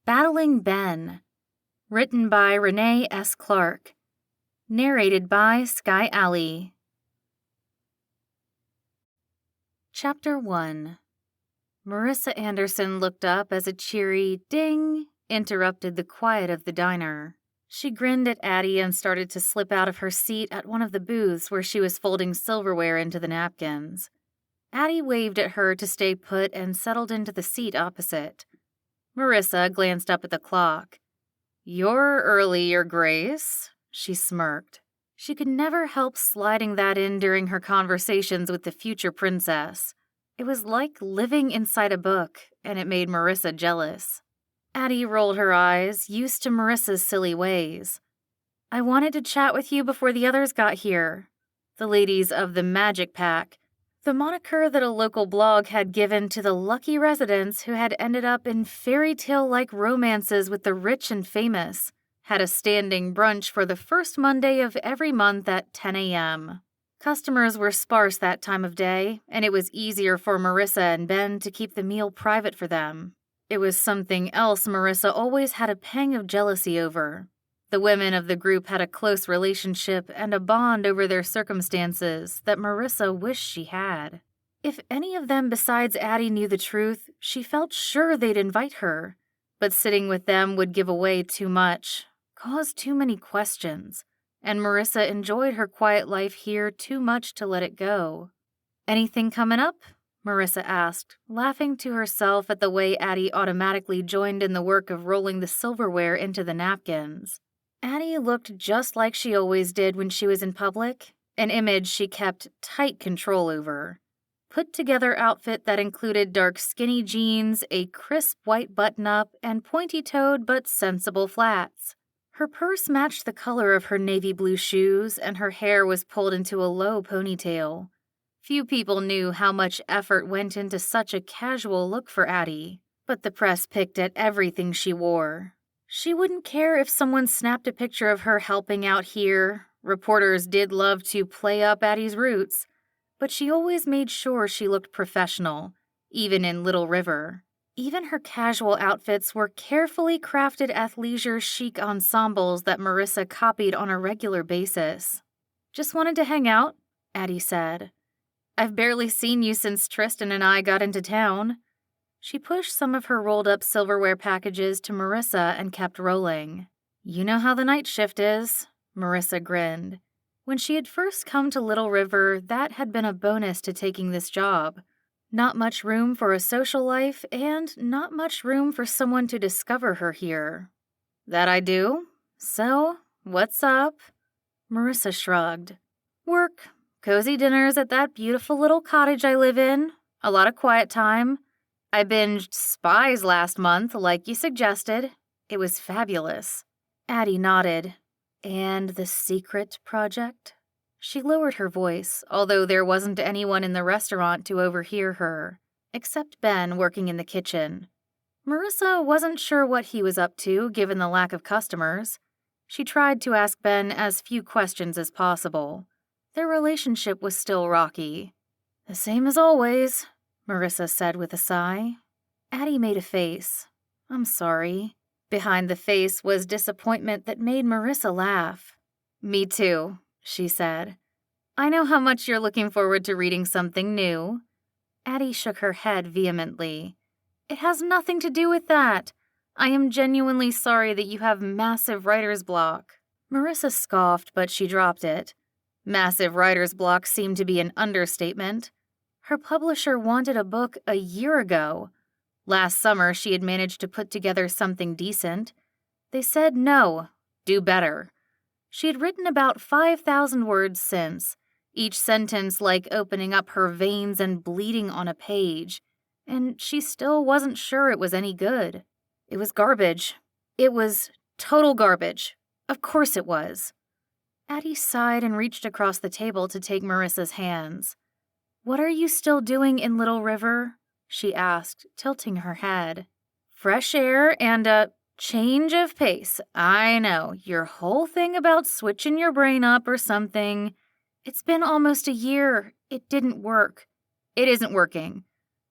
Battling Ben. Written by Renee S. Clark. Narrated by Sky Alley. Chapter 1. Marissa Anderson looked up as a cheery ding interrupted the quiet of the diner. She grinned at Addie and started to slip out of her seat at one of the booths where she was folding silverware into the napkins. Addie waved at her to stay put and settled into the seat opposite. Marissa glanced up at the clock. "You're early, Your Grace," she smirked. She could never help sliding that in during her conversations with the future princess. It was like living inside a book, and it made Marissa jealous. Addie rolled her eyes, used to Marissa's silly ways. "I wanted to chat with you before the others got here." The ladies of the Magic Pack, the moniker that a local blog had given to the lucky residents who had ended up in fairy tale-like romances with the rich and famous, had a standing brunch for the first Monday of every month at 10 a.m. Customers were sparse that time of day, and it was easier for Marissa and Ben to keep the meal private for them. It was something else Marissa always had a pang of jealousy over. The women of the group had a close relationship and a bond over their circumstances that Marissa wished she had. If any of them besides Addie knew the truth, she felt sure they'd invite her. But sitting with them would give away too much, cause too many questions, and Marissa enjoyed her quiet life here too much to let it go. "Anything coming up?" Marissa asked, laughing to herself at the way Addie automatically joined in the work of rolling the silverware into the napkins. Addie looked just like she always did when she was in public, an image she kept tight control over. Put-together outfit that included dark skinny jeans, a crisp white button-up, and pointy-toed but sensible flats. Her purse matched the color of her navy blue shoes, and her hair was pulled into a low ponytail. Few people knew how much effort went into such a casual look for Addie, but the press picked at everything she wore. She wouldn't care if someone snapped a picture of her helping out here. Reporters did love to play up Addie's roots, but she always made sure she looked professional, even in Little River. Even her casual outfits were carefully crafted athleisure chic ensembles that Marissa copied on a regular basis. "Just wanted to hang out," Addie said. "I've barely seen you since Tristan and I got into town." She pushed some of her rolled-up silverware packages to Marissa and kept rolling. "You know how the night shift is," Marissa grinned. When she had first come to Little River, that had been a bonus to taking this job. Not much room for a social life, and not much room for someone to discover her here. "That I do. So, what's up?" Marissa shrugged. "Work. Cozy dinners at that beautiful little cottage I live in. A lot of quiet time. I binged Spies last month, like you suggested. It was fabulous." Addie nodded. "And The Secret Project?" She lowered her voice, although there wasn't anyone in the restaurant to overhear her, except Ben working in the kitchen. Marissa wasn't sure what he was up to, given the lack of customers. She tried to ask Ben as few questions as possible. Their relationship was still rocky. "The same as always," Marissa said with a sigh. Addie made a face. "I'm sorry." Behind the face was disappointment that made Marissa laugh. "Me too," she said. "I know how much you're looking forward to reading something new." Addie shook her head vehemently. "It has nothing to do with that. I am genuinely sorry that you have massive writer's block." Marissa scoffed, but she dropped it. Massive writer's block seemed to be an understatement. Her publisher wanted a book a year ago. Last summer, she had managed to put together something decent. They said no, do better. She had written about 5,000 words since, each sentence like opening up her veins and bleeding on a page, and she still wasn't sure it was any good. It was garbage. It was total garbage. Of course it was. Addie sighed and reached across the table to take Marissa's hands. "What are you still doing in Little River?" she asked, tilting her head. "Fresh air and a change of pace. I know, your whole thing about switching your brain up or something. It's been almost a year. It didn't work. It isn't working.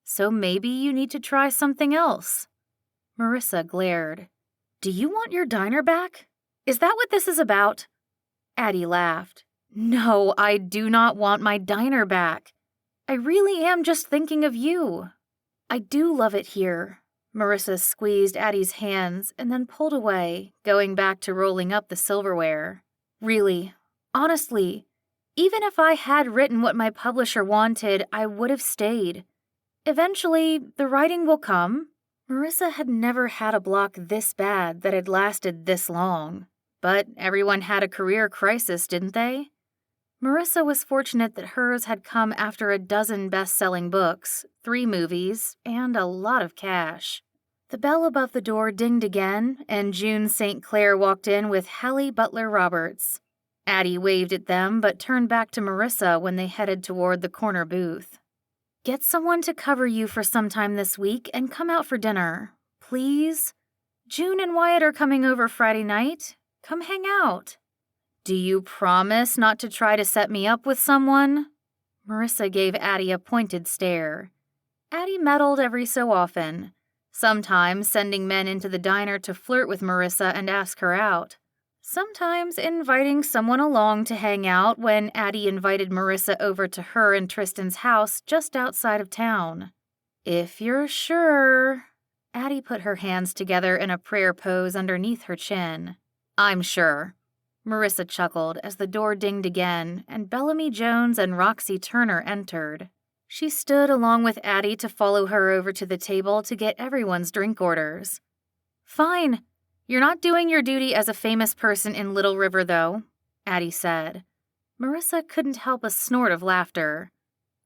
So maybe you need to try something else." Marissa glared. "Do you want your diner back? Is that what this is about?" Addie laughed. "No, I do not want my diner back. I really am just thinking of you. I do love it here." Marissa squeezed Addie's hands and then pulled away, going back to rolling up the silverware. "Really, honestly, even if I had written what my publisher wanted, I would have stayed. Eventually, the writing will come." Marissa had never had a block this bad that had lasted this long. But everyone had a career crisis, didn't they? Marissa was fortunate that hers had come after a dozen best-selling books, 3 movies, and a lot of cash. The bell above the door dinged again, and June St. Clair walked in with Hallie Butler Roberts. Addie waved at them but turned back to Marissa when they headed toward the corner booth. "Get someone to cover you for some time this week and come out for dinner. Please? June and Wyatt are coming over Friday night. Come hang out." "Do you promise not to try to set me up with someone?" Marissa gave Addie a pointed stare. Addie meddled every so often, sometimes sending men into the diner to flirt with Marissa and ask her out, sometimes inviting someone along to hang out when Addie invited Marissa over to her and Tristan's house just outside of town. "If you're sure." Addie put her hands together in a prayer pose underneath her chin. "I'm sure." Marissa chuckled as the door dinged again and Bellamy Jones and Roxy Turner entered. She stood along with Addie to follow her over to the table to get everyone's drink orders. "Fine. You're not doing your duty as a famous person in Little River, though," Addie said. Marissa couldn't help a snort of laughter.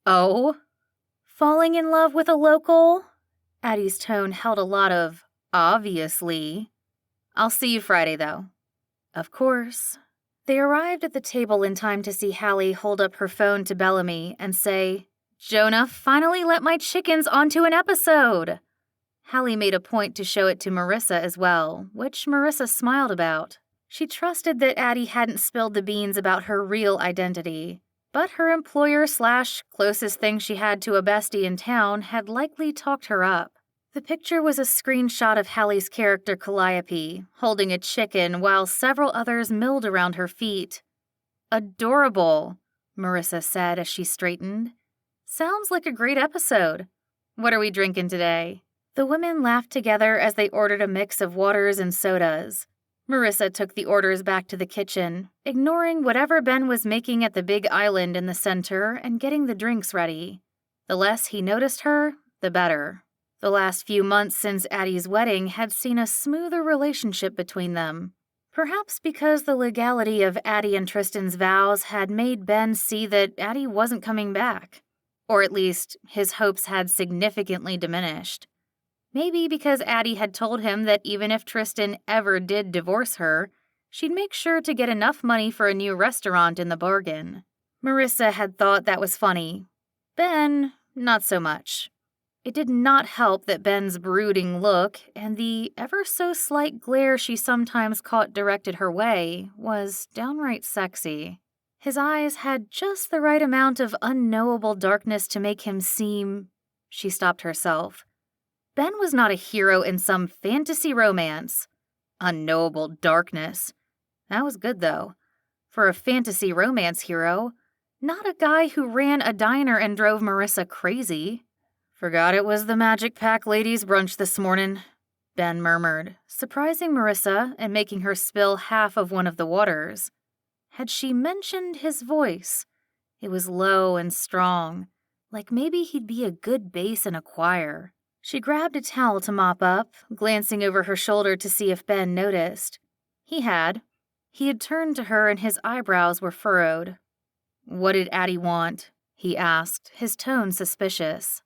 "Oh? Falling in love with a local?" Addie's tone held a lot of obviously. "I'll see you Friday, though." Of course. They arrived at the table in time to see Hallie hold up her phone to Bellamy and say, "Jonah finally let my chickens onto an episode." Hallie made a point to show it to Marissa as well, which Marissa smiled about. She trusted that Addie hadn't spilled the beans about her real identity, but her employer/closest thing she had to a bestie in town had likely talked her up. The picture was a screenshot of Hallie's character Calliope, holding a chicken while several others milled around her feet. "Adorable," Marissa said as she straightened. "Sounds like a great episode. What are we drinking today?" The women laughed together as they ordered a mix of waters and sodas. Marissa took the orders back to the kitchen, ignoring whatever Ben was making at the big island in the center and getting the drinks ready. The less he noticed her, the better. The last few months since Addie's wedding had seen a smoother relationship between them. Perhaps because the legality of Addie and Tristan's vows had made Ben see that Addie wasn't coming back. Or at least, his hopes had significantly diminished. Maybe because Addie had told him that even if Tristan ever did divorce her, she'd make sure to get enough money for a new restaurant in the bargain. Marissa had thought that was funny. Ben, not so much. It did not help that Ben's brooding look and the ever-so-slight glare she sometimes caught directed her way was downright sexy. His eyes had just the right amount of unknowable darkness to make him seem... She stopped herself. Ben was not a hero in some fantasy romance. Unknowable darkness. That was good, though. For a fantasy romance hero, not a guy who ran a diner and drove Marissa crazy. "Forgot it was the Magic Pack ladies' brunch this morning," Ben murmured, surprising Marissa and making her spill half of one of the waters. Had she mentioned his voice? It was low and strong, like maybe he'd be a good bass in a choir. She grabbed a towel to mop up, glancing over her shoulder to see if Ben noticed. He had. He had turned to her and his eyebrows were furrowed. "What did Addie want?" he asked, his tone suspicious.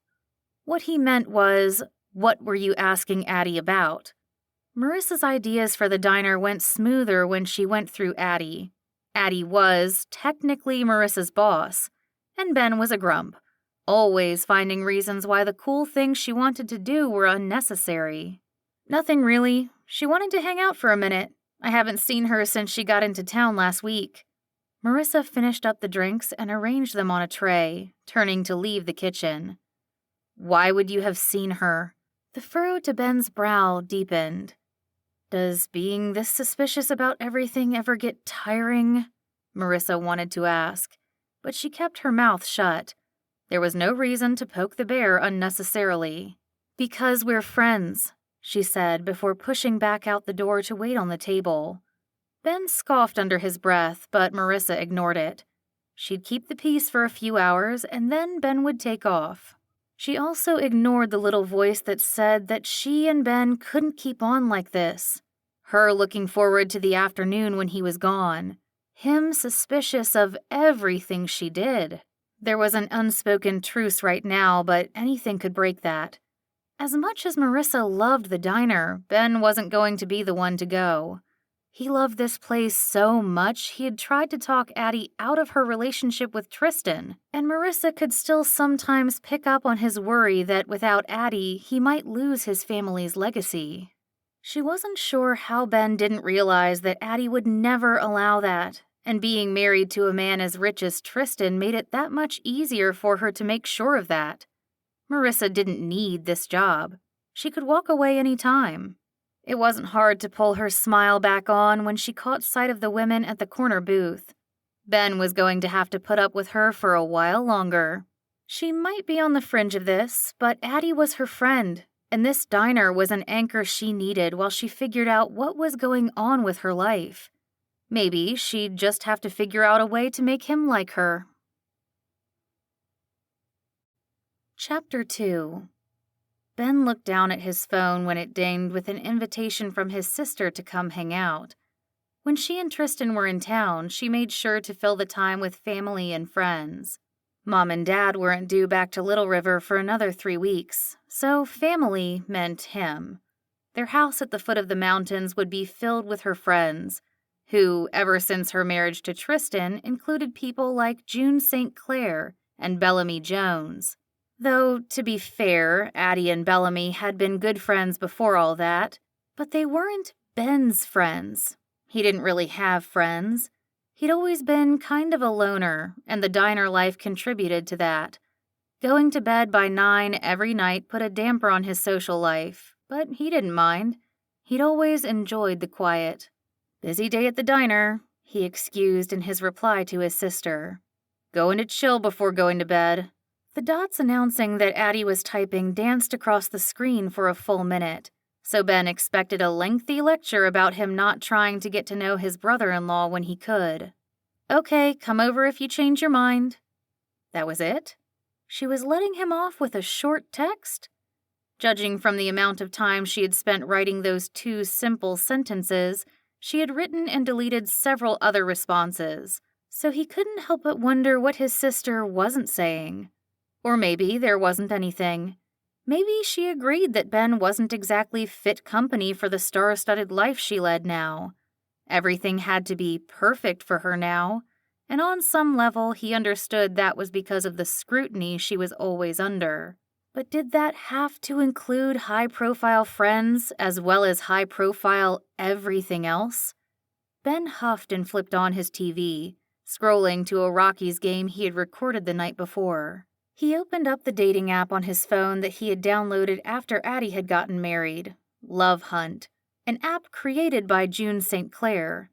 What he meant was, what were you asking Addie about? Marissa's ideas for the diner went smoother when she went through Addie. Addie was, technically, Marissa's boss, and Ben was a grump, always finding reasons why the cool things she wanted to do were unnecessary. "Nothing really. She wanted to hang out for a minute. I haven't seen her since she got into town last week." Marissa finished up the drinks and arranged them on a tray, turning to leave the kitchen. "Why would you have seen her? The furrow to Ben's brow deepened. Does being this suspicious about everything ever get tiring? Marissa wanted to ask, but she kept her mouth shut. There was no reason to poke the bear unnecessarily. Because we're friends, she said before pushing back out the door to wait on the table. Ben scoffed under his breath, but Marissa ignored it. She'd keep the peace for a few hours, and then Ben would take off. She also ignored the little voice that said that she and Ben couldn't keep on like this. Her looking forward to the afternoon when he was gone. Him suspicious of everything she did. There was an unspoken truce right now, but anything could break that. As much as Marissa loved the diner, Ben wasn't going to be the one to go. He loved this place so much he had tried to talk Addie out of her relationship with Tristan, and Marissa could still sometimes pick up on his worry that without Addie, he might lose his family's legacy. She wasn't sure how Ben didn't realize that Addie would never allow that, and being married to a man as rich as Tristan made it that much easier for her to make sure of that. Marissa didn't need this job. She could walk away any time. It wasn't hard to pull her smile back on when she caught sight of the women at the corner booth. Ben was going to have to put up with her for a while longer. She might be on the fringe of this, but Addie was her friend, and this diner was an anchor she needed while she figured out what was going on with her life. Maybe she'd just have to figure out a way to make him like her. Chapter 2. Ben looked down at his phone when it dinged with an invitation from his sister to come hang out. When she and Tristan were in town, she made sure to fill the time with family and friends. Mom and Dad weren't due back to Little River for another 3 weeks, so family meant him. Their house at the foot of the mountains would be filled with her friends, who, ever since her marriage to Tristan, included people like June St. Clair and Bellamy Jones. Though, to be fair, Addie and Bellamy had been good friends before all that, but they weren't Ben's friends. He didn't really have friends. He'd always been kind of a loner, and the diner life contributed to that. Going to bed by 9 every night put a damper on his social life, but he didn't mind. He'd always enjoyed the quiet. "Busy day at the diner," he excused in his reply to his sister. "Going to chill before going to bed." The dots announcing that Addie was typing danced across the screen for a full minute, so Ben expected a lengthy lecture about him not trying to get to know his brother-in-law when he could. "Okay, come over if you change your mind." That was it? She was letting him off with a short text? Judging from the amount of time she had spent writing those 2 simple sentences, she had written and deleted several other responses, so he couldn't help but wonder what his sister wasn't saying. Or maybe there wasn't anything. Maybe she agreed that Ben wasn't exactly fit company for the star-studded life she led now. Everything had to be perfect for her now, and on some level he understood that was because of the scrutiny she was always under. But did that have to include high-profile friends as well as high-profile everything else? Ben huffed and flipped on his TV, scrolling to a Rockies game he had recorded the night before. He opened up the dating app on his phone that he had downloaded after Addie had gotten married, Love Hunt, an app created by June St. Clair.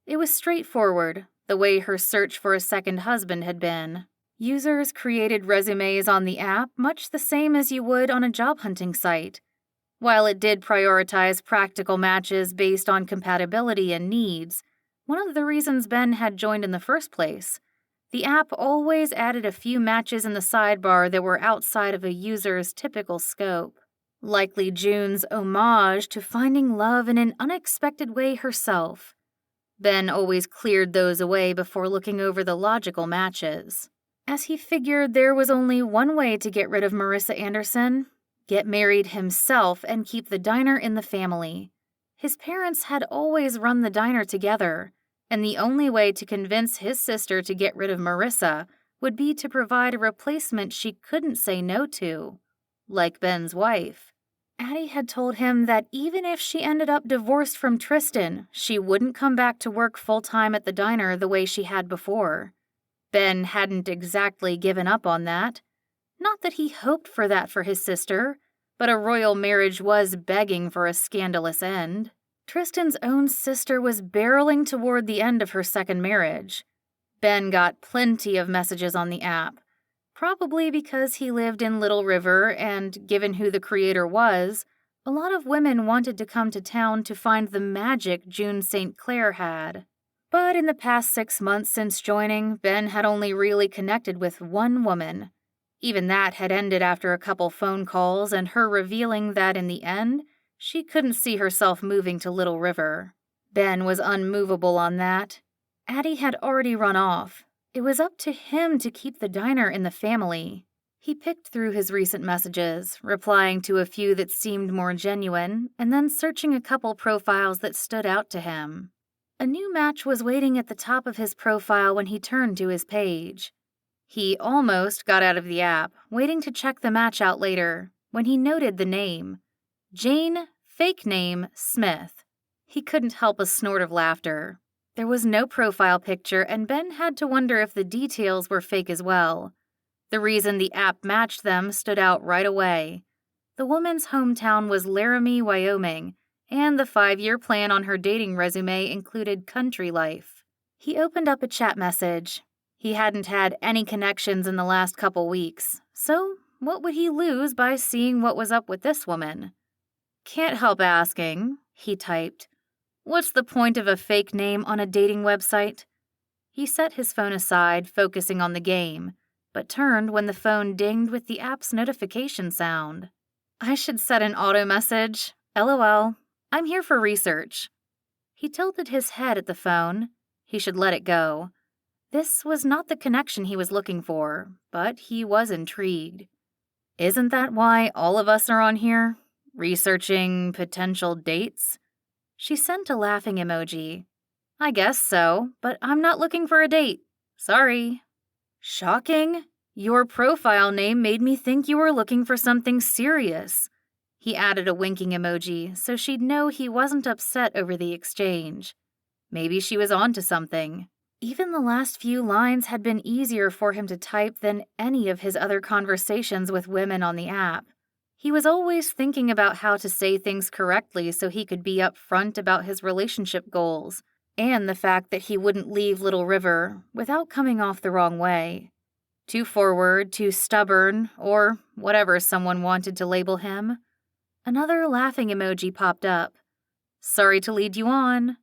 It was straightforward, the way her search for a second husband had been. Users created resumes on the app much the same as you would on a job hunting site. While it did prioritize practical matches based on compatibility and needs, one of the reasons Ben had joined in the first place, the app always added a few matches in the sidebar that were outside of a user's typical scope. Likely June's homage to finding love in an unexpected way herself. Ben always cleared those away before looking over the logical matches. As he figured there was only one way to get rid of Marissa Anderson, get married himself and keep the diner in the family. His parents had always run the diner together, and the only way to convince his sister to get rid of Marissa would be to provide a replacement she couldn't say no to, like Ben's wife. Addie had told him that even if she ended up divorced from Tristan, she wouldn't come back to work full-time at the diner the way she had before. Ben hadn't exactly given up on that. Not that he hoped for that for his sister, but a royal marriage was begging for a scandalous end. Tristan's own sister was barreling toward the end of her second marriage. Ben got plenty of messages on the app, probably because he lived in Little River and, given who the creator was, a lot of women wanted to come to town to find the magic June St. Clair had. But in the past 6 months since joining, Ben had only really connected with one woman. Even that had ended after a couple phone calls and her revealing that in the end, she couldn't see herself moving to Little River. Ben was unmovable on that. Addie had already run off. It was up to him to keep the diner in the family. He picked through his recent messages, replying to a few that seemed more genuine, and then searching a couple profiles that stood out to him. A new match was waiting at the top of his profile when he turned to his page. He almost got out of the app, waiting to check the match out later, when he noted the name. Jane, fake name, Smith. He couldn't help a snort of laughter. There was no profile picture, and Ben had to wonder if the details were fake as well. The reason the app matched them stood out right away. The woman's hometown was Laramie, Wyoming, and the 5-year plan on her dating resume included country life. He opened up a chat message. He hadn't had any connections in the last couple weeks, so what would he lose by seeing what was up with this woman? "Can't help asking," he typed. "What's the point of a fake name on a dating website?" He set his phone aside, focusing on the game, but turned when the phone dinged with the app's notification sound. "I should set an auto message. LOL. I'm here for research." He tilted his head at the phone. He should let it go. This was not the connection he was looking for, but he was intrigued. Isn't that why all of us are on here? Researching potential dates? She sent a laughing emoji. "I guess so, but I'm not looking for a date. Sorry." "Shocking. Your profile name made me think you were looking for something serious." He added a winking emoji so she'd know he wasn't upset over the exchange. Maybe she was onto something. Even the last few lines had been easier for him to type than any of his other conversations with women on the app. He was always thinking about how to say things correctly so he could be upfront about his relationship goals, and the fact that he wouldn't leave Little River without coming off the wrong way. Too forward, too stubborn, or whatever someone wanted to label him. Another laughing emoji popped up. "Sorry to lead you on.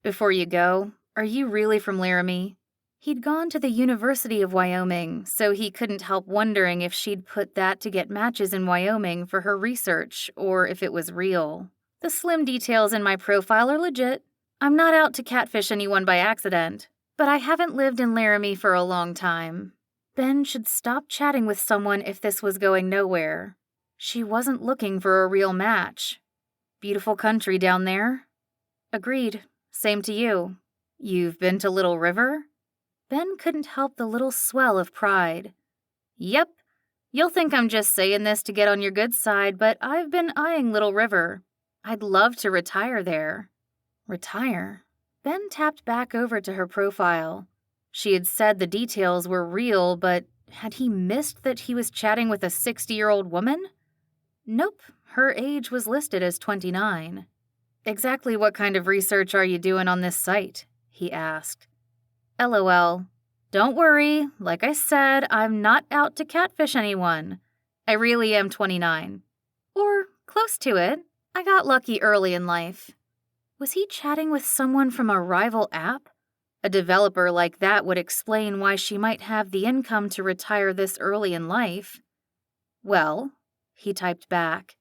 Before you go, are you really from Laramie?" He'd gone to the University of Wyoming, so he couldn't help wondering if she'd put that to get matches in Wyoming for her research, or if it was real. "The slim details in my profile are legit. I'm not out to catfish anyone by accident, but I haven't lived in Laramie for a long time." Ben should stop chatting with someone if this was going nowhere. She wasn't looking for a real match. "Beautiful country down there." "Agreed. Same to you. You've been to Little River?" Ben couldn't help the little swell of pride. "Yep. You'll think I'm just saying this to get on your good side, but I've been eyeing Little River. I'd love to retire there." Retire? Ben tapped back over to her profile. She had said the details were real, but had he missed that he was chatting with a 60-year-old woman? Nope, her age was listed as 29. "Exactly what kind of research are you doing on this site?" he asked. "LOL. Don't worry, like I said, I'm not out to catfish anyone. I really am 29. Or close to it. I got lucky early in life." Was he chatting with someone from a rival app? A developer like that would explain why she might have the income to retire this early in life. "Well," he typed back,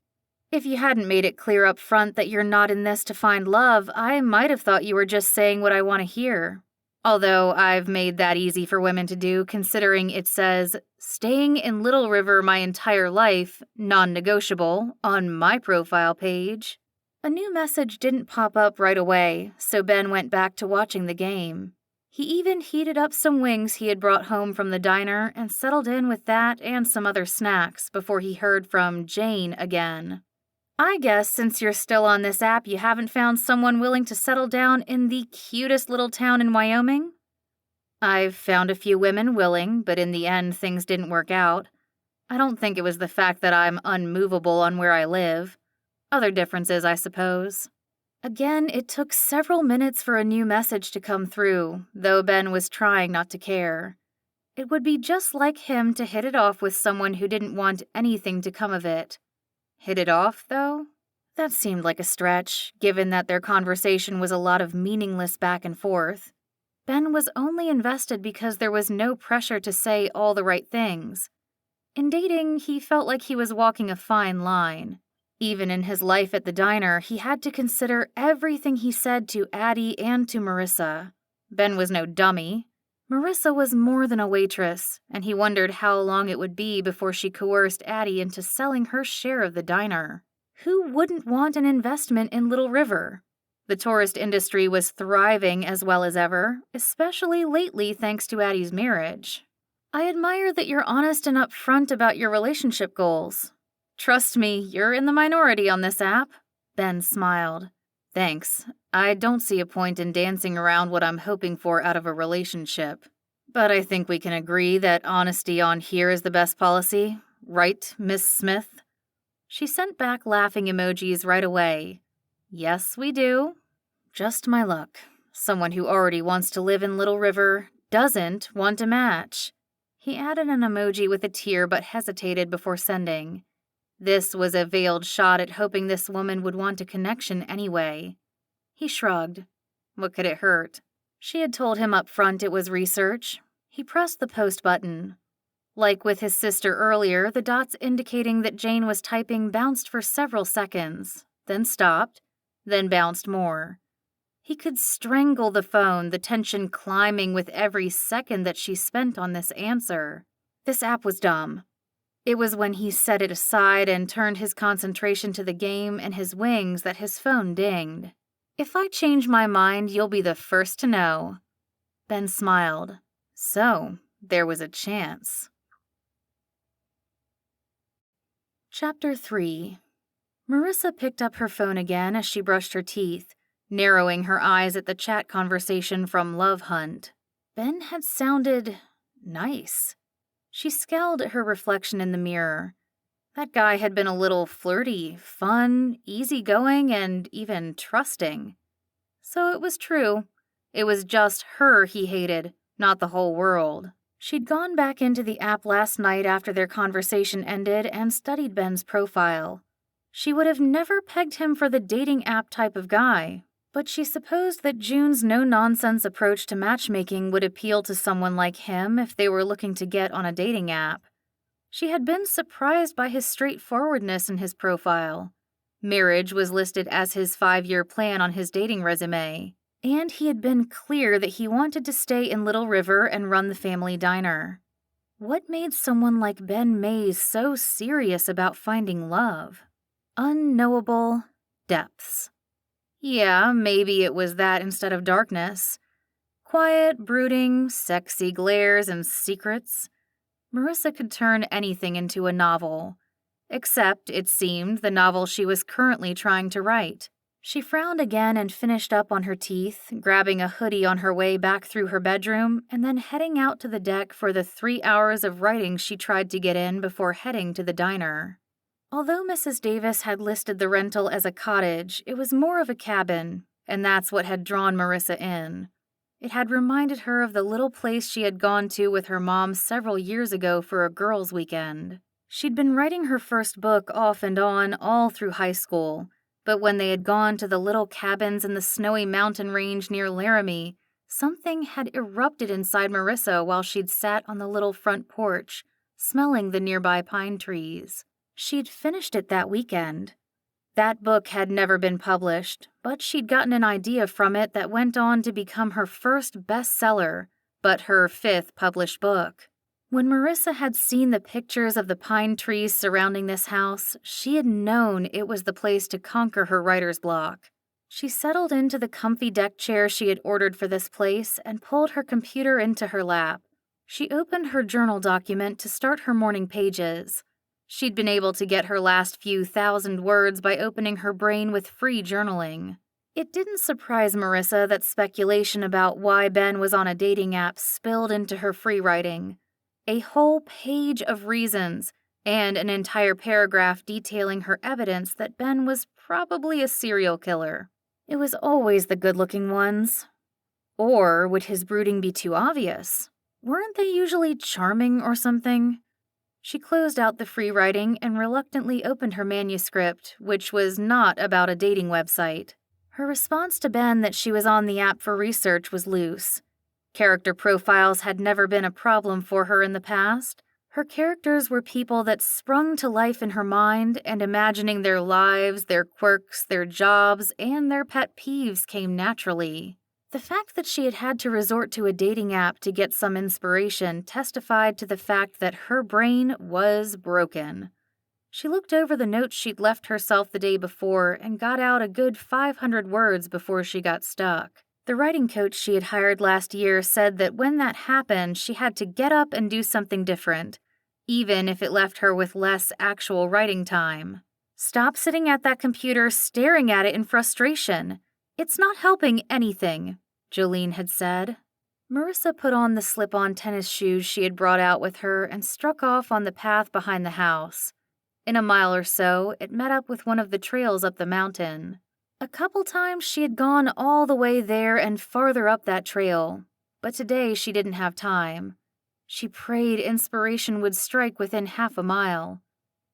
"if you hadn't made it clear up front that you're not in this to find love, I might have thought you were just saying what I want to hear. Although I've made that easy for women to do, considering it says, 'Staying in Little River my entire life, non-negotiable,' on my profile page." A new message didn't pop up right away, so Ben went back to watching the game. He even heated up some wings he had brought home from the diner and settled in with that and some other snacks before he heard from Jane again. "I guess since you're still on this app, you haven't found someone willing to settle down in the cutest little town in Wyoming?" "I've found a few women willing, but in the end things didn't work out. I don't think it was the fact that I'm unmovable on where I live. Other differences, I suppose. Again, it took several minutes for a new message to come through, though Ben was trying not to care. It would be just like him to hit it off with someone who didn't want anything to come of it. Hit it off, though? That seemed like a stretch, given that their conversation was a lot of meaningless back and forth. Ben was only invested because there was no pressure to say all the right things. In dating, he felt like he was walking a fine line. Even in his life at the diner, he had to consider everything he said to Addie and to Marissa. Ben was no dummy. Marissa was more than a waitress, and he wondered how long it would be before she coerced Addie into selling her share of the diner. Who wouldn't want an investment in Little River? The tourist industry was thriving as well as ever, especially lately thanks to Addie's marriage. I admire that you're honest and upfront about your relationship goals. Trust me, you're in the minority on this app. Ben smiled. Thanks. I don't see a point in dancing around what I'm hoping for out of a relationship. But I think we can agree that honesty on here is the best policy. Right, Miss Smith? She sent back laughing emojis right away. Yes, we do. Just my luck. Someone who already wants to live in Little River doesn't want a match. He added an emoji with a tear but hesitated before sending. This was a veiled shot at hoping this woman would want a connection anyway. He shrugged. What could it hurt? She had told him up front it was research. He pressed the post button. Like with his sister earlier, the dots indicating that Jane was typing bounced for several seconds, then stopped, then bounced more. He could strangle the phone, the tension climbing with every second that she spent on this answer. This app was dumb. It was when he set it aside and turned his concentration to the game and his wings that his phone dinged. If I change my mind, you'll be the first to know. Ben smiled. So, there was a chance. Chapter 3. Marissa picked up her phone again as she brushed her teeth, narrowing her eyes at the chat conversation from Love Hunt. Ben had sounded nice. She scowled at her reflection in the mirror. That guy had been a little flirty, fun, easygoing, and even trusting. So it was true. It was just her he hated, not the whole world. She'd gone back into the app last night after their conversation ended and studied Ben's profile. She would have never pegged him for the dating app type of guy, but she supposed that June's no-nonsense approach to matchmaking would appeal to someone like him if they were looking to get on a dating app. She had been surprised by his straightforwardness in his profile. Marriage was listed as his 5-year plan on his dating resume, and he had been clear that he wanted to stay in Little River and run the family diner. What made someone like Ben Mays so serious about finding love? Unknowable depths. Yeah, maybe it was that instead of darkness. Quiet, brooding, sexy glares and secrets. Marissa could turn anything into a novel. Except, it seemed, the novel she was currently trying to write. She frowned again and finished up on her teeth, grabbing a hoodie on her way back through her bedroom, and then heading out to the deck for the 3 hours of writing she tried to get in before heading to the diner. Although Mrs. Davis had listed the rental as a cottage, it was more of a cabin, and that's what had drawn Marissa in. It had reminded her of the little place she had gone to with her mom several years ago for a girls' weekend. She'd been writing her first book off and on all through high school, but when they had gone to the little cabins in the snowy mountain range near Laramie, something had erupted inside Marissa while she'd sat on the little front porch, smelling the nearby pine trees. She'd finished it that weekend. That book had never been published, but she'd gotten an idea from it that went on to become her first bestseller, but her 5th published book. When Marissa had seen the pictures of the pine trees surrounding this house, she had known it was the place to conquer her writer's block. She settled into the comfy deck chair she had ordered for this place and pulled her computer into her lap. She opened her journal document to start her morning pages. She'd been able to get her last few thousand words by opening her brain with free journaling. It didn't surprise Marissa that speculation about why Ben was on a dating app spilled into her free writing. A whole page of reasons, and an entire paragraph detailing her evidence that Ben was probably a serial killer. It was always the good-looking ones. Or would his brooding be too obvious? Weren't they usually charming or something? She closed out the free writing and reluctantly opened her manuscript, which was not about a dating website. Her response to Ben that she was on the app for research was loose. Character profiles had never been a problem for her in the past. Her characters were people that sprung to life in her mind, and imagining their lives, their quirks, their jobs, and their pet peeves came naturally. The fact that she had had to resort to a dating app to get some inspiration testified to the fact that her brain was broken. She looked over the notes she'd left herself the day before and got out a good 500 words before she got stuck. The writing coach she had hired last year said that when that happened, she had to get up and do something different, even if it left her with less actual writing time. Stop sitting at that computer staring at it in frustration. It's not helping anything, Jolene had said. Marissa put on the slip-on tennis shoes she had brought out with her and struck off on the path behind the house. In a mile or so, it met up with one of the trails up the mountain. A couple times she had gone all the way there and farther up that trail, but today she didn't have time. She prayed inspiration would strike within half a mile.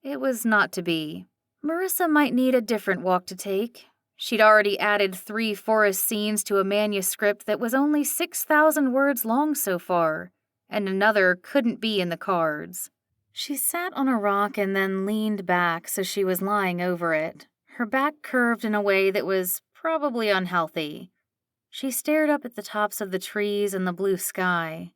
It was not to be. Marissa might need a different walk to take. She'd already added 3 forest scenes to a manuscript that was only 6,000 words long so far, and another couldn't be in the cards. She sat on a rock and then leaned back so she was lying over it, her back curved in a way that was probably unhealthy. She stared up at the tops of the trees and the blue sky.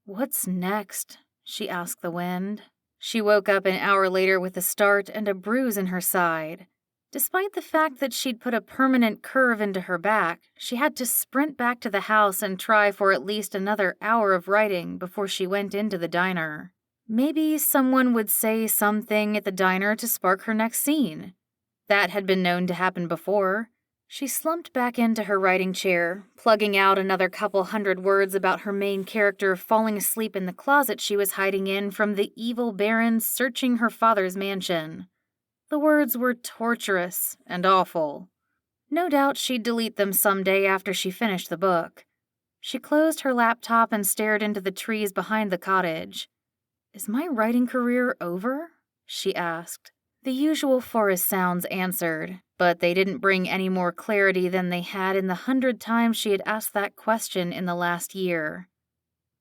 "What's next?" she asked the wind. She woke up an hour later with a start and a bruise in her side. Despite the fact that she'd put a permanent curve into her back, she had to sprint back to the house and try for at least another hour of writing before she went into the diner. Maybe someone would say something at the diner to spark her next scene. That had been known to happen before. She slumped back into her writing chair, plugging out another couple hundred words about her main character falling asleep in the closet she was hiding in from the evil barons searching her father's mansion. The words were torturous and awful. No doubt she'd delete them someday after she finished the book. She closed her laptop and stared into the trees behind the cottage. "Is my writing career over?" she asked. The usual forest sounds answered, but they didn't bring any more clarity than they had in the 100 times she had asked that question in the last year.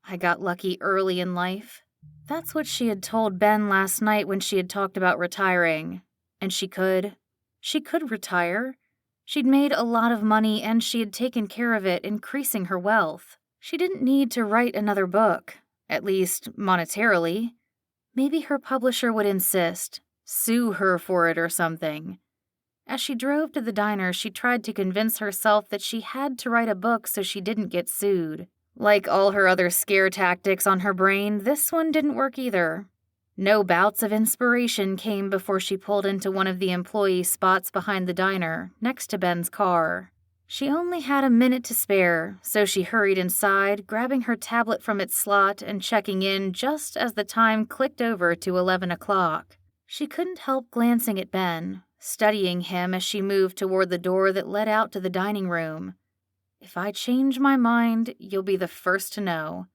"I got lucky early in life." That's what she had told Ben last night when she had talked about retiring. And she could retire. She'd made a lot of money and she had taken care of it, increasing her wealth. She didn't need to write another book, at least monetarily. Maybe her publisher would insist, sue her for it or something. As she drove to the diner, she tried to convince herself that she had to write a book so she didn't get sued. Like all her other scare tactics on her brain, this one didn't work either. No bouts of inspiration came before she pulled into one of the employee spots behind the diner, next to Ben's car. She only had a minute to spare, so she hurried inside, grabbing her tablet from its slot and checking in just as the time clicked over to 11 o'clock. She couldn't help glancing at Ben, studying him as she moved toward the door that led out to the dining room. "If I change my mind, you'll be the first to know."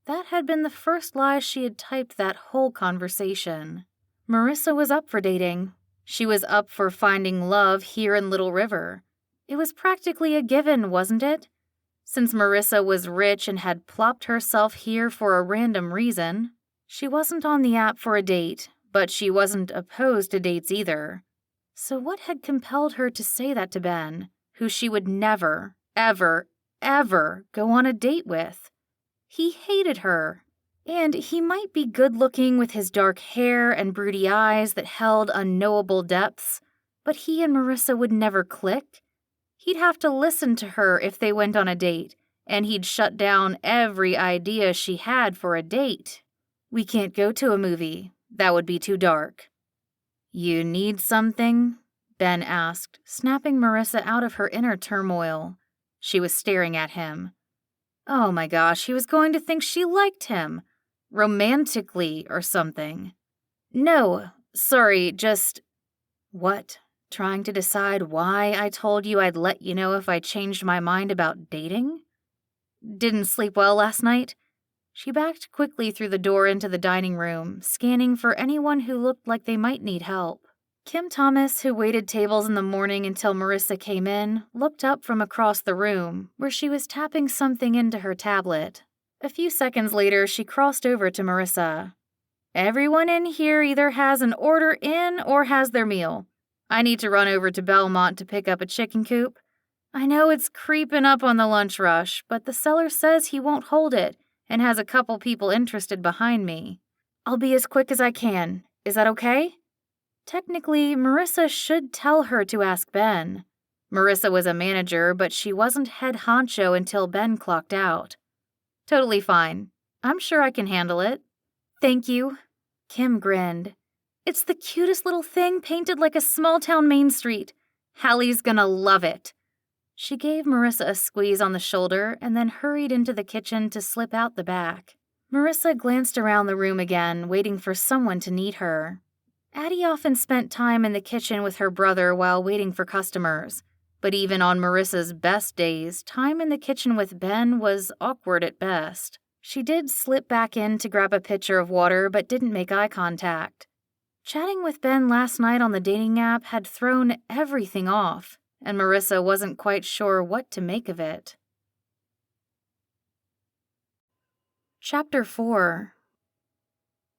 That had been the first lie she had typed that whole conversation. Marissa was up for dating. She was up for finding love here in Little River. It was practically a given, wasn't it? Since Marissa was rich and had plopped herself here for a random reason. She wasn't on the app for a date, but she wasn't opposed to dates either. So what had compelled her to say that to Ben, who she would never, ever, ever go on a date with? He hated her. And he might be good-looking with his dark hair and broody eyes that held unknowable depths, but he and Marissa would never click. He'd have to listen to her if they went on a date, and he'd shut down every idea she had for a date. "We can't go to a movie. That would be too dark." "You need something?" Ben asked, snapping Marissa out of her inner turmoil. She was staring at him. Oh my gosh, he was going to think she liked him. Romantically or something. No, sorry, just... What? Trying to decide why I told you I'd let you know if I changed my mind about dating? Didn't sleep well last night? She backed quickly through the door into the dining room, scanning for anyone who looked like they might need help. Kim Thomas, who waited tables in the morning until Marissa came in, looked up from across the room, where she was tapping something into her tablet. A few seconds later, she crossed over to Marissa. Everyone in here either has an order in or has their meal. I need to run over to Belmont to pick up a chicken coop. I know it's creeping up on the lunch rush, but the seller says he won't hold it and has a couple people interested behind me. I'll be as quick as I can. Is that okay? Technically, Marissa should tell her to ask Ben. Marissa was a manager, but she wasn't head honcho until Ben clocked out. Totally fine. I'm sure I can handle it. Thank you. Kim grinned. It's the cutest little thing painted like a small-town Main Street. Hallie's gonna love it. She gave Marissa a squeeze on the shoulder and then hurried into the kitchen to slip out the back. Marissa glanced around the room again, waiting for someone to need her. Addie often spent time in the kitchen with her brother while waiting for customers, but even on Marissa's best days, time in the kitchen with Ben was awkward at best. She did slip back in to grab a pitcher of water but didn't make eye contact. Chatting with Ben last night on the dating app had thrown everything off, and Marissa wasn't quite sure what to make of it. Chapter 4.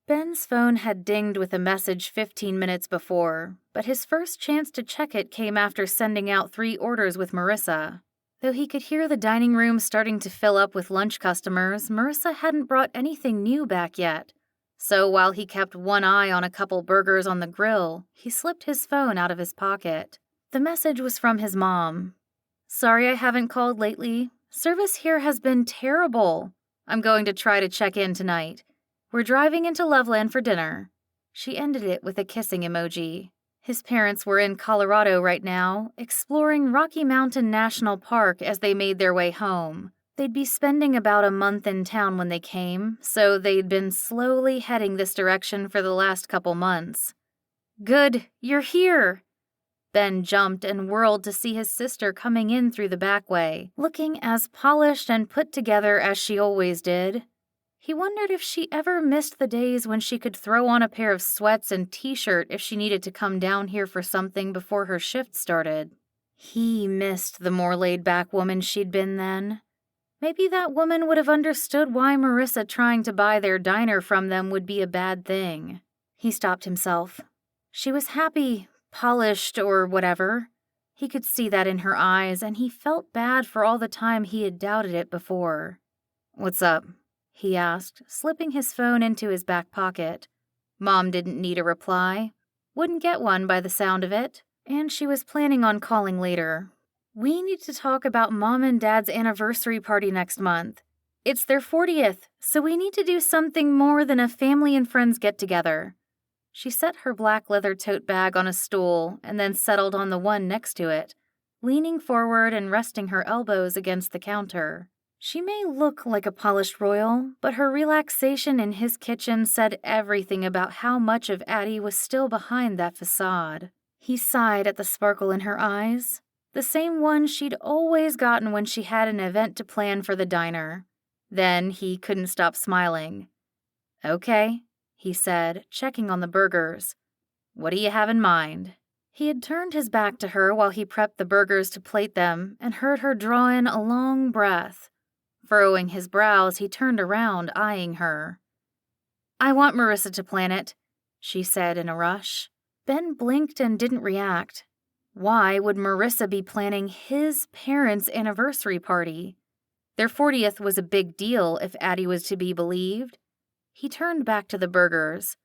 Ben's phone had dinged with a message 15 minutes before, but his first chance to check it came after sending out 3 orders with Marissa. Though he could hear the dining room starting to fill up with lunch customers, Marissa hadn't brought anything new back yet. So while he kept one eye on a couple burgers on the grill, he slipped his phone out of his pocket. The message was from his mom. Sorry I haven't called lately. Service here has been terrible. I'm going to try to check in tonight. We're driving into Loveland for dinner. She ended it with a kissing emoji. His parents were in Colorado right now, exploring Rocky Mountain National Park as they made their way home. They'd be spending about a month in town when they came, so they'd been slowly heading this direction for the last couple months. Good, you're here! Ben jumped and whirled to see his sister coming in through the back way, looking as polished and put together as she always did. He wondered if she ever missed the days when she could throw on a pair of sweats and t-shirt if she needed to come down here for something before her shift started. He missed the more laid-back woman she'd been then. Maybe that woman would have understood why Marissa trying to buy their diner from them would be a bad thing. He stopped himself. She was happy, polished, or whatever. He could see that in her eyes, and he felt bad for all the time he had doubted it before. "What's up?" he asked, slipping his phone into his back pocket. Mom didn't need a reply. Wouldn't get one by the sound of it, and she was planning on calling later. We need to talk about Mom and Dad's anniversary party next month. It's their 40th, so we need to do something more than a family and friends get-together. She set her black leather tote bag on a stool and then settled on the one next to it, leaning forward and resting her elbows against the counter. She may look like a polished royal, but her relaxation in his kitchen said everything about how much of Addie was still behind that facade. He sighed at the sparkle in her eyes, the same one she'd always gotten when she had an event to plan for the diner. Then he couldn't stop smiling. "Okay," he said, checking on the burgers. "What do you have in mind?" He had turned his back to her while he prepped the burgers to plate them and heard her draw in a long breath. Furrowing his brows, he turned around, eyeing her. "I want Marissa to plan it," she said in a rush. Ben blinked and didn't react. Why would Marissa be planning his parents' anniversary party? Their 40th was a big deal if Addie was to be believed. He turned back to the burgers.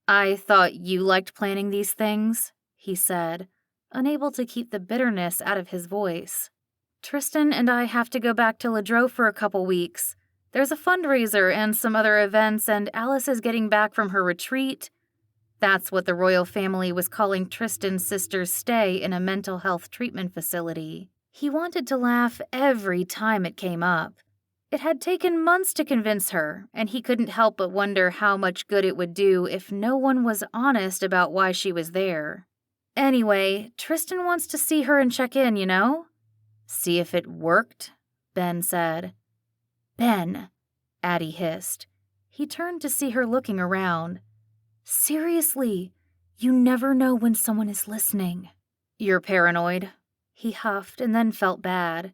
"I thought you liked planning these things," he said, unable to keep the bitterness out of his voice. "Tristan and I have to go back to Ladreau for a couple weeks. There's a fundraiser and some other events, and Alice is getting back from her retreat." That's what the royal family was calling Tristan's sister's stay in a mental health treatment facility. He wanted to laugh every time it came up. It had taken months to convince her, and he couldn't help but wonder how much good it would do if no one was honest about why she was there. Anyway, Tristan wants to see her and check in, you know? See if it worked, Ben said. Ben, Addie hissed. He turned to see her looking around. Seriously, you never know when someone is listening. You're paranoid. He huffed and then felt bad.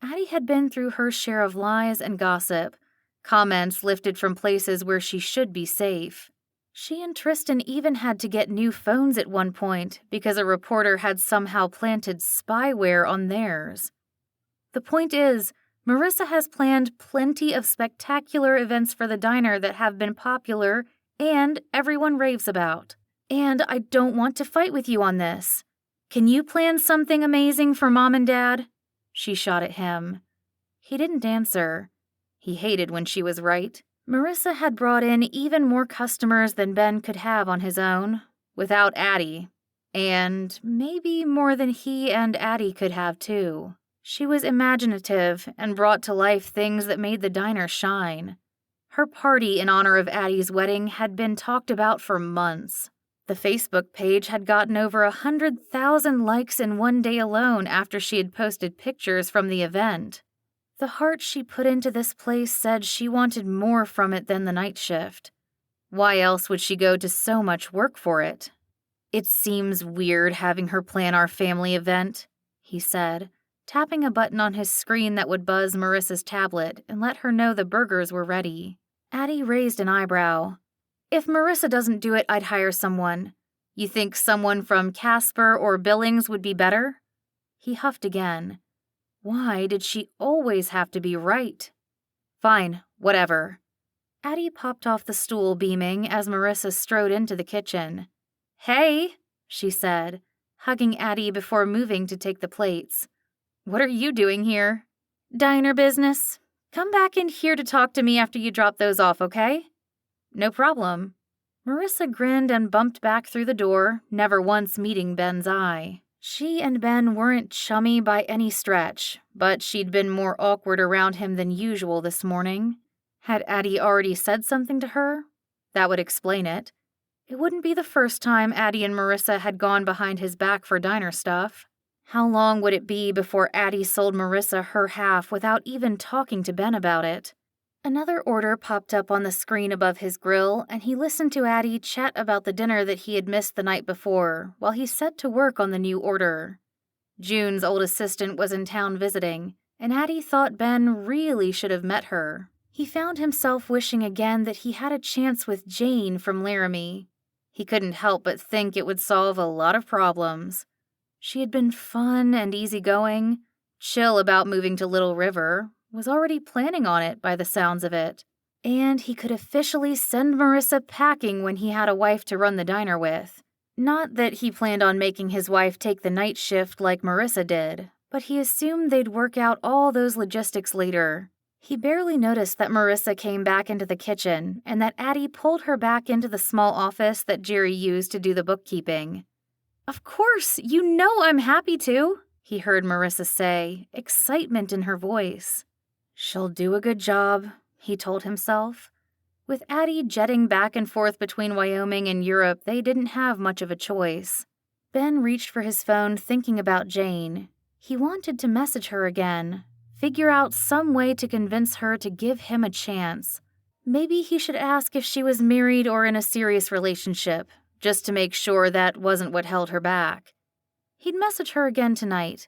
Addie had been through her share of lies and gossip, comments lifted from places where she should be safe. She and Tristan even had to get new phones at one point because a reporter had somehow planted spyware on theirs. The point is, Marissa has planned plenty of spectacular events for the diner that have been popular and everyone raves about. And I don't want to fight with you on this. Can you plan something amazing for Mom and Dad? She shot at him. He didn't answer. He hated when she was right. Marissa had brought in even more customers than Ben could have on his own, without Addie. And maybe more than he and Addie could have, too. She was imaginative and brought to life things that made the diner shine. Her party in honor of Addie's wedding had been talked about for months. The Facebook page had gotten over 100,000 likes in one day alone after she had posted pictures from the event. The heart she put into this place said she wanted more from it than the night shift. Why else would she go to so much work for it? It seems weird having her plan our family event, he said, tapping a button on his screen that would buzz Marissa's tablet and let her know the burgers were ready. Addie raised an eyebrow. If Marissa doesn't do it, I'd hire someone. You think someone from Casper or Billings would be better? He huffed again. Why did she always have to be right? Fine, whatever. Addie popped off the stool, beaming, as Marissa strode into the kitchen. Hey, she said, hugging Addie before moving to take the plates. What are you doing here? Diner business. Come back in here to talk to me after you drop those off, okay? No problem. Marissa grinned and bumped back through the door, never once meeting Ben's eye. She and Ben weren't chummy by any stretch, but she'd been more awkward around him than usual this morning. Had Addie already said something to her? That would explain it. It wouldn't be the first time Addie and Marissa had gone behind his back for diner stuff. How long would it be before Addie sold Marissa her half without even talking to Ben about it? Another order popped up on the screen above his grill, and he listened to Addie chat about the dinner that he had missed the night before, while he set to work on the new order. June's old assistant was in town visiting, and Addie thought Ben really should have met her. He found himself wishing again that he had a chance with Jane from Laramie. He couldn't help but think it would solve a lot of problems. She had been fun and easygoing, chill about moving to Little River, was already planning on it by the sounds of it. And he could officially send Marissa packing when he had a wife to run the diner with. Not that he planned on making his wife take the night shift like Marissa did, but he assumed they'd work out all those logistics later. He barely noticed that Marissa came back into the kitchen and that Addie pulled her back into the small office that Jerry used to do the bookkeeping. Of course, you know I'm happy to, he heard Marissa say, excitement in her voice. She'll do a good job, he told himself. With Addie jetting back and forth between Wyoming and Europe, they didn't have much of a choice. Ben reached for his phone thinking about Jane. He wanted to message her again, figure out some way to convince her to give him a chance. Maybe he should ask if she was married or in a serious relationship, just to make sure that wasn't what held her back. He'd message her again tonight.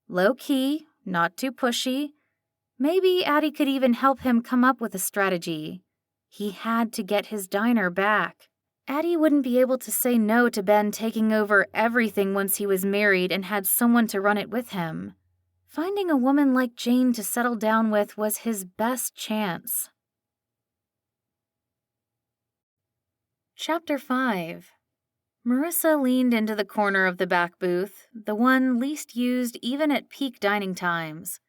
Low-key, not too pushy. Maybe Addie could even help him come up with a strategy. He had to get his diner back. Addie wouldn't be able to say no to Ben taking over everything once he was married and had someone to run it with him. Finding a woman like Jane to settle down with was his best chance. Chapter 5. Marissa leaned into the corner of the back booth, the one least used even at peak dining times.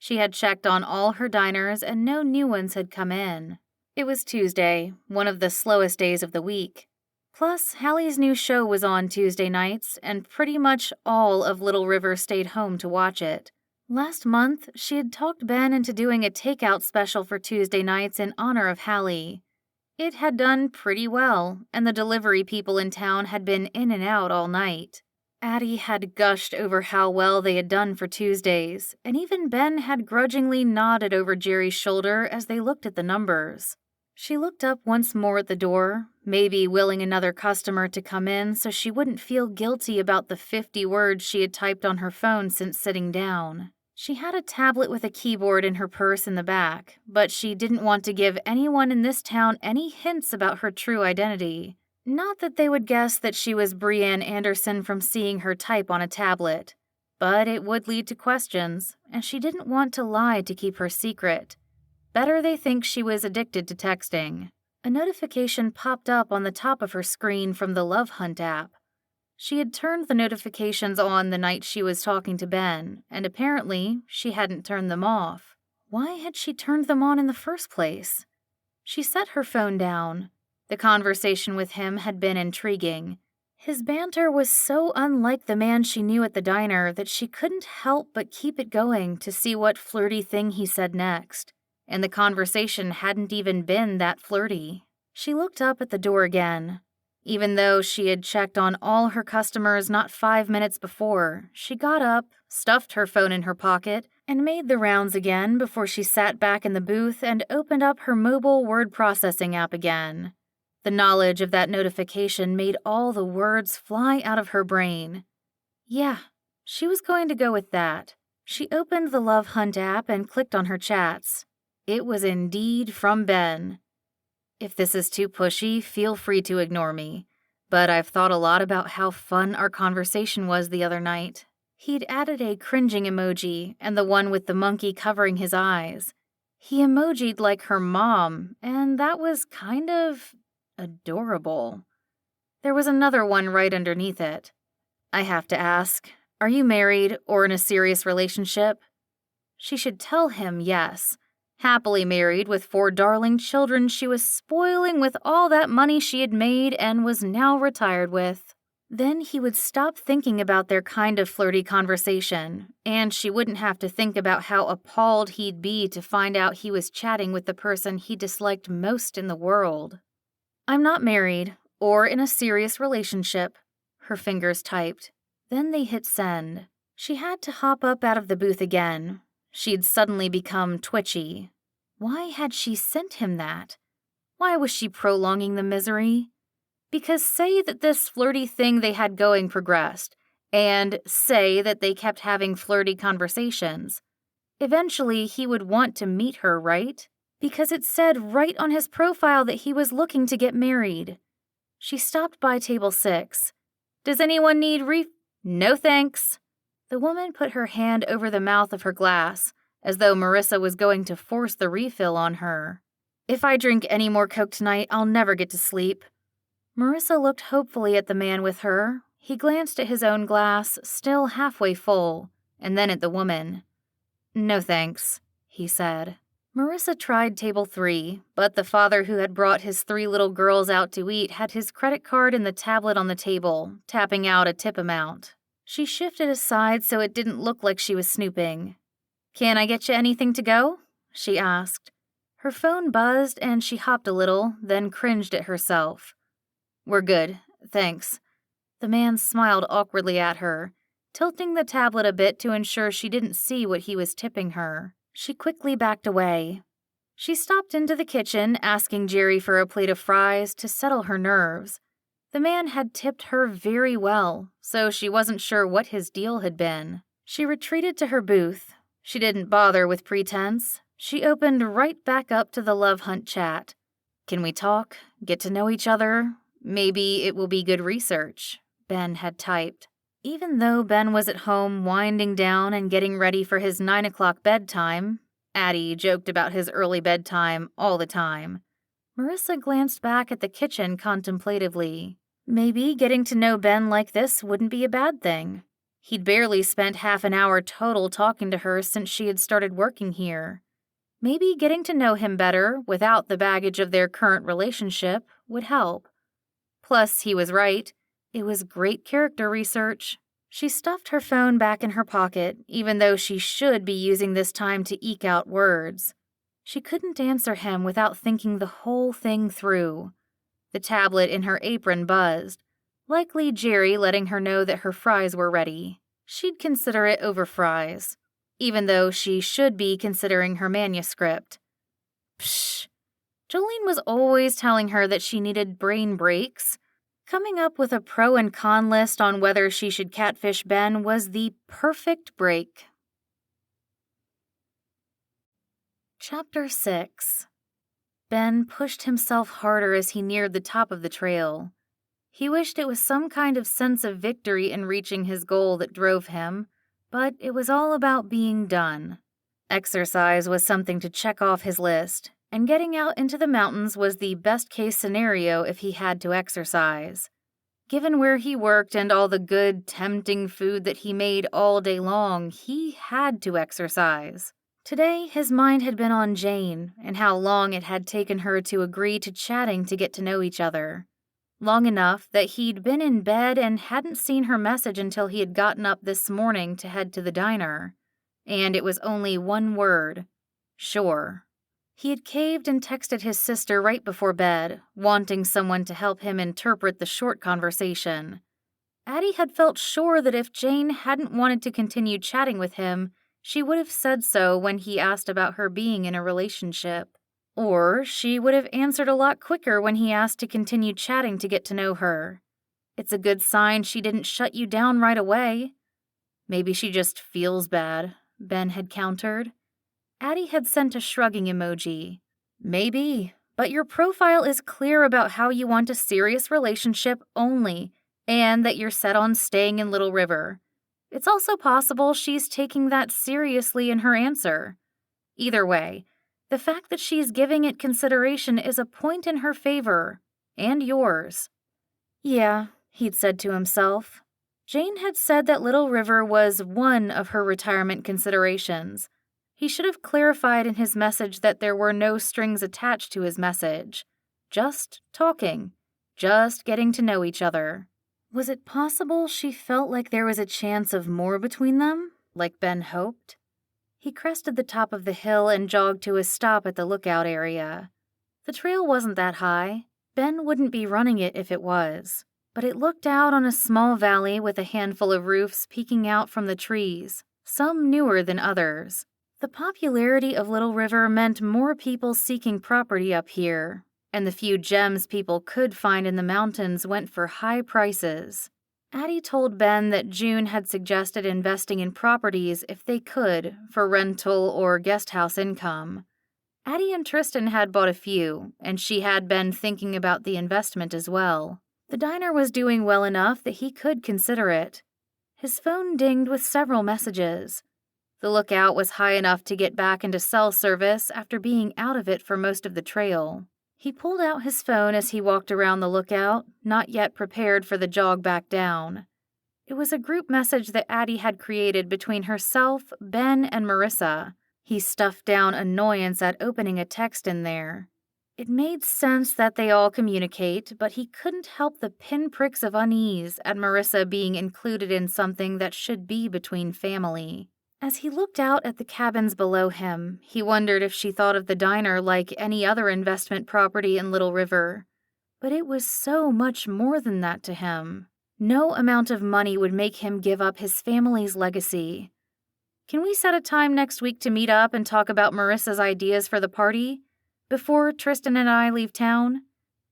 She had checked on all her diners and no new ones had come in. It was Tuesday, one of the slowest days of the week. Plus, Hallie's new show was on Tuesday nights, and pretty much all of Little River stayed home to watch it. Last month, she had talked Ben into doing a takeout special for Tuesday nights in honor of Hallie. It had done pretty well, and the delivery people in town had been in and out all night. Addie had gushed over how well they had done for Tuesdays, and even Ben had grudgingly nodded over Jerry's shoulder as they looked at the numbers. She looked up once more at the door, maybe willing another customer to come in so she wouldn't feel guilty about the 50 words she had typed on her phone since sitting down. She had a tablet with a keyboard in her purse in the back, but she didn't want to give anyone in this town any hints about her true identity. Not that they would guess that she was Brienne Anderson from seeing her type on a tablet, but it would lead to questions, and she didn't want to lie to keep her secret. Better they think she was addicted to texting. A notification popped up on the top of her screen from the Love Hunt app. She had turned the notifications on the night she was talking to Ben, and apparently she hadn't turned them off. Why had she turned them on in the first place? She set her phone down. The conversation with him had been intriguing. His banter was so unlike the man she knew at the diner that she couldn't help but keep it going to see what flirty thing he said next. And the conversation hadn't even been that flirty. She looked up at the door again. Even though she had checked on all her customers not 5 minutes before, she got up, stuffed her phone in her pocket, and made the rounds again before she sat back in the booth and opened up her mobile word processing app again. The knowledge of that notification made all the words fly out of her brain. Yeah, she was going to go with that. She opened the Love Hunt app and clicked on her chats. It was indeed from Ben. If this is too pushy, feel free to ignore me, but I've thought a lot about how fun our conversation was the other night. He'd added a cringing emoji and the one with the monkey covering his eyes. He emojied like her mom, and that was kind of adorable. There was another one right underneath it. I have to ask, are you married or in a serious relationship? She should tell him yes. Happily married with 4 darling children she was spoiling with all that money she had made and was now retired with. Then he would stop thinking about their kind of flirty conversation, and she wouldn't have to think about how appalled he'd be to find out he was chatting with the person he disliked most in the world. I'm not married or in a serious relationship, her fingers typed. Then they hit send. She had to hop up out of the booth again. She'd suddenly become twitchy. Why had she sent him that? Why was she prolonging the misery? Because say that this flirty thing they had going progressed, and say that they kept having flirty conversations. Eventually, he would want to meet her, right? Because it said right on his profile that he was looking to get married. She stopped by table 6. Does anyone need No thanks. The woman put her hand over the mouth of her glass, as though Marissa was going to force the refill on her. If I drink any more Coke tonight, I'll never get to sleep. Marissa looked hopefully at the man with her. He glanced at his own glass, still halfway full, and then at the woman. No thanks, he said. Marissa tried table 3, but the father who had brought his 3 little girls out to eat had his credit card and the tablet on the table, tapping out a tip amount. She shifted aside so it didn't look like she was snooping. Can I get you anything to go? She asked. Her phone buzzed and she hopped a little, then cringed at herself. We're good, thanks. The man smiled awkwardly at her, tilting the tablet a bit to ensure she didn't see what he was tipping her. She quickly backed away. She stopped into the kitchen, asking Jerry for a plate of fries to settle her nerves. The man had tipped her very well, so she wasn't sure what his deal had been. She retreated to her booth. She didn't bother with pretense. She opened right back up to the Love Hunt chat. Can we talk? Get to know each other? Maybe it will be good research, Ben had typed. Even though Ben was at home winding down and getting ready for his 9 o'clock bedtime, Addie joked about his early bedtime all the time. Marissa glanced back at the kitchen contemplatively. Maybe getting to know Ben like this wouldn't be a bad thing. He'd barely spent half an hour total talking to her since she had started working here. Maybe getting to know him better, without the baggage of their current relationship, would help. Plus, he was right. It was great character research. She stuffed her phone back in her pocket, even though she should be using this time to eke out words. She couldn't answer him without thinking the whole thing through. The tablet in her apron buzzed. Likely Jerry letting her know that her fries were ready. She'd consider it over fries, even though she should be considering her manuscript. Psh! Jolene was always telling her that she needed brain breaks. Coming up with a pro and con list on whether she should catfish Ben was the perfect break. Chapter 6. Ben pushed himself harder as he neared the top of the trail. He wished it was some kind of sense of victory in reaching his goal that drove him, but it was all about being done. Exercise was something to check off his list, and getting out into the mountains was the best-case scenario if he had to exercise. Given where he worked and all the good, tempting food that he made all day long, he had to exercise. Today, his mind had been on Jane and how long it had taken her to agree to chatting to get to know each other. Long enough that he'd been in bed and hadn't seen her message until he had gotten up this morning to head to the diner. And it was only one word: sure. He had caved and texted his sister right before bed, wanting someone to help him interpret the short conversation. Addie had felt sure that if Jane hadn't wanted to continue chatting with him, she would have said so when he asked about her being in a relationship. Or she would have answered a lot quicker when he asked to continue chatting to get to know her. It's a good sign she didn't shut you down right away. Maybe she just feels bad, Ben had countered. Addie had sent a shrugging emoji. Maybe, but your profile is clear about how you want a serious relationship only, and that you're set on staying in Little River. It's also possible she's taking that seriously in her answer. Either way, the fact that she's giving it consideration is a point in her favor, and yours. Yeah, he'd said to himself. Jane had said that Little River was one of her retirement considerations. He should have clarified in his message that there were no strings attached to his message. Just talking. Just getting to know each other. Was it possible she felt like there was a chance of more between them, like Ben hoped? He crested the top of the hill and jogged to a stop at the lookout area. The trail wasn't that high. Ben wouldn't be running it if it was. But it looked out on a small valley with a handful of roofs peeking out from the trees, some newer than others. The popularity of Little River meant more people seeking property up here, and the few gems people could find in the mountains went for high prices. Addie told Ben that June had suggested investing in properties if they could for rental or guest house income. Addie and Tristan had bought a few, and she had been thinking about the investment as well. The diner was doing well enough that he could consider it. His phone dinged with several messages. The lookout was high enough to get back into cell service after being out of it for most of the trail. He pulled out his phone as he walked around the lookout, not yet prepared for the jog back down. It was a group message that Addie had created between herself, Ben, and Marissa. He stuffed down annoyance at opening a text in there. It made sense that they all communicate, but he couldn't help the pinpricks of unease at Marissa being included in something that should be between family. As he looked out at the cabins below him, he wondered if she thought of the diner like any other investment property in Little River. But it was so much more than that to him. No amount of money would make him give up his family's legacy. Can we set a time next week to meet up and talk about Marissa's ideas for the party? Before Tristan and I leave town?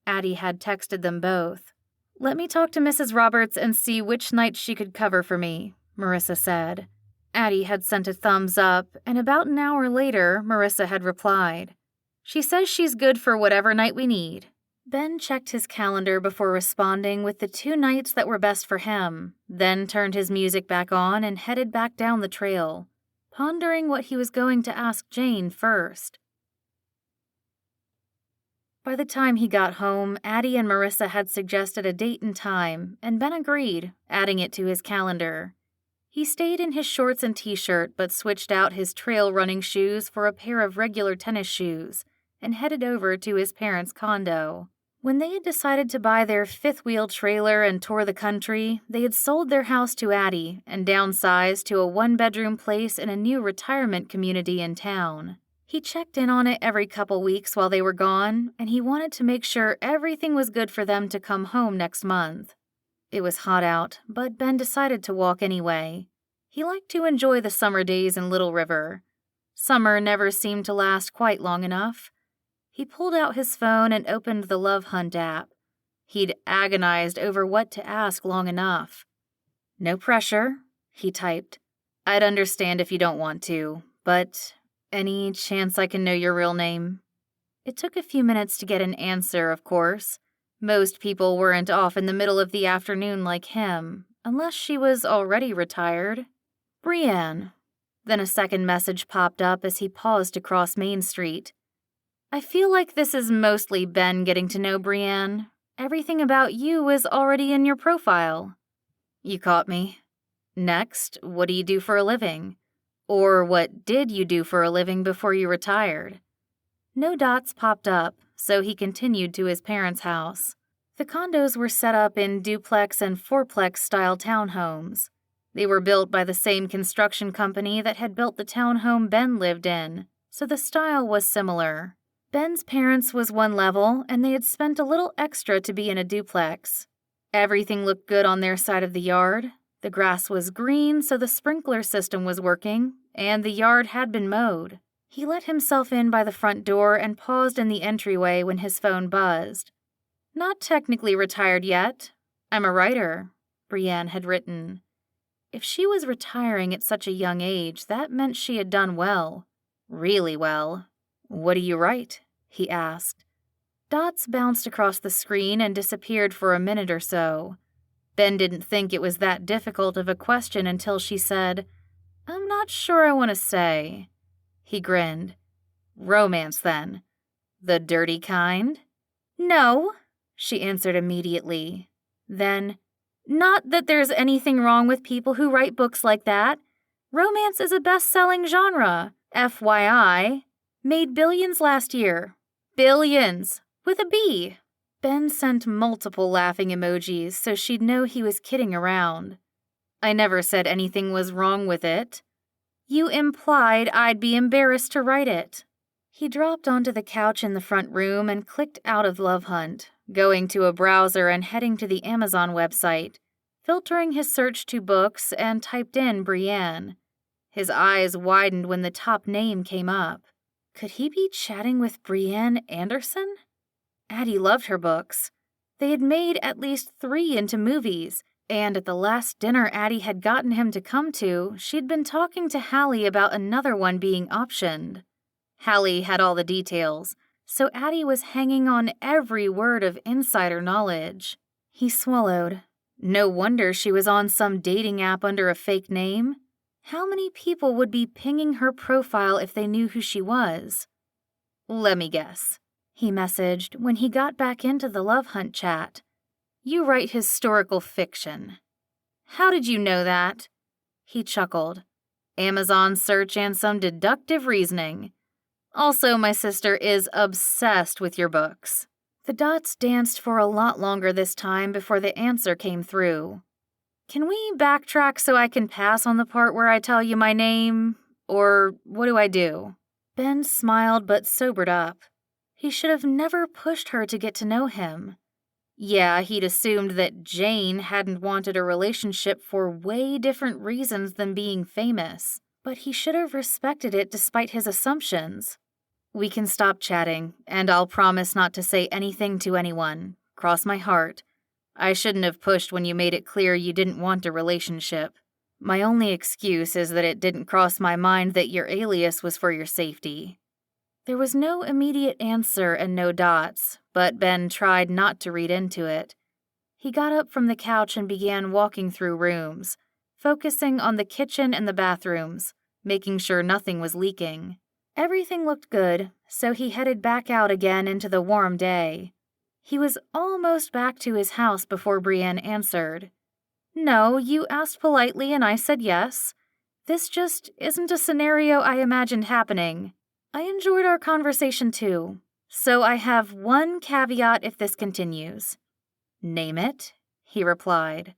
Addie had texted them both. Let me talk to Mrs. Roberts and see which night she could cover for me, Marissa said. Addie had sent a thumbs up, and about an hour later, Marissa had replied. She says she's good for whatever night we need. Ben checked his calendar before responding with the 2 nights that were best for him, then turned his music back on and headed back down the trail, pondering what he was going to ask Jane first. By the time he got home, Addie and Marissa had suggested a date and time, and Ben agreed, adding it to his calendar. He stayed in his shorts and t-shirt but switched out his trail running shoes for a pair of regular tennis shoes and headed over to his parents' condo. When they had decided to buy their fifth-wheel trailer and tour the country, they had sold their house to Addie and downsized to a one-bedroom place in a new retirement community in town. He checked in on it every couple weeks while they were gone, and he wanted to make sure everything was good for them to come home next month. It was hot out, but Ben decided to walk anyway. He liked to enjoy the summer days in Little River. Summer never seemed to last quite long enough. He pulled out his phone and opened the Love Hunt app. He'd agonized over what to ask long enough. "No pressure," he typed. "I'd understand if you don't want to, but any chance I can know your real name?" It took a few minutes to get an answer, of course. Most people weren't off in the middle of the afternoon like him, unless she was already retired. "Brienne." Then a second message popped up as he paused to cross Main Street. "I feel like this is mostly Ben getting to know Brienne. Everything about you is already in your profile." "You caught me. Next, what do you do for a living? Or what did you do for a living before you retired?" No dots popped up, so he continued to his parents' house. The condos were set up in duplex and fourplex style townhomes. They were built by the same construction company that had built the townhome Ben lived in, so the style was similar. Ben's parents was one level, and they had spent a little extra to be in a duplex. Everything looked good on their side of the yard. The grass was green, so the sprinkler system was working, and the yard had been mowed. He let himself in by the front door and paused in the entryway when his phone buzzed. "Not technically retired yet. I'm a writer," Brienne had written. If she was retiring at such a young age, that meant she had done well. Really well. "What do you write?" he asked. Dots bounced across the screen and disappeared for a minute or so. Ben didn't think it was that difficult of a question until she said, "I'm not sure I want to say." He grinned. "Romance, then. The dirty kind?" "No," she answered immediately. Then, "Not that there's anything wrong with people who write books like that. Romance is a best-selling genre. FYI. Made billions last year. Billions. With a B." Ben sent multiple laughing emojis so she'd know he was kidding around. "I never said anything was wrong with it." "You implied I'd be embarrassed to write it." He dropped onto the couch in the front room and clicked out of Love Hunt, going to a browser and heading to the Amazon website, filtering his search to books and typed in Brienne. His eyes widened when the top name came up. Could he be chatting with Brienne Anderson? Addie loved her books. They had made at least 3 into movies, and at the last dinner Addie had gotten him to come to, she'd been talking to Hallie about another one being optioned. Hallie had all the details, so Addie was hanging on every word of insider knowledge. He swallowed. No wonder she was on some dating app under a fake name. How many people would be pinging her profile if they knew who she was? "Let me guess," he messaged when he got back into the Love Hunt chat. "You write historical fiction." "How did you know that?" He chuckled. "Amazon search and some deductive reasoning. Also, my sister is obsessed with your books." The dots danced for a lot longer this time before the answer came through. "Can we backtrack so I can pass on the part where I tell you my name? Or what do I do?" Ben smiled but sobered up. He should have never pushed her to get to know him. Yeah, he'd assumed that Jane hadn't wanted a relationship for way different reasons than being famous, but he should have respected it despite his assumptions. "We can stop chatting, and I'll promise not to say anything to anyone. Cross my heart. I shouldn't have pushed when you made it clear you didn't want a relationship. My only excuse is that it didn't cross my mind that your alias was for your safety." There was no immediate answer and no dots, but Ben tried not to read into it. He got up from the couch and began walking through rooms, focusing on the kitchen and the bathrooms, making sure nothing was leaking. Everything looked good, so he headed back out again into the warm day. He was almost back to his house before Brienne answered. "No, you asked politely and I said yes. This just isn't a scenario I imagined happening. I enjoyed our conversation too. So I have one caveat if this continues." "Name it," he replied.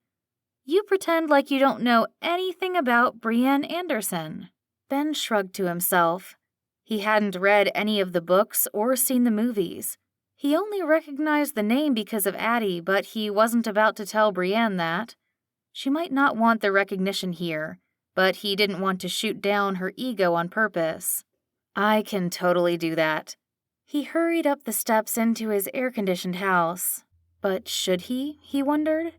"You pretend like you don't know anything about Brienne Anderson." Ben shrugged to himself. He hadn't read any of the books or seen the movies. He only recognized the name because of Addie, but he wasn't about to tell Brienne that. She might not want the recognition here, but he didn't want to shoot down her ego on purpose. "I can totally do that." He hurried up the steps into his air-conditioned house. But should he wondered?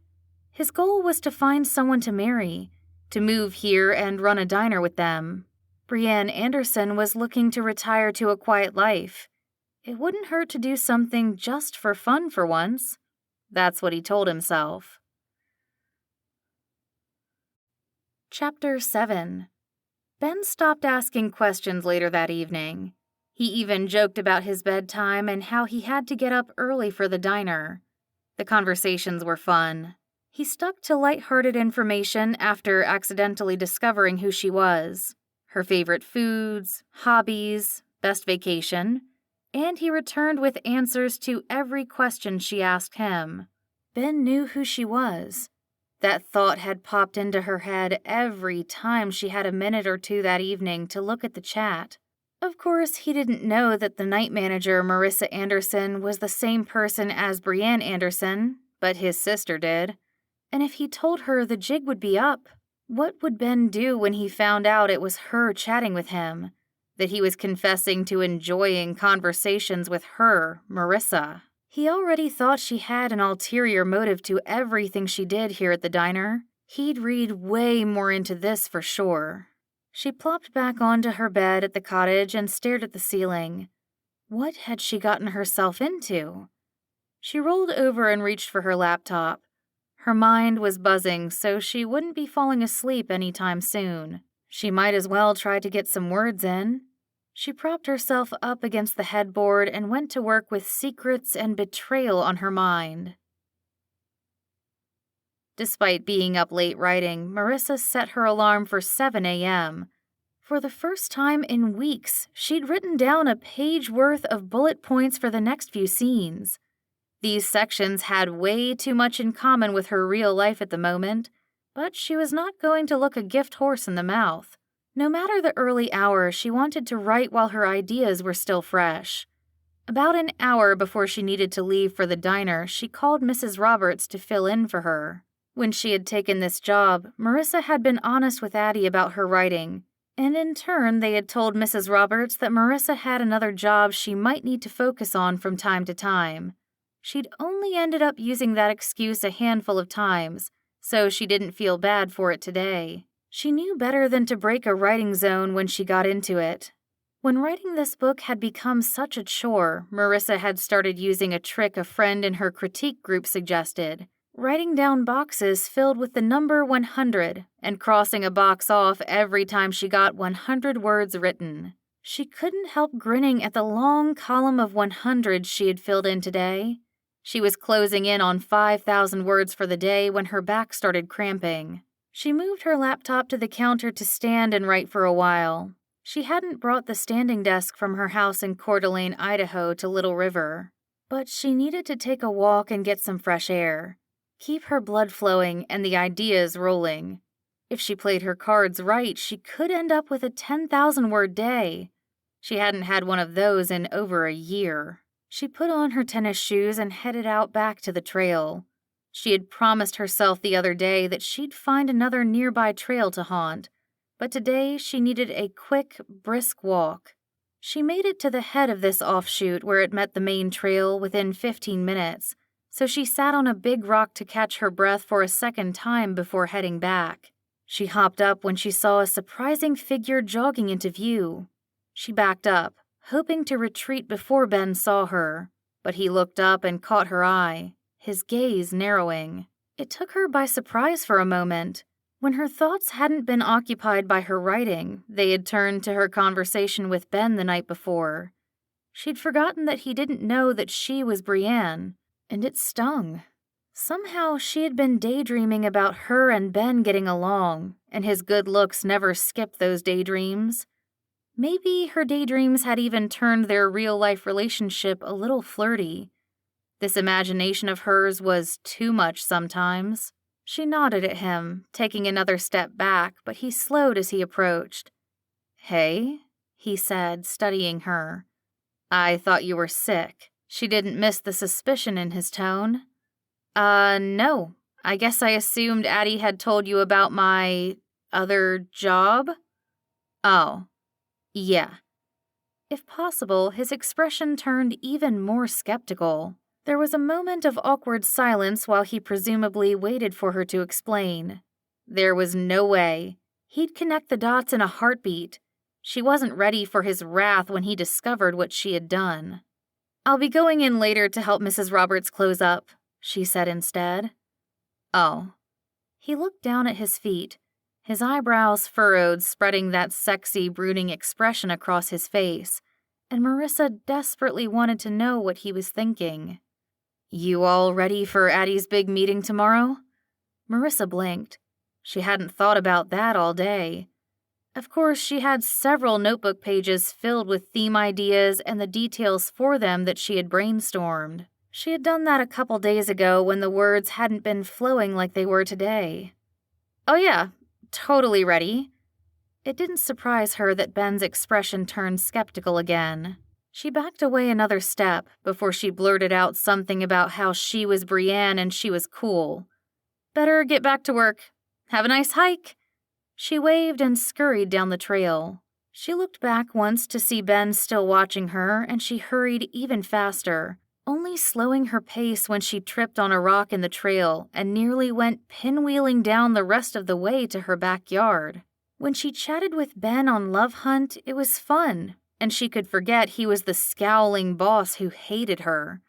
His goal was to find someone to marry, to move here and run a diner with them. Brienne Anderson was looking to retire to a quiet life. It wouldn't hurt to do something just for fun for once. That's what he told himself. Chapter 7. Ben stopped asking questions later that evening. He even joked about his bedtime and how he had to get up early for the diner. The conversations were fun. He stuck to lighthearted information after accidentally discovering who she was, her favorite foods, hobbies, best vacation, and he returned with answers to every question she asked him. Ben knew who she was. That thought had popped into her head every time she had a minute or two that evening to look at the chat. Of course, he didn't know that the night manager, Marissa Anderson, was the same person as Brienne Anderson, but his sister did. And if he told her the jig would be up, what would Ben do when he found out it was her chatting with him? That he was confessing to enjoying conversations with her, Marissa. He already thought she had an ulterior motive to everything she did here at the diner. He'd read way more into this for sure. She plopped back onto her bed at the cottage and stared at the ceiling. What had she gotten herself into? She rolled over and reached for her laptop. Her mind was buzzing, so she wouldn't be falling asleep anytime soon. She might as well try to get some words in. She propped herself up against the headboard and went to work with secrets and betrayal on her mind. Despite being up late writing, Marissa set her alarm for 7 a.m. For the first time in weeks, she'd written down a page worth of bullet points for the next few scenes. These sections had way too much in common with her real life at the moment, but she was not going to look a gift horse in the mouth. No matter the early hour, she wanted to write while her ideas were still fresh. About an hour before she needed to leave for the diner, she called Mrs. Roberts to fill in for her. When she had taken this job, Marissa had been honest with Addie about her writing, and in turn they had told Mrs. Roberts that Marissa had another job she might need to focus on from time to time. She'd only ended up using that excuse a handful of times, so she didn't feel bad for it today. She knew better than to break a writing zone when she got into it. When writing this book had become such a chore, Marissa had started using a trick a friend in her critique group suggested, writing down boxes filled with the number 100 and crossing a box off every time she got 100 words written. She couldn't help grinning at the long column of 100 she had filled in today. She was closing in on 5,000 words for the day when her back started cramping. She moved her laptop to the counter to stand and write for a while. She hadn't brought the standing desk from her house in Coeur d'Alene, Idaho to Little River, but she needed to take a walk and get some fresh air, keep her blood flowing and the ideas rolling. If she played her cards right, she could end up with a 10,000-word day. She hadn't had one of those in over a year. She put on her tennis shoes and headed out back to the trail. She had promised herself the other day that she'd find another nearby trail to haunt, but today she needed a quick, brisk walk. She made it to the head of this offshoot where it met the main trail within 15 minutes, so she sat on a big rock to catch her breath for a second time before heading back. She hopped up when she saw a surprising figure jogging into view. She backed up, hoping to retreat before Ben saw her, but he looked up and caught her eye, his gaze narrowing. It took her by surprise for a moment. When her thoughts hadn't been occupied by her writing, they had turned to her conversation with Ben the night before. She'd forgotten that he didn't know that she was Brienne, and it stung. Somehow she had been daydreaming about her and Ben getting along, and his good looks never skipped those daydreams. Maybe her daydreams had even turned their real-life relationship a little flirty. This imagination of hers was too much sometimes. She nodded at him, taking another step back, but he slowed as he approached. "Hey," he said, studying her. "I thought you were sick." She didn't miss the suspicion in his tone. No. I guess I assumed Addie had told you about my other job?" "Oh, yeah." If possible, his expression turned even more skeptical. There was a moment of awkward silence while he presumably waited for her to explain. There was no way. He'd connect the dots in a heartbeat. She wasn't ready for his wrath when he discovered what she had done. "I'll be going in later to help Mrs. Roberts close up," she said instead. "Oh." He looked down at his feet, his eyebrows furrowed, spreading that sexy, brooding expression across his face, and Marissa desperately wanted to know what he was thinking. "You all ready for Addie's big meeting tomorrow?" Marissa blinked. She hadn't thought about that all day. Of course, she had several notebook pages filled with theme ideas and the details for them that she had brainstormed. She had done that a couple days ago when the words hadn't been flowing like they were today. "Oh yeah, totally ready." It didn't surprise her that Ben's expression turned skeptical again. She backed away another step before she blurted out something about how she was Brienne and she was cool. "Better get back to work. Have a nice hike." She waved and scurried down the trail. She looked back once to see Ben still watching her, and she hurried even faster, only slowing her pace when she tripped on a rock in the trail and nearly went pinwheeling down the rest of the way to her backyard. When she chatted with Ben on Love Hunt, it was fun, and she could forget he was the scowling boss who hated her.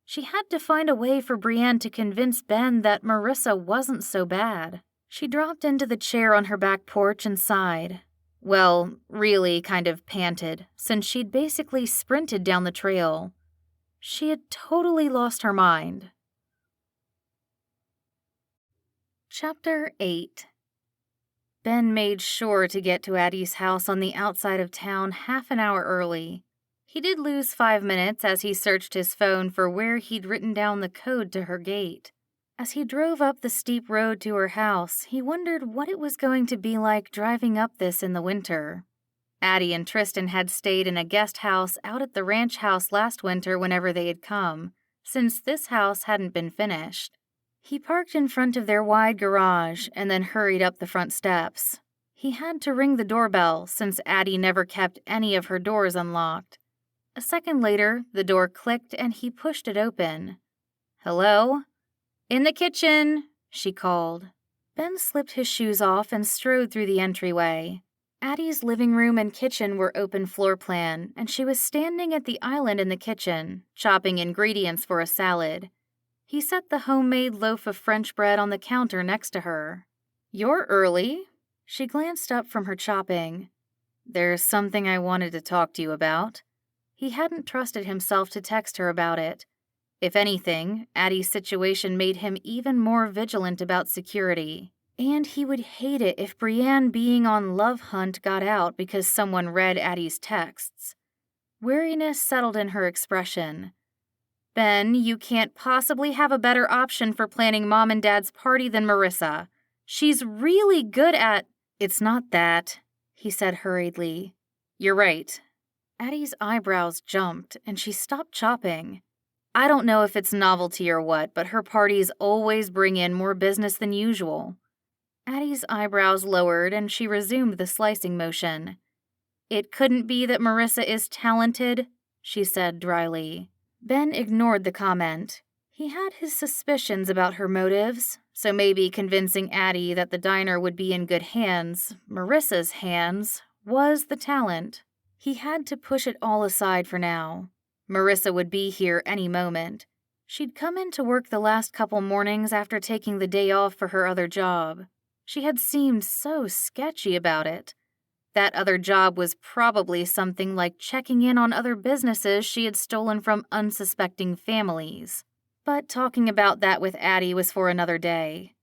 She had to find a way for Brienne to convince Ben that Marissa wasn't so bad. She dropped into the chair on her back porch and sighed. Well, really kind of panted, since she'd basically sprinted down the trail. She had totally lost her mind. Chapter 8. Ben made sure to get to Addie's house on the outside of town half an hour early. He did lose 5 minutes as he searched his phone for where he'd written down the code to her gate. As he drove up the steep road to her house, he wondered what it was going to be like driving up this in the winter. Addie and Tristan had stayed in a guest house out at the ranch house last winter whenever they had come, since this house hadn't been finished. He parked in front of their wide garage and then hurried up the front steps. He had to ring the doorbell since Addie never kept any of her doors unlocked. A second later, the door clicked and he pushed it open. "Hello?" "In the kitchen," she called. Ben slipped his shoes off and strode through the entryway. Addie's living room and kitchen were open floor plan, and she was standing at the island in the kitchen, chopping ingredients for a salad. He set the homemade loaf of French bread on the counter next to her. "You're early." She glanced up from her chopping. "There's something I wanted to talk to you about." He hadn't trusted himself to text her about it. If anything, Addie's situation made him even more vigilant about security. And he would hate it if Brienne being on Love Hunt got out because someone read Addie's texts. Weariness settled in her expression. "Ben, you can't possibly have a better option for planning Mom and Dad's party than Marissa. She's really good at—" "It's not that," he said hurriedly. "You're right." Addie's eyebrows jumped, and she stopped chopping. "I don't know if it's novelty or what, but her parties always bring in more business than usual." Addie's eyebrows lowered, and she resumed the slicing motion. "It couldn't be that Marissa is talented," she said dryly. Ben ignored the comment. He had his suspicions about her motives, so maybe convincing Addie that the diner would be in good hands, Marissa's hands, was the talent. He had to push it all aside for now. Marissa would be here any moment. She'd come into work the last couple mornings after taking the day off for her other job. She had seemed so sketchy about it. That other job was probably something like checking in on other businesses she had stolen from unsuspecting families. But talking about that with Addie was for another day.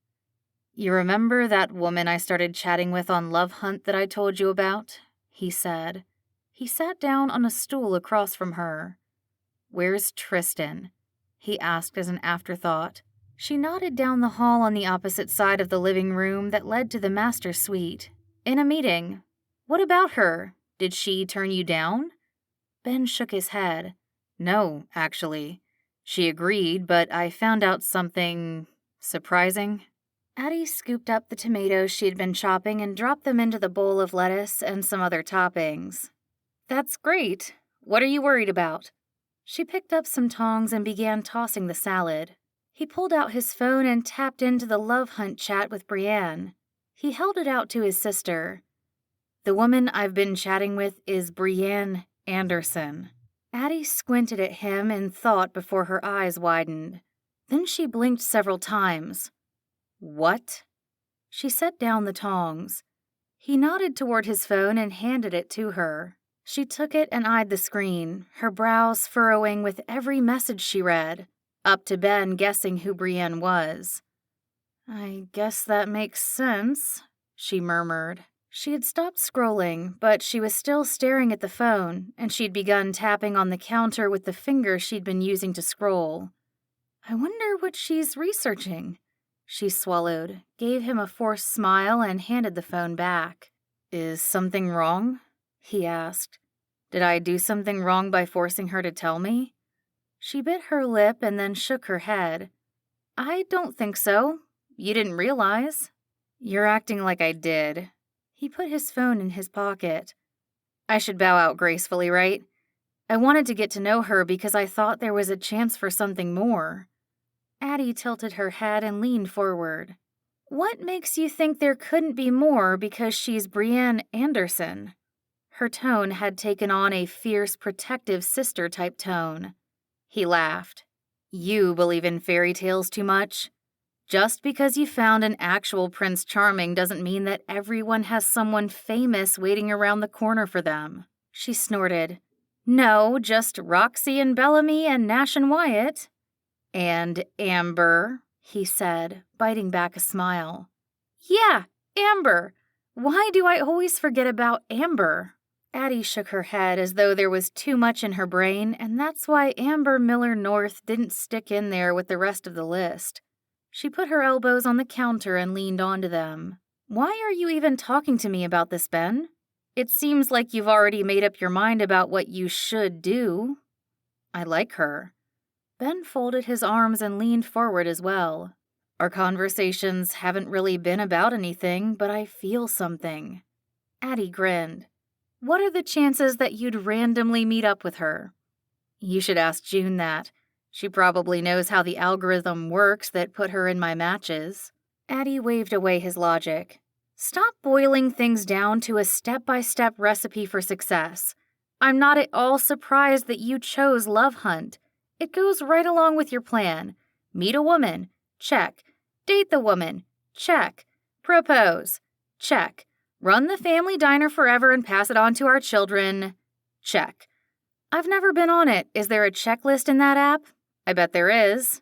"You remember that woman I started chatting with on Love Hunt that I told you about?" he said. He sat down on a stool across from her. "Where's Tristan?" he asked as an afterthought. She nodded down the hall on the opposite side of the living room that led to the master suite. "In a meeting." "What about her? Did she turn you down?" Ben shook his head. "No, actually. She agreed, but I found out something surprising." Addie scooped up the tomatoes she had been chopping and dropped them into the bowl of lettuce and some other toppings. "That's great. What are you worried about?" She picked up some tongs and began tossing the salad. He pulled out his phone and tapped into the love hunt chat with Brienne. He held it out to his sister. "The woman I've been chatting with is Brienne Anderson." Addie squinted at him in thought before her eyes widened. Then she blinked several times. "What?" She set down the tongs. He nodded toward his phone and handed it to her. She took it and eyed the screen, her brows furrowing with every message she read, up to Ben guessing who Brienne was. "I guess that makes sense," she murmured. She had stopped scrolling, but she was still staring at the phone, and she'd begun tapping on the counter with the finger she'd been using to scroll. "I wonder what she's researching." She swallowed, gave him a forced smile, and handed the phone back. "Is something wrong?" he asked. "Did I do something wrong by forcing her to tell me?" She bit her lip and then shook her head. "I don't think so. You didn't realize." "You're acting like I did." He put his phone in his pocket. "I should bow out gracefully, right? I wanted to get to know her because I thought there was a chance for something more." Addie tilted her head and leaned forward. "What makes you think there couldn't be more because she's Brienne Anderson?" Her tone had taken on a fierce, protective sister-type tone. He laughed. "You believe in fairy tales too much. Just because you found an actual Prince Charming doesn't mean that everyone has someone famous waiting around the corner for them." She snorted. "No, just Roxy and Bellamy and Nash and Wyatt." "And Amber," he said, biting back a smile. "Yeah, Amber. Why do I always forget about Amber?" Addie shook her head as though there was too much in her brain, and that's why Amber Miller North didn't stick in there with the rest of the list. She put her elbows on the counter and leaned onto them. "Why are you even talking to me about this, Ben? It seems like you've already made up your mind about what you should do." "I like her." Ben folded his arms and leaned forward as well. "Our conversations haven't really been about anything, but I feel something." Addie grinned. "What are the chances that you'd randomly meet up with her?" "You should ask June that. She probably knows how the algorithm works that put her in my matches." Addie waved away his logic. "Stop boiling things down to a step-by-step recipe for success. I'm not at all surprised that you chose Love Hunt. It goes right along with your plan. Meet a woman. Check. Date the woman. Check. Propose. Check. Run the family diner forever and pass it on to our children. Check. I've never been on it. Is there a checklist in that app? I bet there is."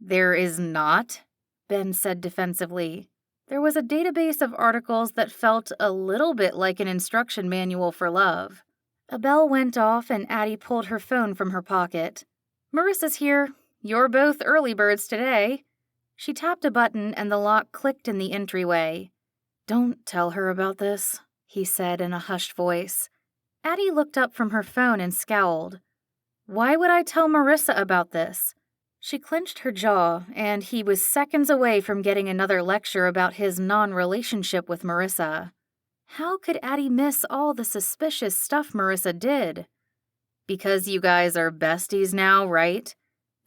"There is not," Ben said defensively. There was a database of articles that felt a little bit like an instruction manual for love. A bell went off and Addie pulled her phone from her pocket. "Marissa's here. You're both early birds today." She tapped a button and the lock clicked in the entryway. "Don't tell her about this," he said in a hushed voice. Addie looked up from her phone and scowled. "Why would I tell Marissa about this?" She clenched her jaw, and he was seconds away from getting another lecture about his non-relationship with Marissa. How could Addie miss all the suspicious stuff Marissa did? "Because you guys are besties now, right?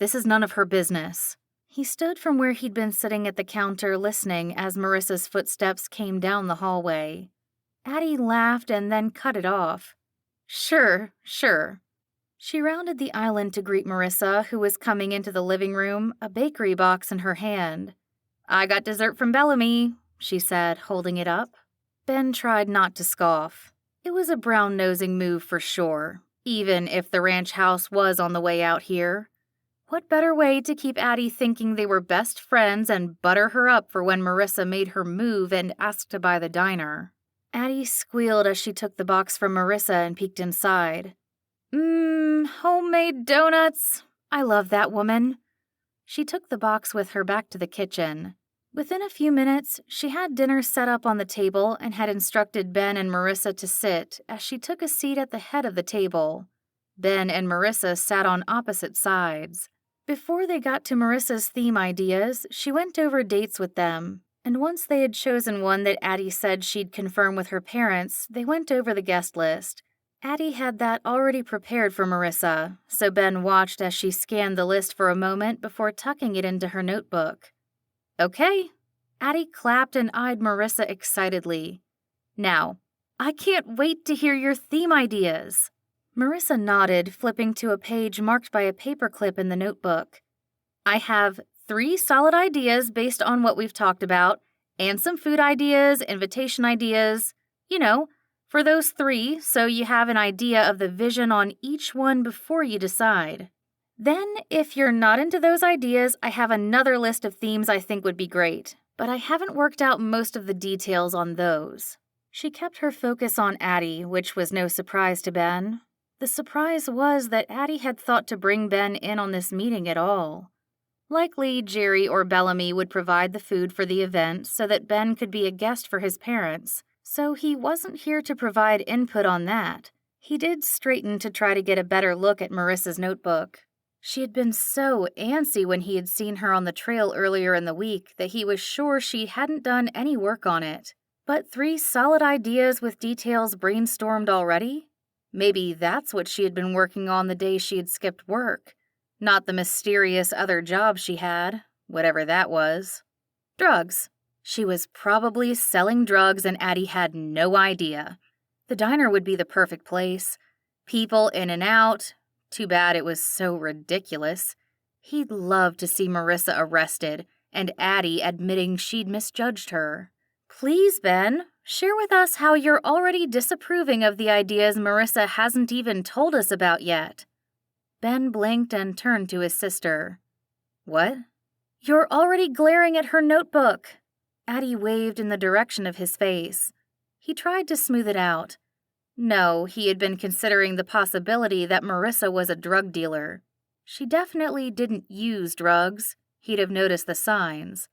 This is none of her business." He stood from where he'd been sitting at the counter listening as Marissa's footsteps came down the hallway. Addie laughed and then cut it off. Sure. She rounded the island to greet Marissa, who was coming into the living room, a bakery box in her hand. "I got dessert from Bellamy," she said, holding it up. Ben tried not to scoff. It was a brown-nosing move for sure, even if the ranch house was on the way out here. What better way to keep Addie thinking they were best friends and butter her up for when Marissa made her move and asked to buy the diner? Addie squealed as she took the box from Marissa and peeked inside. Homemade donuts. I love that woman. She took the box with her back to the kitchen. Within a few minutes, she had dinner set up on the table and had instructed Ben and Marissa to sit as she took a seat at the head of the table. Ben and Marissa sat on opposite sides. Before they got to Marissa's theme ideas, she went over dates with them, and once they had chosen one that Addie said she'd confirm with her parents, they went over the guest list. Addie had that already prepared for Marissa, so Ben watched as she scanned the list for a moment before tucking it into her notebook. Okay. Addie clapped and eyed Marissa excitedly. Now, I can't wait to hear your theme ideas. Marissa nodded, flipping to a page marked by a paperclip in the notebook. I have 3 solid ideas based on what we've talked about, and some food ideas, invitation ideas, for those 3, so you have an idea of the vision on each one before you decide. Then, if you're not into those ideas, I have another list of themes I think would be great, but I haven't worked out most of the details on those. She kept her focus on Addie, which was no surprise to Ben. The surprise was that Addie had thought to bring Ben in on this meeting at all. Likely, Jerry or Bellamy would provide the food for the event so that Ben could be a guest for his parents, so he wasn't here to provide input on that. He did straighten to try to get a better look at Marissa's notebook. She had been so antsy when he had seen her on the trail earlier in the week that he was sure she hadn't done any work on it. But 3 solid ideas with details brainstormed already? Maybe that's what she had been working on the day she had skipped work. Not the mysterious other job she had, whatever that was. Drugs. She was probably selling drugs and Addie had no idea. The diner would be the perfect place. People in and out. Too bad it was so ridiculous. He'd love to see Marissa arrested and Addie admitting she'd misjudged her. Please, Ben, share with us how you're already disapproving of the ideas Marissa hasn't even told us about yet. Ben blinked and turned to his sister. What? You're already glaring at her notebook. Addie waved in the direction of his face. He tried to smooth it out. No, he had been considering the possibility that Marissa was a drug dealer. She definitely didn't use drugs. He'd have noticed the signs.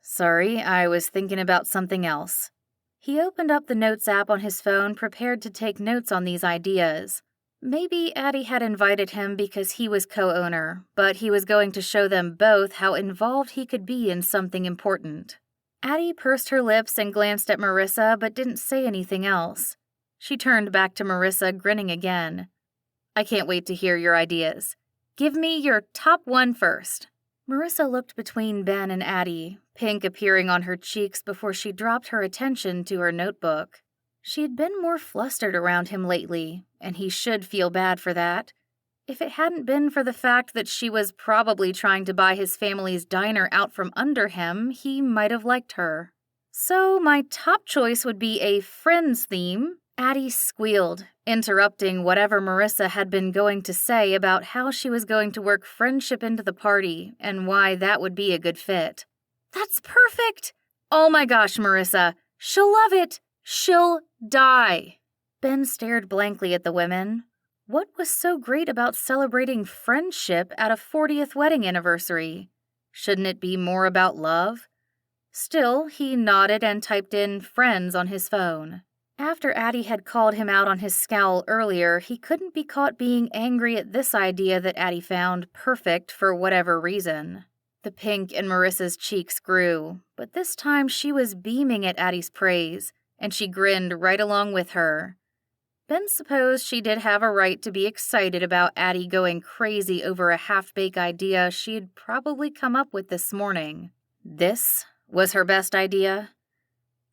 Sorry, I was thinking about something else. He opened up the Notes app on his phone, prepared to take notes on these ideas. Maybe Addie had invited him because he was co-owner, but he was going to show them both how involved he could be in something important. Addie pursed her lips and glanced at Marissa, but didn't say anything else. She turned back to Marissa, grinning again. I can't wait to hear your ideas. Give me your top one first. Marissa looked between Ben and Addie, pink appearing on her cheeks before she dropped her attention to her notebook. She had been more flustered around him lately, and he should feel bad for that. If it hadn't been for the fact that she was probably trying to buy his family's diner out from under him, he might have liked her. So my top choice would be a Friends theme. Addie squealed, interrupting whatever Marissa had been going to say about how she was going to work friendship into the party and why that would be a good fit. That's perfect! Oh my gosh, Marissa, she'll love it! She'll die! Ben stared blankly at the women. What was so great about celebrating friendship at a 40th wedding anniversary? Shouldn't it be more about love? Still, he nodded and typed in friends on his phone. After Addie had called him out on his scowl earlier, he couldn't be caught being angry at this idea that Addie found perfect for whatever reason. The pink in Marissa's cheeks grew, but this time she was beaming at Addie's praise, and she grinned right along with her. Ben supposed she did have a right to be excited about Addie going crazy over a half-baked idea she had probably come up with this morning. This was her best idea.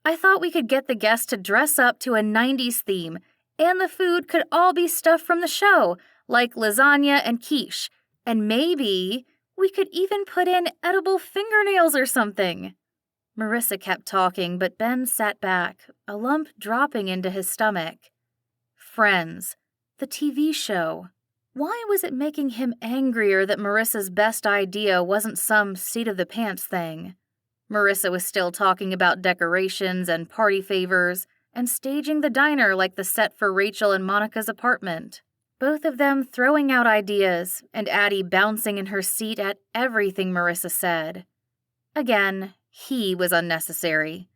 I thought we could get the guests to dress up to a 90s theme, and the food could all be stuff from the show, like lasagna and quiche, and maybe we could even put in edible fingernails or something. Marissa kept talking, but Ben sat back, a lump dropping into his stomach. Friends, the TV show. Why was it making him angrier that Marissa's best idea wasn't some seat-of-the-pants thing? Marissa was still talking about decorations and party favors, and staging the diner like the set for Rachel and Monica's apartment. Both of them throwing out ideas, and Addie bouncing in her seat at everything Marissa said. Again, he was unnecessary.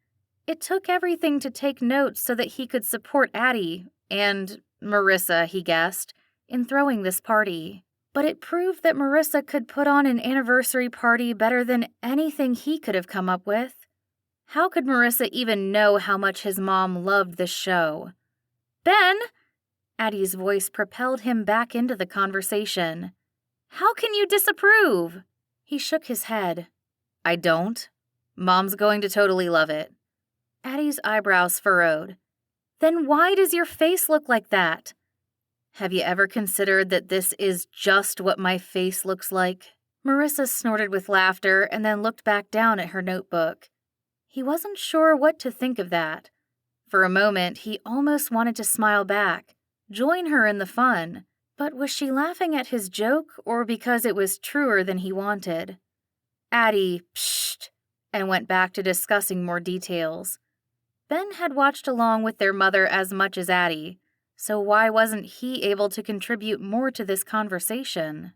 It took everything to take notes so that he could support Addie, and Marissa, he guessed, in throwing this party. But it proved that Marissa could put on an anniversary party better than anything he could have come up with. How could Marissa even know how much his mom loved this show? Ben! Addie's voice propelled him back into the conversation. How can you disapprove? He shook his head. I don't. Mom's going to totally love it. Addie's eyebrows furrowed. Then why does your face look like that? Have you ever considered that this is just what my face looks like? Marissa snorted with laughter and then looked back down at her notebook. He wasn't sure what to think of that. For a moment, he almost wanted to smile back, join her in the fun, but was she laughing at his joke or because it was truer than he wanted? Addie pshed and went back to discussing more details. Ben had watched along with their mother as much as Addie, so why wasn't he able to contribute more to this conversation?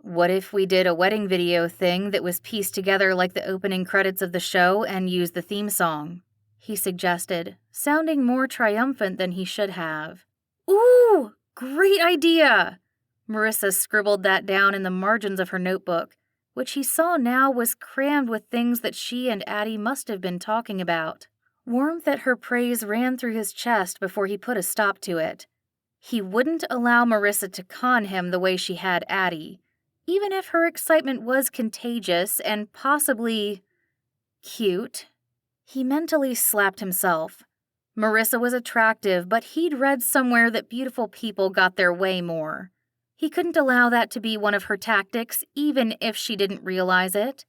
What if we did a wedding video thing that was pieced together like the opening credits of the show and used the theme song? He suggested, sounding more triumphant than he should have. Ooh, great idea! Marissa scribbled that down in the margins of her notebook, which he saw now was crammed with things that she and Addie must have been talking about. Warmth at her praise ran through his chest before he put a stop to it. He wouldn't allow Marissa to con him the way she had Addie, even if her excitement was contagious and possibly cute. He mentally slapped himself. Marissa was attractive, but he'd read somewhere that beautiful people got their way more. He couldn't allow that to be one of her tactics, even if she didn't realize it.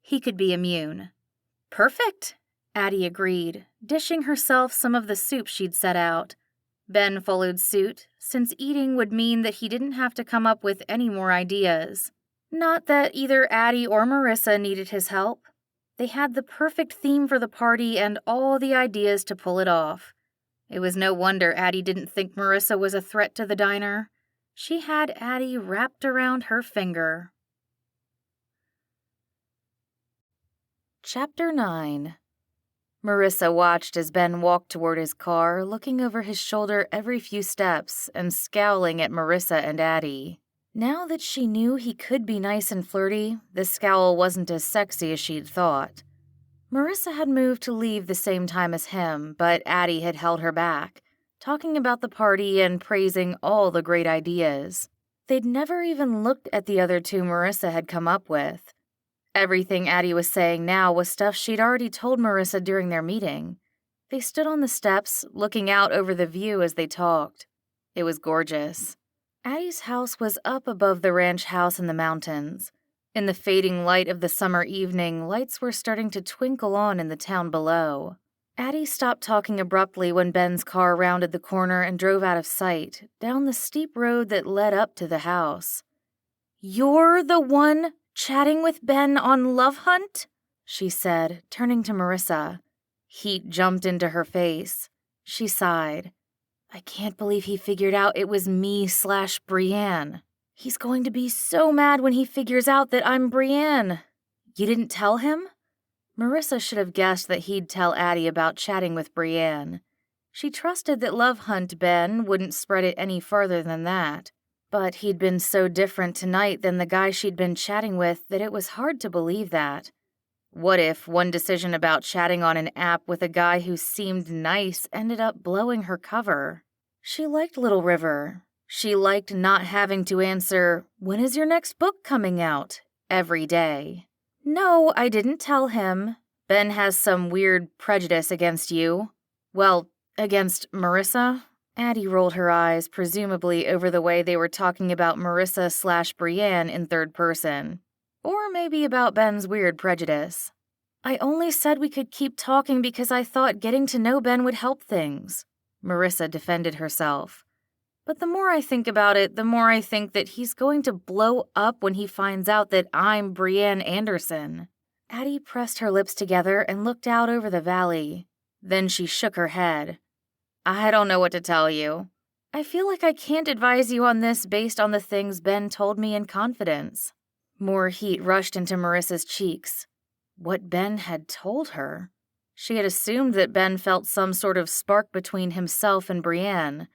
He could be immune. Perfect, Addie agreed, dishing herself some of the soup she'd set out. Ben followed suit, since eating would mean that he didn't have to come up with any more ideas. Not that either Addie or Marissa needed his help. They had the perfect theme for the party and all the ideas to pull it off. It was no wonder Addie didn't think Marissa was a threat to the diner. She had Addie wrapped around her finger. Chapter 9. Marissa watched as Ben walked toward his car, looking over his shoulder every few steps and scowling at Marissa and Addie. Now that she knew he could be nice and flirty, the scowl wasn't as sexy as she'd thought. Marissa had moved to leave the same time as him, but Addie had held her back, talking about the party and praising all the great ideas. They'd never even looked at the other two Marissa had come up with. Everything Addie was saying now was stuff she'd already told Marissa during their meeting. They stood on the steps, looking out over the view as they talked. It was gorgeous. Addie's house was up above the ranch house in the mountains. In the fading light of the summer evening, lights were starting to twinkle on in the town below. Addie stopped talking abruptly when Ben's car rounded the corner and drove out of sight, down the steep road that led up to the house. "You're the one chatting with Ben on Love Hunt?" she said, turning to Marissa. Heat jumped into her face. She sighed. "I can't believe he figured out it was me/Brienne. He's going to be so mad when he figures out that I'm Brienne. You didn't tell him?" Marissa should have guessed that he'd tell Addie about chatting with Brienne. She trusted that Love Hunt Ben wouldn't spread it any farther than that. But he'd been so different tonight than the guy she'd been chatting with that it was hard to believe that. What if one decision about chatting on an app with a guy who seemed nice ended up blowing her cover? She liked Little River. She liked not having to answer, "When is your next book coming out?" every day. "No, I didn't tell him. Ben has some weird prejudice against you." "Well, against Marissa?" Addie rolled her eyes, presumably over the way they were talking about Marissa/Brienne in third person. Or maybe about Ben's weird prejudice. "I only said we could keep talking because I thought getting to know Ben would help things." Marissa defended herself. "But the more I think about it, the more I think that he's going to blow up when he finds out that I'm Brienne Anderson." Addie pressed her lips together and looked out over the valley. Then she shook her head. I don't know what to tell you. I feel like I can't advise you on this based on the things Ben told me in confidence. More heat rushed into Marissa's cheeks. What Ben had told her? She had assumed that Ben felt some sort of spark between himself and Brienne.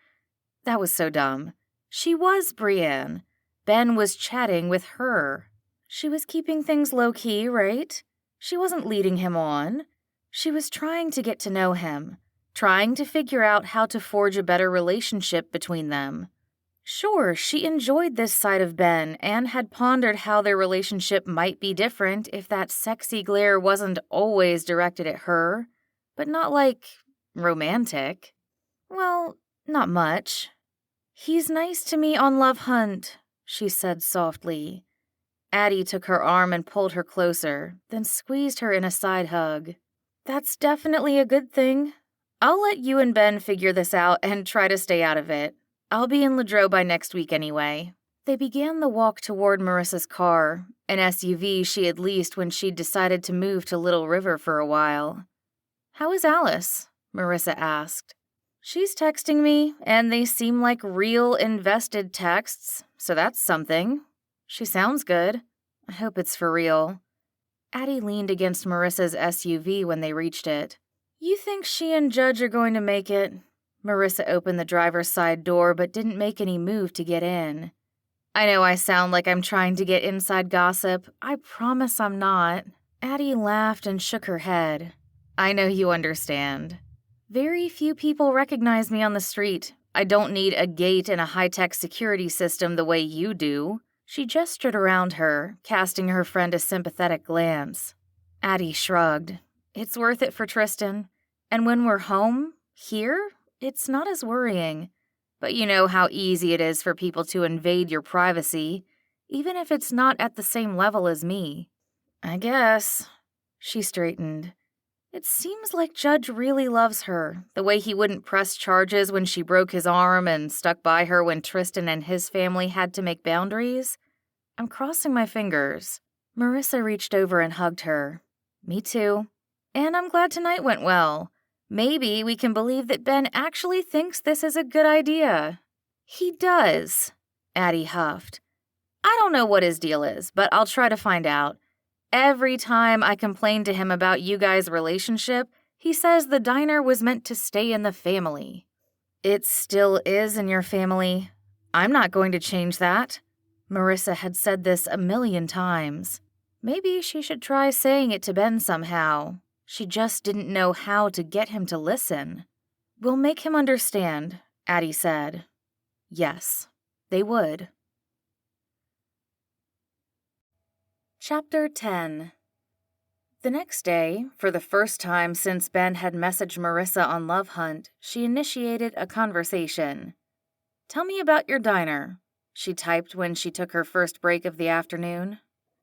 That was so dumb. She was Brienne. Ben was chatting with her. She was keeping things low-key, right? She wasn't leading him on. She was trying to get to know him, trying to figure out how to forge a better relationship between them. Sure, she enjoyed this side of Ben and had pondered how their relationship might be different if that sexy glare wasn't always directed at her, but not like romantic. Well, not much. He's nice to me on Love Hunt, she said softly. Addie took her arm and pulled her closer, then squeezed her in a side hug. That's definitely a good thing. I'll let you and Ben figure this out and try to stay out of it. I'll be in Ladreau by next week anyway. They began the walk toward Marissa's car, an SUV she had leased when she'd decided to move to Little River for a while. How is Alice? Marissa asked. She's texting me, and they seem like real invested texts, so that's something. She sounds good. I hope it's for real. Addie leaned against Marissa's SUV when they reached it. You think she and Judge are going to make it? Marissa opened the driver's side door but didn't make any move to get in. I know I sound like I'm trying to get inside gossip. I promise I'm not. Addie laughed and shook her head. I know you understand. Very few people recognize me on the street. I don't need a gate and a high-tech security system the way you do. She gestured around her, casting her friend a sympathetic glance. Addie shrugged. It's worth it for Tristan. And when we're home, here, it's not as worrying. But you know how easy it is for people to invade your privacy, even if it's not at the same level as me. I guess. She straightened. It seems like Judge really loves her, the way he wouldn't press charges when she broke his arm and stuck by her when Tristan and his family had to make boundaries. I'm crossing my fingers. Marissa reached over and hugged her. Me too. And I'm glad tonight went well. Maybe we can believe that Ben actually thinks this is a good idea. He does, Addie huffed. I don't know what his deal is, but I'll try to find out. Every time I complain to him about you guys' relationship, he says the diner was meant to stay in the family. It still is in your family. I'm not going to change that. Marissa had said this 1,000,000 times. Maybe she should try saying it to Ben somehow. She just didn't know how to get him to listen. We'll make him understand, Addie said. Yes, they would. Chapter 10. The next day, for the first time since Ben had messaged Marissa on Love Hunt, she initiated a conversation. Tell me about your diner, she typed when she took her first break of the afternoon.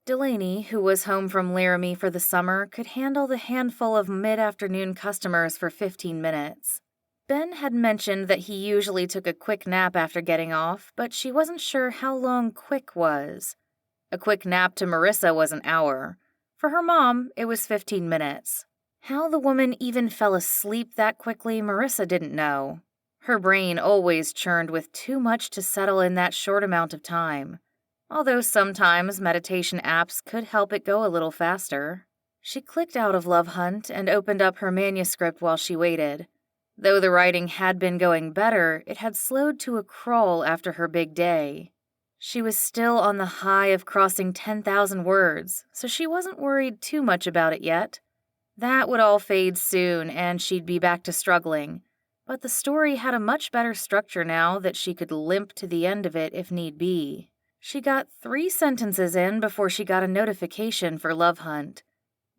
Delaney, who was home from Laramie for the summer, could handle the handful of mid-afternoon customers for 15 minutes. Ben had mentioned that he usually took a quick nap after getting off, but she wasn't sure how long quick was. A quick nap to Marissa was an hour. For her mom, it was 15 minutes. How the woman even fell asleep that quickly, Marissa didn't know. Her brain always churned with too much to settle in that short amount of time. Although sometimes meditation apps could help it go a little faster. She clicked out of Love Hunt and opened up her manuscript while she waited. Though the writing had been going better, it had slowed to a crawl after her big day. She was still on the high of crossing 10,000 words, so she wasn't worried too much about it yet. That would all fade soon, and she'd be back to struggling. But the story had a much better structure now that she could limp to the end of it if need be. She got 3 sentences in before she got a notification for Love Hunt.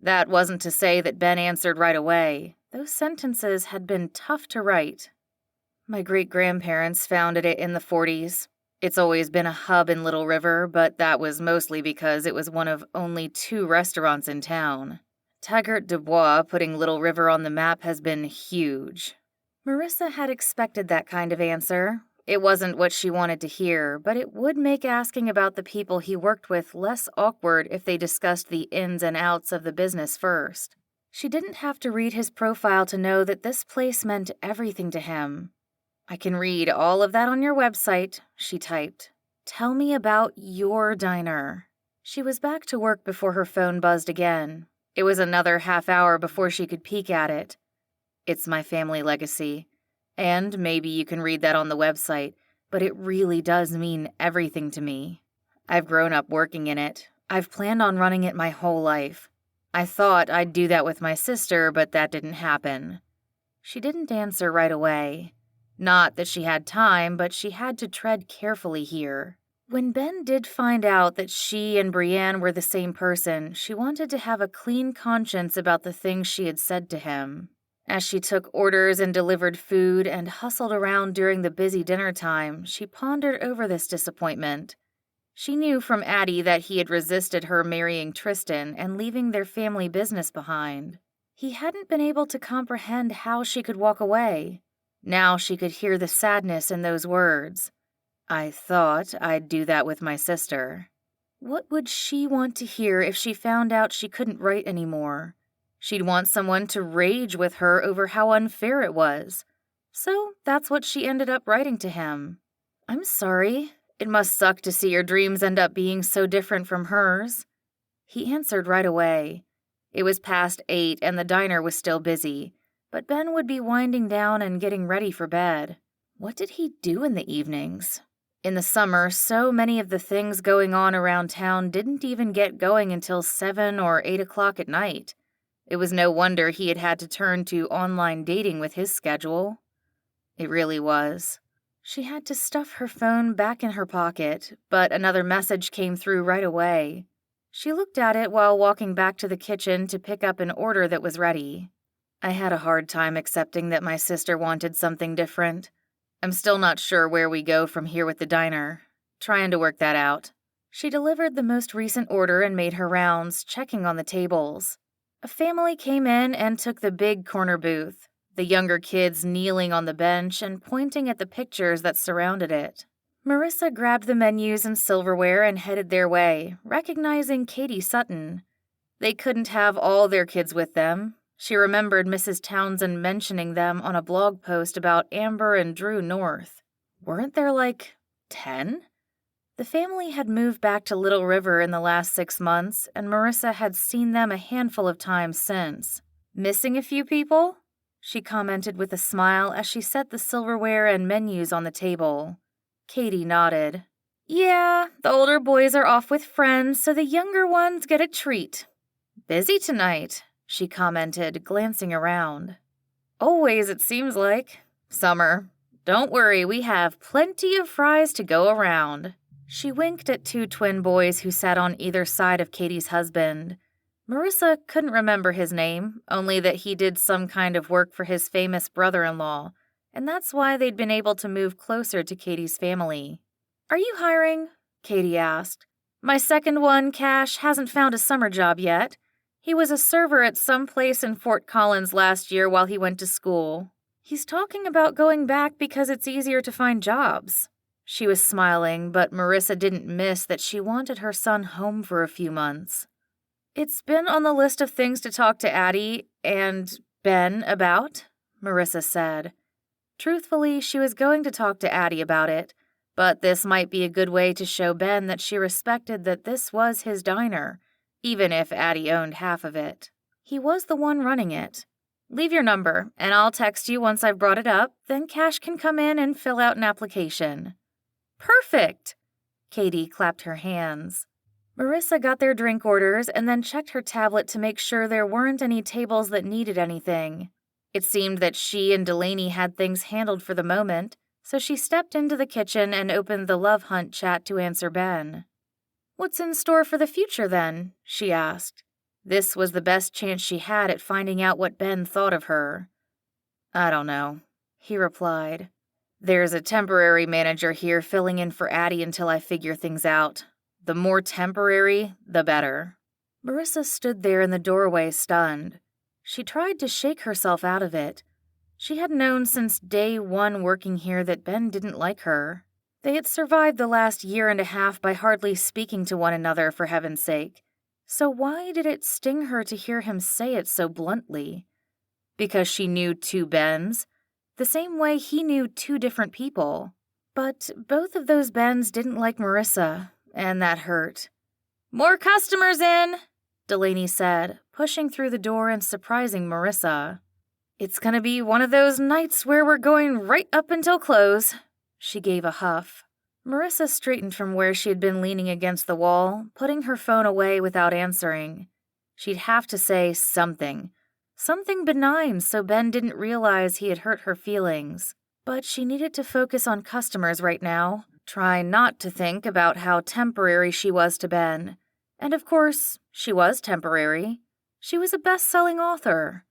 That wasn't to say that Ben answered right away. Those sentences had been tough to write. My great-grandparents founded it in the 40s. It's always been a hub in Little River, but that was mostly because it was one of only 2 restaurants in town. Taggart Dubois putting Little River on the map has been huge. Marissa had expected that kind of answer. It wasn't what she wanted to hear, but it would make asking about the people he worked with less awkward if they discussed the ins and outs of the business first. She didn't have to read his profile to know that this place meant everything to him. "I can read all of that on your website," she typed. "Tell me about your diner." She was back to work before her phone buzzed again. It was another half hour before she could peek at it. "It's my family legacy. And maybe you can read that on the website, but it really does mean everything to me. I've grown up working in it. I've planned on running it my whole life. I thought I'd do that with my sister, but that didn't happen." She didn't answer right away. Not that she had time, but she had to tread carefully here. When Ben did find out that she and Brienne were the same person, she wanted to have a clean conscience about the things she had said to him. As she took orders and delivered food and hustled around during the busy dinner time, she pondered over this disappointment. She knew from Addie that he had resisted her marrying Tristan and leaving their family business behind. He hadn't been able to comprehend how she could walk away. Now she could hear the sadness in those words. "I thought I'd do that with my sister." What would she want to hear if she found out she couldn't write anymore? She'd want someone to rage with her over how unfair it was. So that's what she ended up writing to him. "I'm sorry. It must suck to see your dreams end up being so different from hers." He answered right away. It was past 8 and the diner was still busy, but Ben would be winding down and getting ready for bed. What did he do in the evenings? In the summer, so many of the things going on around town didn't even get going until 7 or 8 o'clock at night. It was no wonder he had to turn to online dating with his schedule. It really was. She had to stuff her phone back in her pocket, but another message came through right away. She looked at it while walking back to the kitchen to pick up an order that was ready. "I had a hard time accepting that my sister wanted something different. I'm still not sure where we go from here with the diner. Trying to work that out." She delivered the most recent order and made her rounds, checking on the tables. A family came in and took the big corner booth, the younger kids kneeling on the bench and pointing at the pictures that surrounded it. Marissa grabbed the menus and silverware and headed their way, recognizing Katie Sutton. They couldn't have all their kids with them. She remembered Mrs. Townsend mentioning them on a blog post about Amber and Drew North. Weren't there 10? The family had moved back to Little River in the last 6 months, and Marissa had seen them a handful of times since. "Missing a few people?" she commented with a smile as she set the silverware and menus on the table. Katie nodded. "Yeah, the older boys are off with friends, so the younger ones get a treat." "Busy tonight," she commented, glancing around. "Always, it seems like. Summer. Don't worry, we have plenty of fries to go around." She winked at 2 twin boys who sat on either side of Katie's husband. Marissa couldn't remember his name, only that he did some kind of work for his famous brother-in-law, and that's why they'd been able to move closer to Katie's family. "Are you hiring?" Katie asked. "My second one, Cash, hasn't found a summer job yet. He was a server at some place in Fort Collins last year while he went to school. He's talking about going back because it's easier to find jobs." She was smiling, but Marissa didn't miss that she wanted her son home for a few months. "It's been on the list of things to talk to Addie and Ben about," Marissa said. Truthfully, she was going to talk to Addie about it, but this might be a good way to show Ben that she respected that this was his diner, even if Addie owned half of it. He was the one running it. "Leave your number, and I'll text you once I've brought it up, then Cash can come in and fill out an application." "Perfect!" Katie clapped her hands. Marissa got their drink orders and then checked her tablet to make sure there weren't any tables that needed anything. It seemed that she and Delaney had things handled for the moment, so she stepped into the kitchen and opened the Love Hunt chat to answer Ben. "What's in store for the future, then?" she asked. This was the best chance she had at finding out what Ben thought of her. "I don't know," he replied. "There's a temporary manager here filling in for Addie until I figure things out. The more temporary, the better." Marissa stood there in the doorway, stunned. She tried to shake herself out of it. She had known since day one working here that Ben didn't like her. They had survived the last year and a half by hardly speaking to one another, for heaven's sake. So why did it sting her to hear him say it so bluntly? Because she knew two Bens, the same way he knew two different people. But both of those Bens didn't like Marissa, and that hurt. "More customers in," Delaney said, pushing through the door and surprising Marissa. "It's gonna be one of those nights where we're going right up until close." She gave a huff. Marissa straightened from where she had been leaning against the wall, putting her phone away without answering. She'd have to say something. Something benign so Ben didn't realize he had hurt her feelings. But she needed to focus on customers right now, try not to think about how temporary she was to Ben. And of course, she was temporary. She was a best-selling author.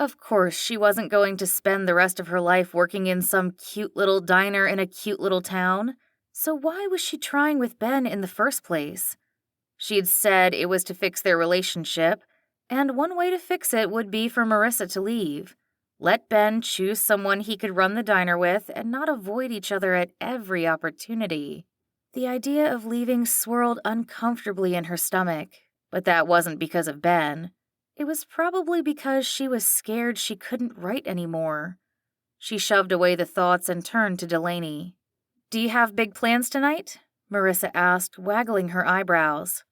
Of course, she wasn't going to spend the rest of her life working in some cute little diner in a cute little town. So why was she trying with Ben in the first place? She'd said it was to fix their relationship, and one way to fix it would be for Marissa to leave. Let Ben choose someone he could run the diner with and not avoid each other at every opportunity. The idea of leaving swirled uncomfortably in her stomach, but that wasn't because of Ben. It was probably because she was scared she couldn't write anymore. She shoved away the thoughts and turned to Delaney. "Do you have big plans tonight?" Marissa asked, waggling her eyebrows.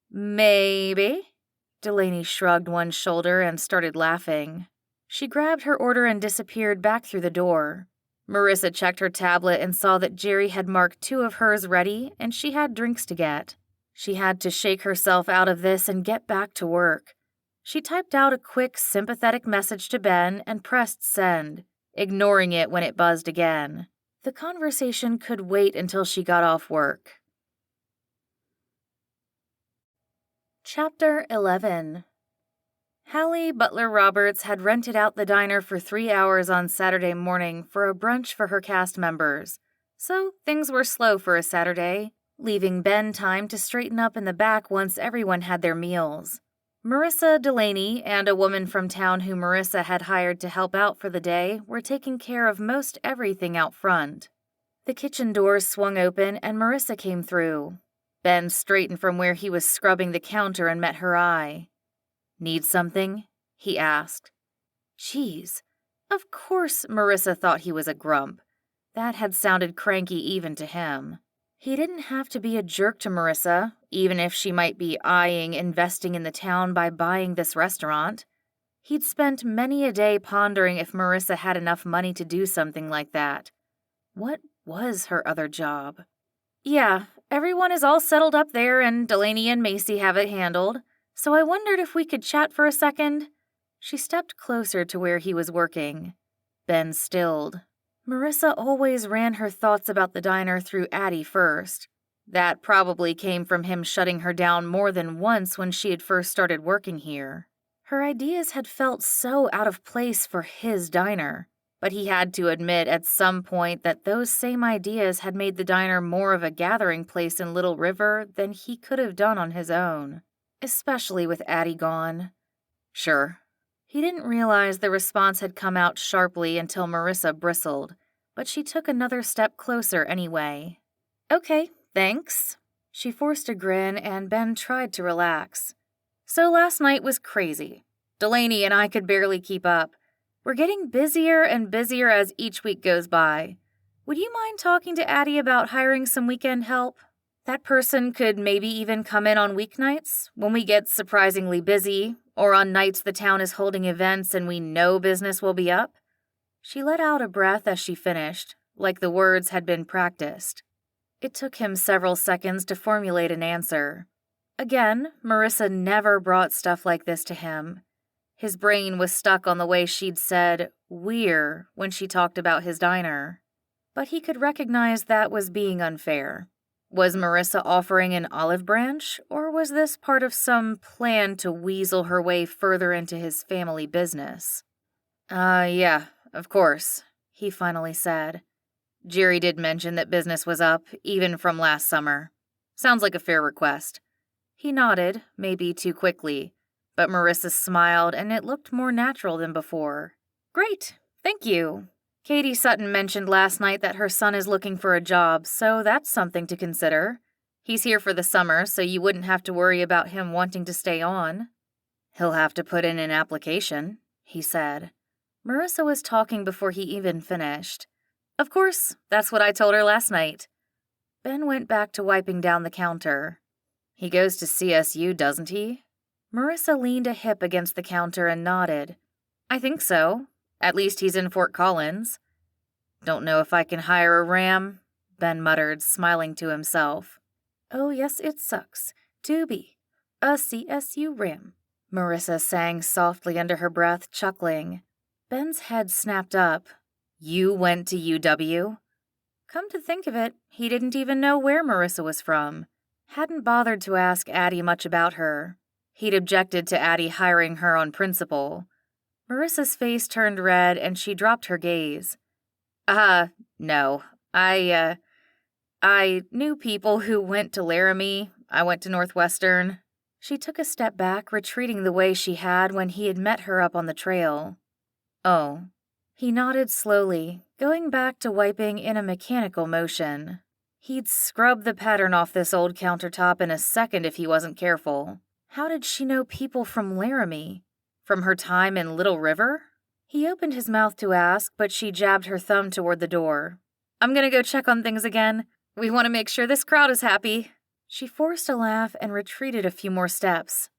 "Maybe." Delaney shrugged one shoulder and started laughing. She grabbed her order and disappeared back through the door. Marissa checked her tablet and saw that Jerry had marked 2 of hers ready and she had drinks to get. She had to shake herself out of this and get back to work. She typed out a quick, sympathetic message to Ben and pressed send, ignoring it when it buzzed again. The conversation could wait until she got off work. Chapter 11. Hallie Butler Roberts had rented out the diner for 3 hours on Saturday morning for a brunch for her cast members, so things were slow for a Saturday, leaving Ben time to straighten up in the back once everyone had their meals. Marissa, Delaney, and a woman from town who Marissa had hired to help out for the day were taking care of most everything out front. The kitchen doors swung open and Marissa came through. Ben straightened from where he was scrubbing the counter and met her eye. "Need something?" he asked. Jeez. Of course Marissa thought he was a grump. That had sounded cranky even to him. He didn't have to be a jerk to Marissa, even if she might be eyeing investing in the town by buying this restaurant. He'd spent many a day pondering if Marissa had enough money to do something like that. What was her other job? "Yeah, everyone is all settled up there and Delaney and Macy have it handled, so I wondered if we could chat for a second." She stepped closer to where he was working. Ben stilled. Marissa always ran her thoughts about the diner through Addie first. That probably came from him shutting her down more than once when she had first started working here. Her ideas had felt so out of place for his diner, but he had to admit at some point that those same ideas had made the diner more of a gathering place in Little River than he could have done on his own, especially with Addie gone. "Sure." He didn't realize the response had come out sharply until Marissa bristled, but she took another step closer anyway. "Okay, thanks." She forced a grin and Ben tried to relax. "So last night was crazy. Delaney and I could barely keep up. We're getting busier and busier as each week goes by. Would you mind talking to Addie about hiring some weekend help? That person could maybe even come in on weeknights when we get surprisingly busy, or on nights the town is holding events and we know business will be up." She let out a breath as she finished, like the words had been practiced. It took him several seconds to formulate an answer. Again, Marissa never brought stuff like this to him. His brain was stuck on the way she'd said "we're" when she talked about his diner. But he could recognize that was being unfair. Was Marissa offering an olive branch, or was this part of some plan to weasel her way further into his family business? Yeah, of course," he finally said. "Jerry did mention that business was up, even from last summer. Sounds like a fair request." He nodded, maybe too quickly, but Marissa smiled and it looked more natural than before. "Great, thank you. Katie Sutton mentioned last night that her son is looking for a job, so that's something to consider." He's here for the summer, so you wouldn't have to worry about him wanting to stay on." "He'll have to put in an application," he said. Marissa was talking before he even finished. "Of course, that's what I told her last night." Ben went back to wiping down the counter. "He goes to CSU, doesn't he?" Marissa leaned a hip against the counter and nodded. "I think so. At least he's in Fort Collins." "Don't know if I can hire a ram," Ben muttered, smiling to himself. "Oh, yes, it sucks. To be a CSU ram," Marissa sang softly under her breath, chuckling. Ben's head snapped up. "You went to UW?" Come to think of it, he didn't even know where Marissa was from. Hadn't bothered to ask Addie much about her. He'd objected to Addie hiring her on principle. Marissa's face turned red and she dropped her gaze. No. I knew people who went to Laramie. I went to Northwestern." She took a step back, retreating the way she had when he had met her up on the trail. "Oh." He nodded slowly, going back to wiping in a mechanical motion. He'd scrub the pattern off this old countertop in a second if he wasn't careful. How did she know people from Laramie? From her time in Little River? He opened his mouth to ask, but she jabbed her thumb toward the door. "I'm gonna go check on things again. We want to make sure this crowd is happy." She forced a laugh and retreated a few more steps.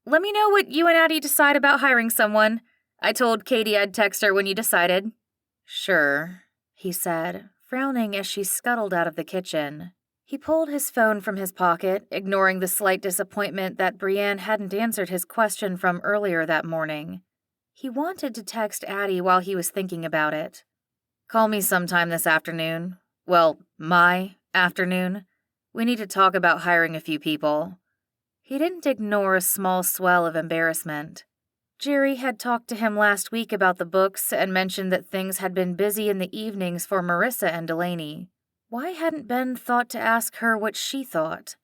"Let me know what you and Addie decide about hiring someone. I told Katie I'd text her when you decided." "Sure," he said, frowning as she scuttled out of the kitchen. He pulled his phone from his pocket, ignoring the slight disappointment that Brienne hadn't answered his question from earlier that morning. He wanted to text Addie while he was thinking about it. "Call me sometime this afternoon. Well, my afternoon. We need to talk about hiring a few people." He didn't ignore a small swell of embarrassment. Jerry had talked to him last week about the books and mentioned that things had been busy in the evenings for Marissa and Delaney. Why hadn't Ben thought to ask her what she thought?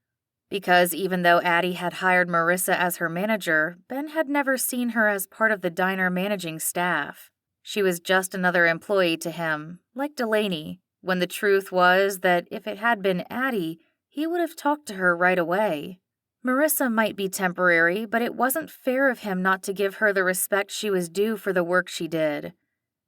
Because even though Addie had hired Marissa as her manager, Ben had never seen her as part of the diner managing staff. She was just another employee to him, like Delaney, when the truth was that if it had been Addie, he would have talked to her right away. Marissa might be temporary, but it wasn't fair of him not to give her the respect she was due for the work she did.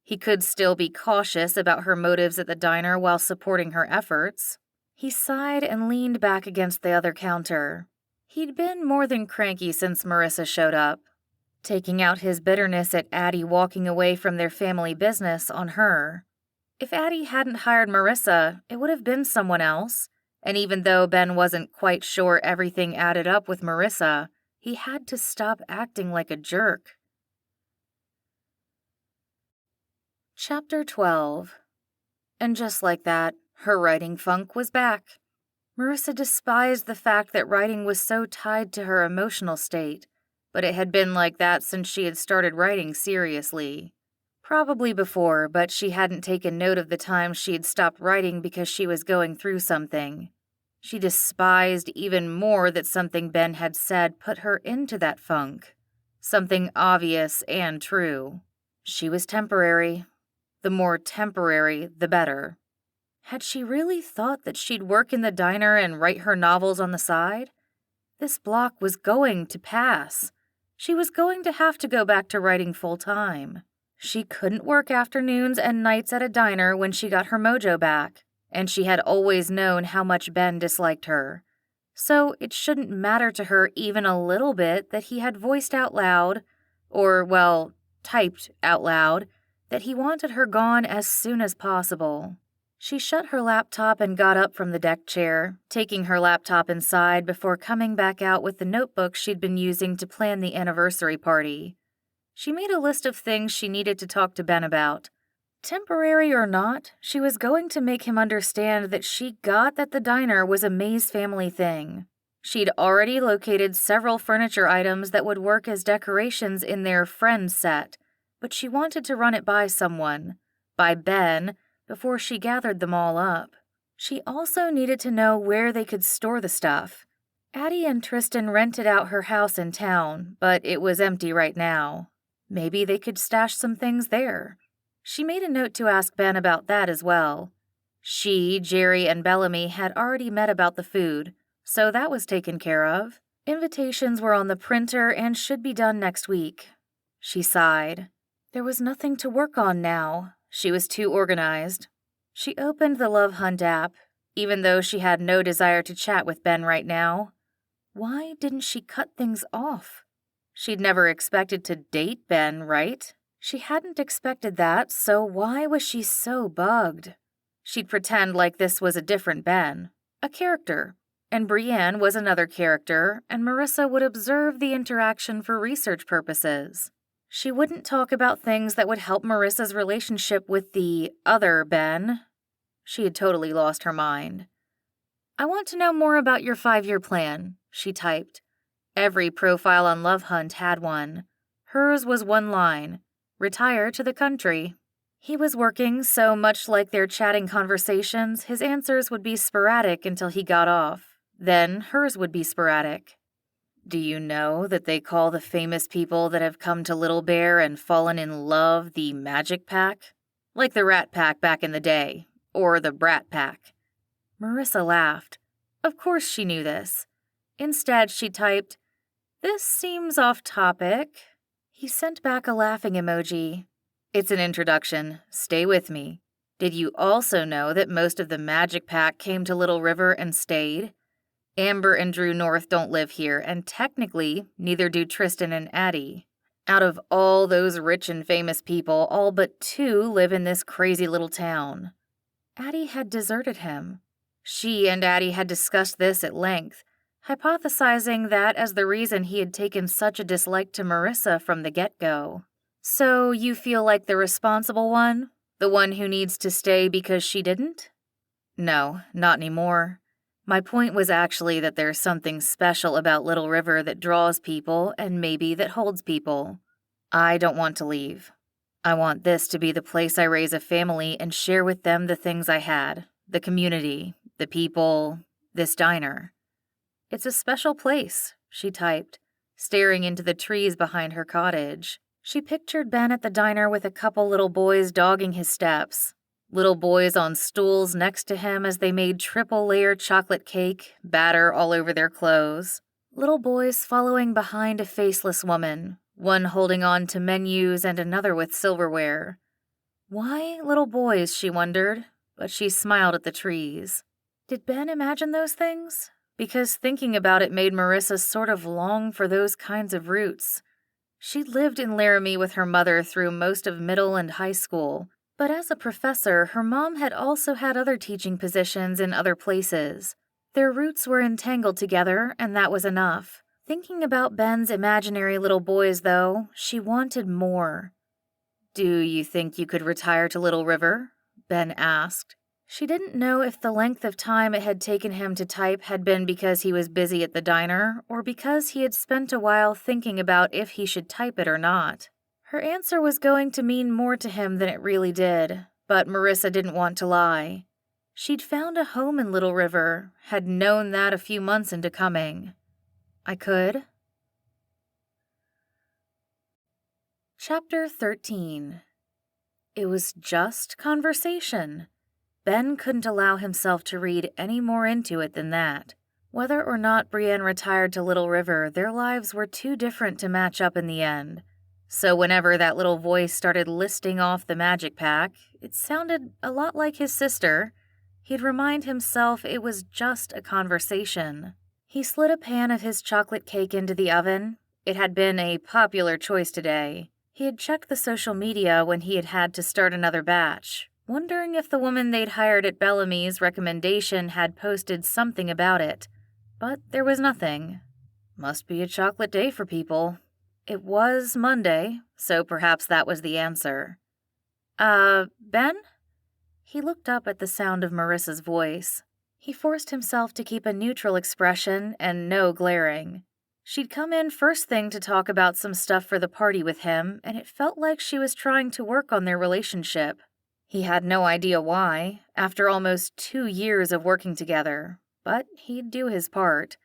He could still be cautious about her motives at the diner while supporting her efforts. He sighed and leaned back against the other counter. He'd been more than cranky since Marissa showed up, taking out his bitterness at Addie walking away from their family business on her. If Addie hadn't hired Marissa, it would have been someone else. And even though Ben wasn't quite sure everything added up with Marissa, he had to stop acting like a jerk. Chapter 12. And just like that, her writing funk was back. Marissa despised the fact that writing was so tied to her emotional state, but it had been like that since she had started writing seriously. Probably before, but she hadn't taken note of the times she had stopped writing because she was going through something. She despised even more that something Ben had said put her into that funk. Something obvious and true. She was temporary. The more temporary, the better. Had she really thought that she'd work in the diner and write her novels on the side? This block was going to pass. She was going to have to go back to writing full-time. She couldn't work afternoons and nights at a diner when she got her mojo back, and she had always known how much Ben disliked her. So it shouldn't matter to her even a little bit that he had voiced out loud, or, well, typed out loud, that he wanted her gone as soon as possible. She shut her laptop and got up from the deck chair, taking her laptop inside before coming back out with the notebook she'd been using to plan the anniversary party. She made a list of things she needed to talk to Ben about. Temporary or not, she was going to make him understand that she got that the diner was a Mays family thing. She'd already located several furniture items that would work as decorations in their friend set, but she wanted to run it by someone, by Ben, before she gathered them all up. She also needed to know where they could store the stuff. Addie and Tristan rented out her house in town, but it was empty right now. Maybe they could stash some things there. She made a note to ask Ben about that as well. She, Jerry, and Bellamy had already met about the food, so that was taken care of. Invitations were on the printer and should be done next week. She sighed. There was nothing to work on now. She was too organized. She opened the Love Hunt app, even though she had no desire to chat with Ben right now. Why didn't she cut things off? She'd never expected to date Ben, right? She hadn't expected that, so why was she so bugged? She'd pretend like this was a different Ben, a character, and Brienne was another character, and Marissa would observe the interaction for research purposes. She wouldn't talk about things that would help Marissa's relationship with the other Ben. She had totally lost her mind. I want to know more about your 5-year plan, she typed. Every profile on Love Hunt had one. Hers was one line, retire to the country. He was working, so much like their chatting conversations, his answers would be sporadic until he got off. Then hers would be sporadic. Do you know that they call the famous people that have come to Little Bear and fallen in love the Magic Pack? Like the Rat Pack back in the day, or the Brat Pack. Marissa laughed. Of course she knew this. Instead, she typed, "This seems off topic." He sent back a laughing emoji. It's an introduction. Stay with me. Did you also know that most of the Magic Pack came to Little River and stayed? Amber and Drew North don't live here, and technically, neither do Tristan and Addie. Out of all those rich and famous people, all but 2 live in this crazy little town. Addie had deserted him. She and Addie had discussed this at length, hypothesizing that as the reason he had taken such a dislike to Marissa from the get-go. So you feel like the responsible one? The one who needs to stay because she didn't? No, not anymore. My point was actually that there's something special about Little River that draws people and maybe that holds people. I don't want to leave. I want this to be the place I raise a family and share with them the things I had, the community, the people, this diner. It's a special place, she typed, staring into the trees behind her cottage. She pictured Ben at the diner with a couple little boys dogging his steps. Little boys on stools next to him as they made triple-layer chocolate cake, batter all over their clothes. Little boys following behind a faceless woman, one holding on to menus and another with silverware. Why little boys, she wondered, but she smiled at the trees. Did Ben imagine those things? Because thinking about it made Marissa sort of long for those kinds of roots. She'd lived in Laramie with her mother through most of middle and high school, but as a professor, her mom had also had other teaching positions in other places. Their roots were entangled together, and that was enough. Thinking about Ben's imaginary little boys, though, she wanted more. Do you think you could retire to Little River? Ben asked. She didn't know if the length of time it had taken him to type had been because he was busy at the diner, or because he had spent a while thinking about if he should type it or not. Her answer was going to mean more to him than it really did, but Marissa didn't want to lie. She'd found a home in Little River, had known that a few months into coming. I could. Chapter 13. It was just conversation. Ben couldn't allow himself to read any more into it than that. Whether or not Brienne retired to Little River, their lives were too different to match up in the end. So whenever that little voice started listing off the Magic Pack, it sounded a lot like his sister. He'd remind himself it was just a conversation. He slid a pan of his chocolate cake into the oven. It had been a popular choice today. He had checked the social media when he had had to start another batch, wondering if the woman they'd hired at Bellamy's recommendation had posted something about it. But there was nothing. Must be a chocolate day for people. It was Monday, so perhaps that was the answer. Ben? He looked up at the sound of Marissa's voice. He forced himself to keep a neutral expression and no glaring. She'd come in first thing to talk about some stuff for the party with him, and it felt like she was trying to work on their relationship. He had no idea why, after almost 2 years of working together, but he'd do his part.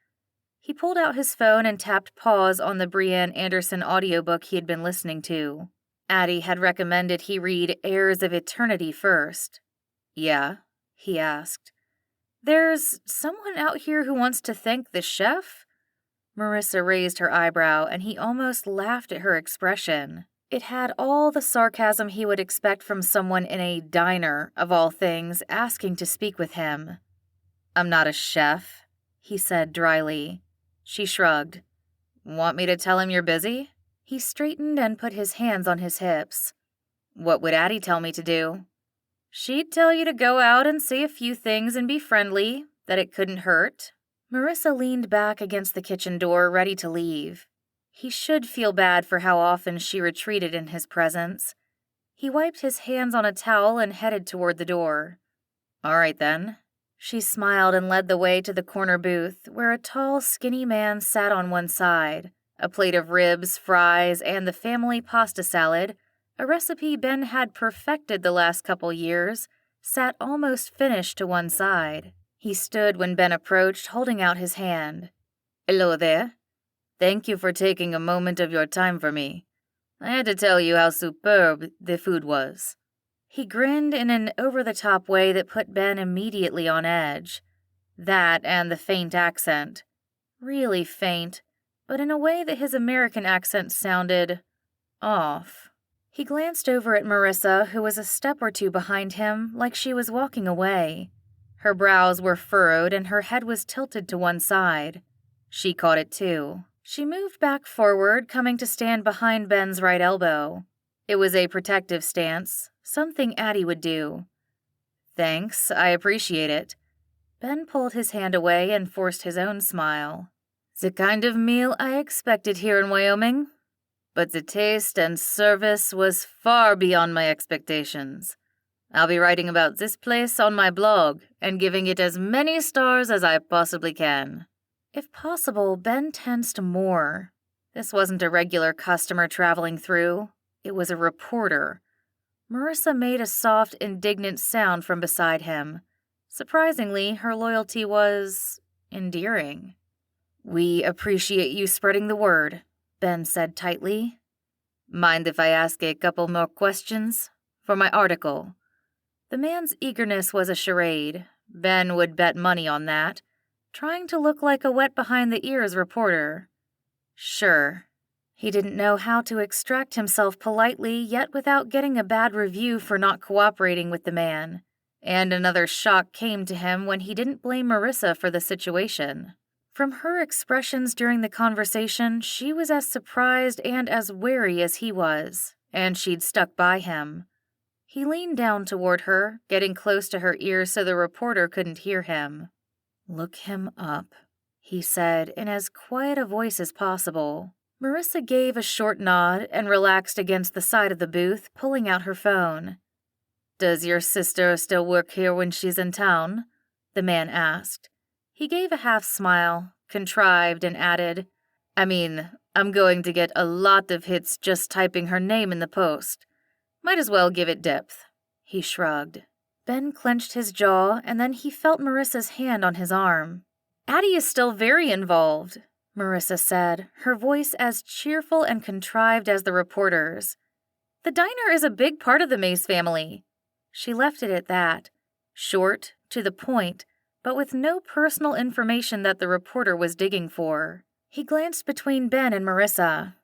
He pulled out his phone and tapped pause on the Marissa Anderson audiobook he had been listening to. Addie had recommended he read Heirs of Eternity first. Yeah? He asked. There's someone out here who wants to thank the chef? Marissa raised her eyebrow, and he almost laughed at her expression. It had all the sarcasm he would expect from someone in a diner, of all things, asking to speak with him. I'm not a chef, he said dryly. She shrugged. Want me to tell him you're busy? He straightened and put his hands on his hips. What would Addie tell me to do? She'd tell you to go out and say a few things and be friendly, that it couldn't hurt. Marissa leaned back against the kitchen door, ready to leave. He should feel bad for how often she retreated in his presence. He wiped his hands on a towel and headed toward the door. All right, then. She smiled and led the way to the corner booth, where a tall, skinny man sat on one side. A plate of ribs, fries, and the family pasta salad, a recipe Ben had perfected the last couple years, sat almost finished to one side. He stood when Ben approached, holding out his hand. Hello there. Thank you for taking a moment of your time for me. I had to tell you how superb the food was. He grinned in an over-the-top way that put Ben immediately on edge. That and the faint accent. Really faint, but in a way that his American accent sounded off. He glanced over at Marissa, who was a step or two behind him, like she was walking away. Her brows were furrowed and her head was tilted to one side. She caught it too. She moved back forward, coming to stand behind Ben's right elbow. It was a protective stance, something Addie would do. Thanks, I appreciate it. Ben pulled his hand away and forced his own smile. The kind of meal I expected here in Wyoming. But the taste and service was far beyond my expectations. I'll be writing about this place on my blog and giving it as many stars as I possibly can. If possible, Ben tensed more. This wasn't a regular customer traveling through. It was a reporter. Marissa made a soft, indignant sound from beside him. Surprisingly, her loyalty was endearing. We appreciate you spreading the word, Ben said tightly. Mind if I ask a couple more questions? For my article. The man's eagerness was a charade. Ben would bet money on that. Trying to look like a wet-behind-the-ears reporter. Sure. He didn't know how to extract himself politely, yet without getting a bad review for not cooperating with the man. And another shock came to him when he didn't blame Marissa for the situation. From her expressions during the conversation, she was as surprised and as wary as he was, and she'd stuck by him. He leaned down toward her, getting close to her ear so the reporter couldn't hear him. Look him up, he said in as quiet a voice as possible. Marissa gave a short nod and relaxed against the side of the booth, pulling out her phone. Does your sister still work here when she's in town? The man asked. He gave a half smile, contrived, and added, I'm going to get a lot of hits just typing her name in the post. Might as well give it depth. He shrugged. Ben clenched his jaw, and then he felt Marissa's hand on his arm. Addie is still very involved, Marissa said, her voice as cheerful and contrived as the reporter's. The diner is a big part of the Mace family. She left it at that, short, to the point, but with no personal information that the reporter was digging for. He glanced between Ben and Marissa.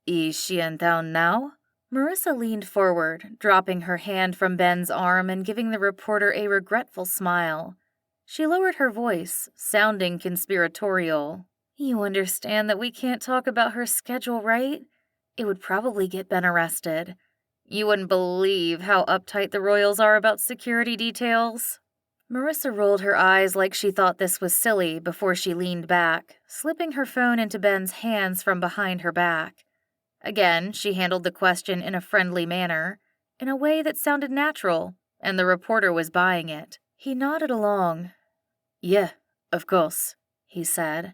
Is she in town now? Marissa leaned forward, dropping her hand from Ben's arm and giving the reporter a regretful smile. She lowered her voice, sounding conspiratorial. You understand that we can't talk about her schedule, right? It would probably get Ben arrested. You wouldn't believe how uptight the Royals are about security details. Marissa rolled her eyes like she thought this was silly before she leaned back, slipping her phone into Ben's hands from behind her back. Again, she handled the question in a friendly manner, in a way that sounded natural, and the reporter was buying it. He nodded along. Yeah, of course, he said.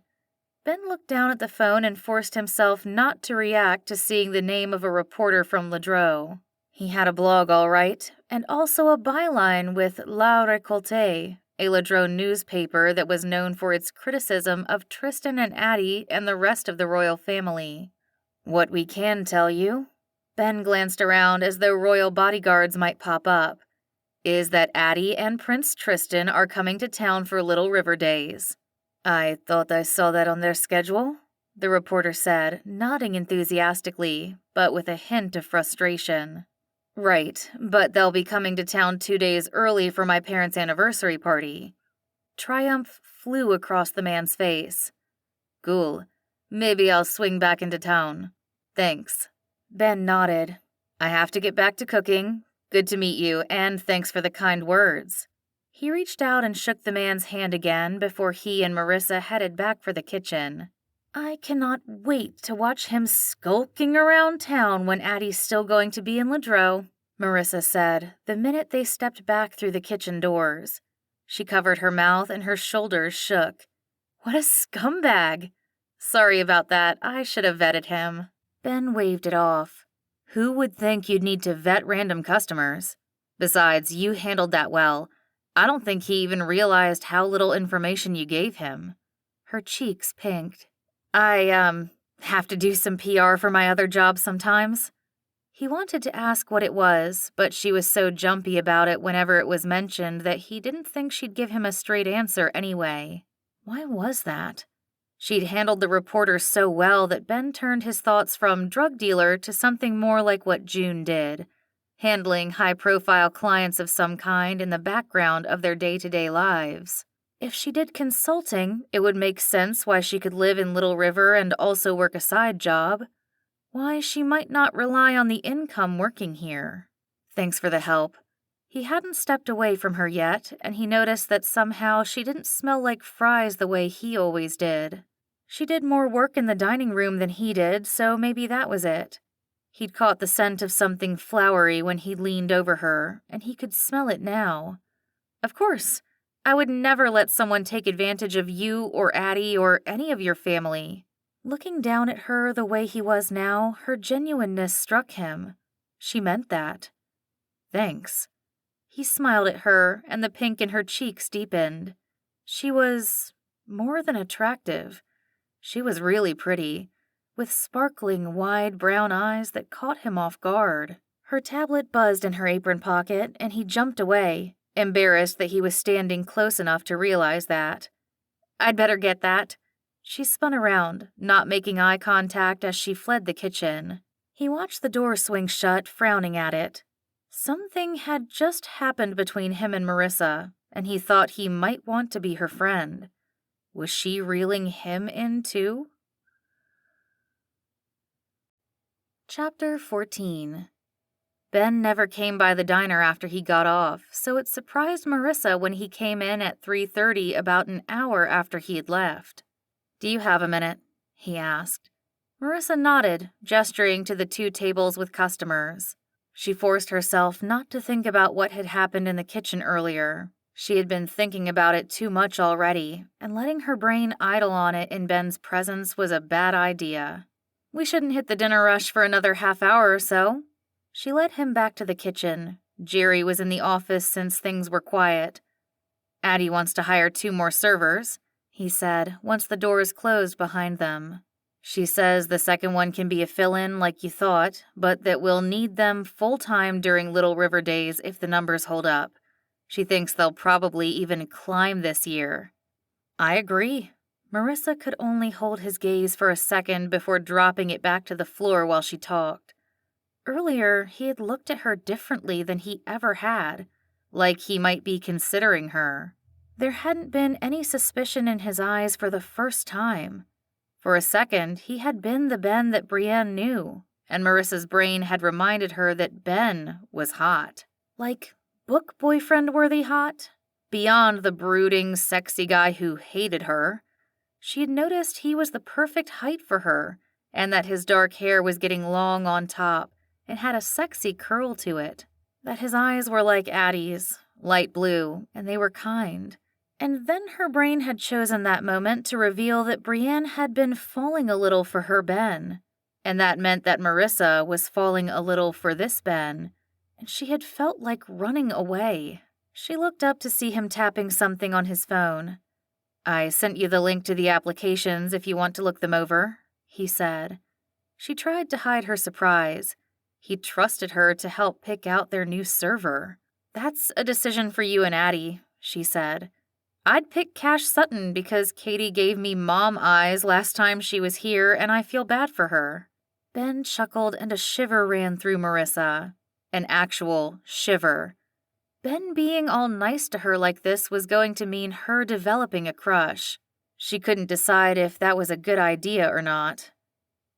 Ben looked down at the phone and forced himself not to react to seeing the name of a reporter from Ledreau. He had a blog all right, and also a byline with La Récolte, a Ledreau newspaper that was known for its criticism of Tristan and Addie and the rest of the royal family. What we can tell you, Ben glanced around as though royal bodyguards might pop up, is that Addie and Prince Tristan are coming to town for Little River Days. I thought I saw that on their schedule, the reporter said, nodding enthusiastically, but with a hint of frustration. Right, but they'll be coming to town 2 days early for my parents' anniversary party. Triumph flew across the man's face. Cool. Maybe I'll swing back into town. Thanks. Ben nodded. I have to get back to cooking. Good to meet you, and thanks for the kind words. He reached out and shook the man's hand again before he and Marissa headed back for the kitchen. I cannot wait to watch him skulking around town when Addie's still going to be in Ladreau, Marissa said, the minute they stepped back through the kitchen doors. She covered her mouth and her shoulders shook. What a scumbag! Sorry about that, I should have vetted him. Ben waved it off. Who would think you'd need to vet random customers? Besides, you handled that well. I don't think he even realized how little information you gave him. Her cheeks pinked. I, have to do some PR for my other job sometimes. He wanted to ask what it was, but she was so jumpy about it whenever it was mentioned that he didn't think she'd give him a straight answer anyway. Why was that? She'd handled the reporter so well that Ben turned his thoughts from drug dealer to something more like what June did, handling high-profile clients of some kind in the background of their day-to-day lives. If she did consulting, it would make sense why she could live in Little River and also work a side job. Why she might not rely on the income working here. Thanks for the help. He hadn't stepped away from her yet, and he noticed that somehow she didn't smell like fries the way he always did. She did more work in the dining room than he did, so maybe that was it. He'd caught the scent of something flowery when he leaned over her, and he could smell it now. Of course, I would never let someone take advantage of you or Addie or any of your family. Looking down at her the way he was now, her genuineness struck him. She meant that. Thanks. He smiled at her, and the pink in her cheeks deepened. She was more than attractive. She was really pretty, with sparkling, wide brown eyes that caught him off guard. Her tablet buzzed in her apron pocket, and he jumped away, embarrassed that he was standing close enough to realize that. I'd better get that. She spun around, not making eye contact as she fled the kitchen. He watched the door swing shut, frowning at it. Something had just happened between him and Marissa, and he thought he might want to be her friend. Was she reeling him in too? Chapter 14. Ben never came by the diner after he got off, so it surprised Marissa when he came in at 3:30 about an hour after he had left. Do you have a minute? He asked. Marissa nodded, gesturing to the 2 tables with customers. She forced herself not to think about what had happened in the kitchen earlier. She had been thinking about it too much already, and letting her brain idle on it in Ben's presence was a bad idea. We shouldn't hit the dinner rush for another half hour or so. She led him back to the kitchen. Jerry was in the office since things were quiet. Addie wants to hire 2 more servers, he said, once the doors closed behind them. She says the second one can be a fill-in like you thought, but that we'll need them full-time during Little River Days if the numbers hold up. She thinks they'll probably even climb this year. I agree. Marissa could only hold his gaze for a second before dropping it back to the floor while she talked. Earlier, he had looked at her differently than he ever had, like he might be considering her. There hadn't been any suspicion in his eyes for the first time. For a second, he had been the Ben that Brienne knew, and Marissa's brain had reminded her that Ben was hot. Like book boyfriend-worthy hot? Beyond the brooding, sexy guy who hated her. She had noticed he was the perfect height for her, and that his dark hair was getting long on top and had a sexy curl to it. That his eyes were like Addie's, light blue, and they were kind. And then her brain had chosen that moment to reveal that Brienne had been falling a little for her Ben, and that meant that Marissa was falling a little for this Ben, and she had felt like running away. She looked up to see him tapping something on his phone. I sent you the link to the applications if you want to look them over, he said. She tried to hide her surprise. He trusted her to help pick out their new server. "That's a decision for you and Addie," she said. "I'd pick Cash Sutton because Katie gave me mom eyes last time she was here and I feel bad for her." Ben chuckled and a shiver ran through Marissa. An actual shiver. Ben being all nice to her like this was going to mean her developing a crush. She couldn't decide if that was a good idea or not.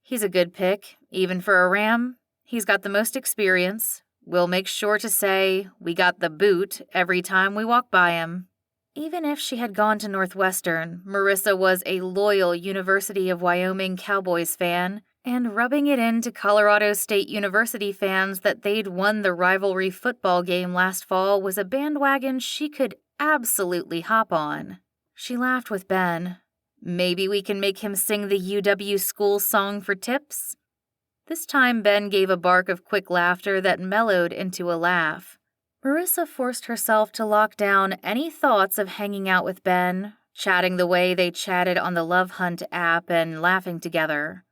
"He's a good pick, even for a Ram. He's got the most experience. We'll make sure to say, 'We got the boot' every time we walk by him." Even if she had gone to Northwestern, Marissa was a loyal University of Wyoming Cowboys fan, and rubbing it into Colorado State University fans that they'd won the rivalry football game last fall was a bandwagon she could absolutely hop on. She laughed with Ben. "Maybe we can make him sing the UW school song for tips?" This time Ben gave a bark of quick laughter that mellowed into a laugh. Marissa forced herself to lock down any thoughts of hanging out with Ben, chatting the way they chatted on the Love Hunt app and laughing together.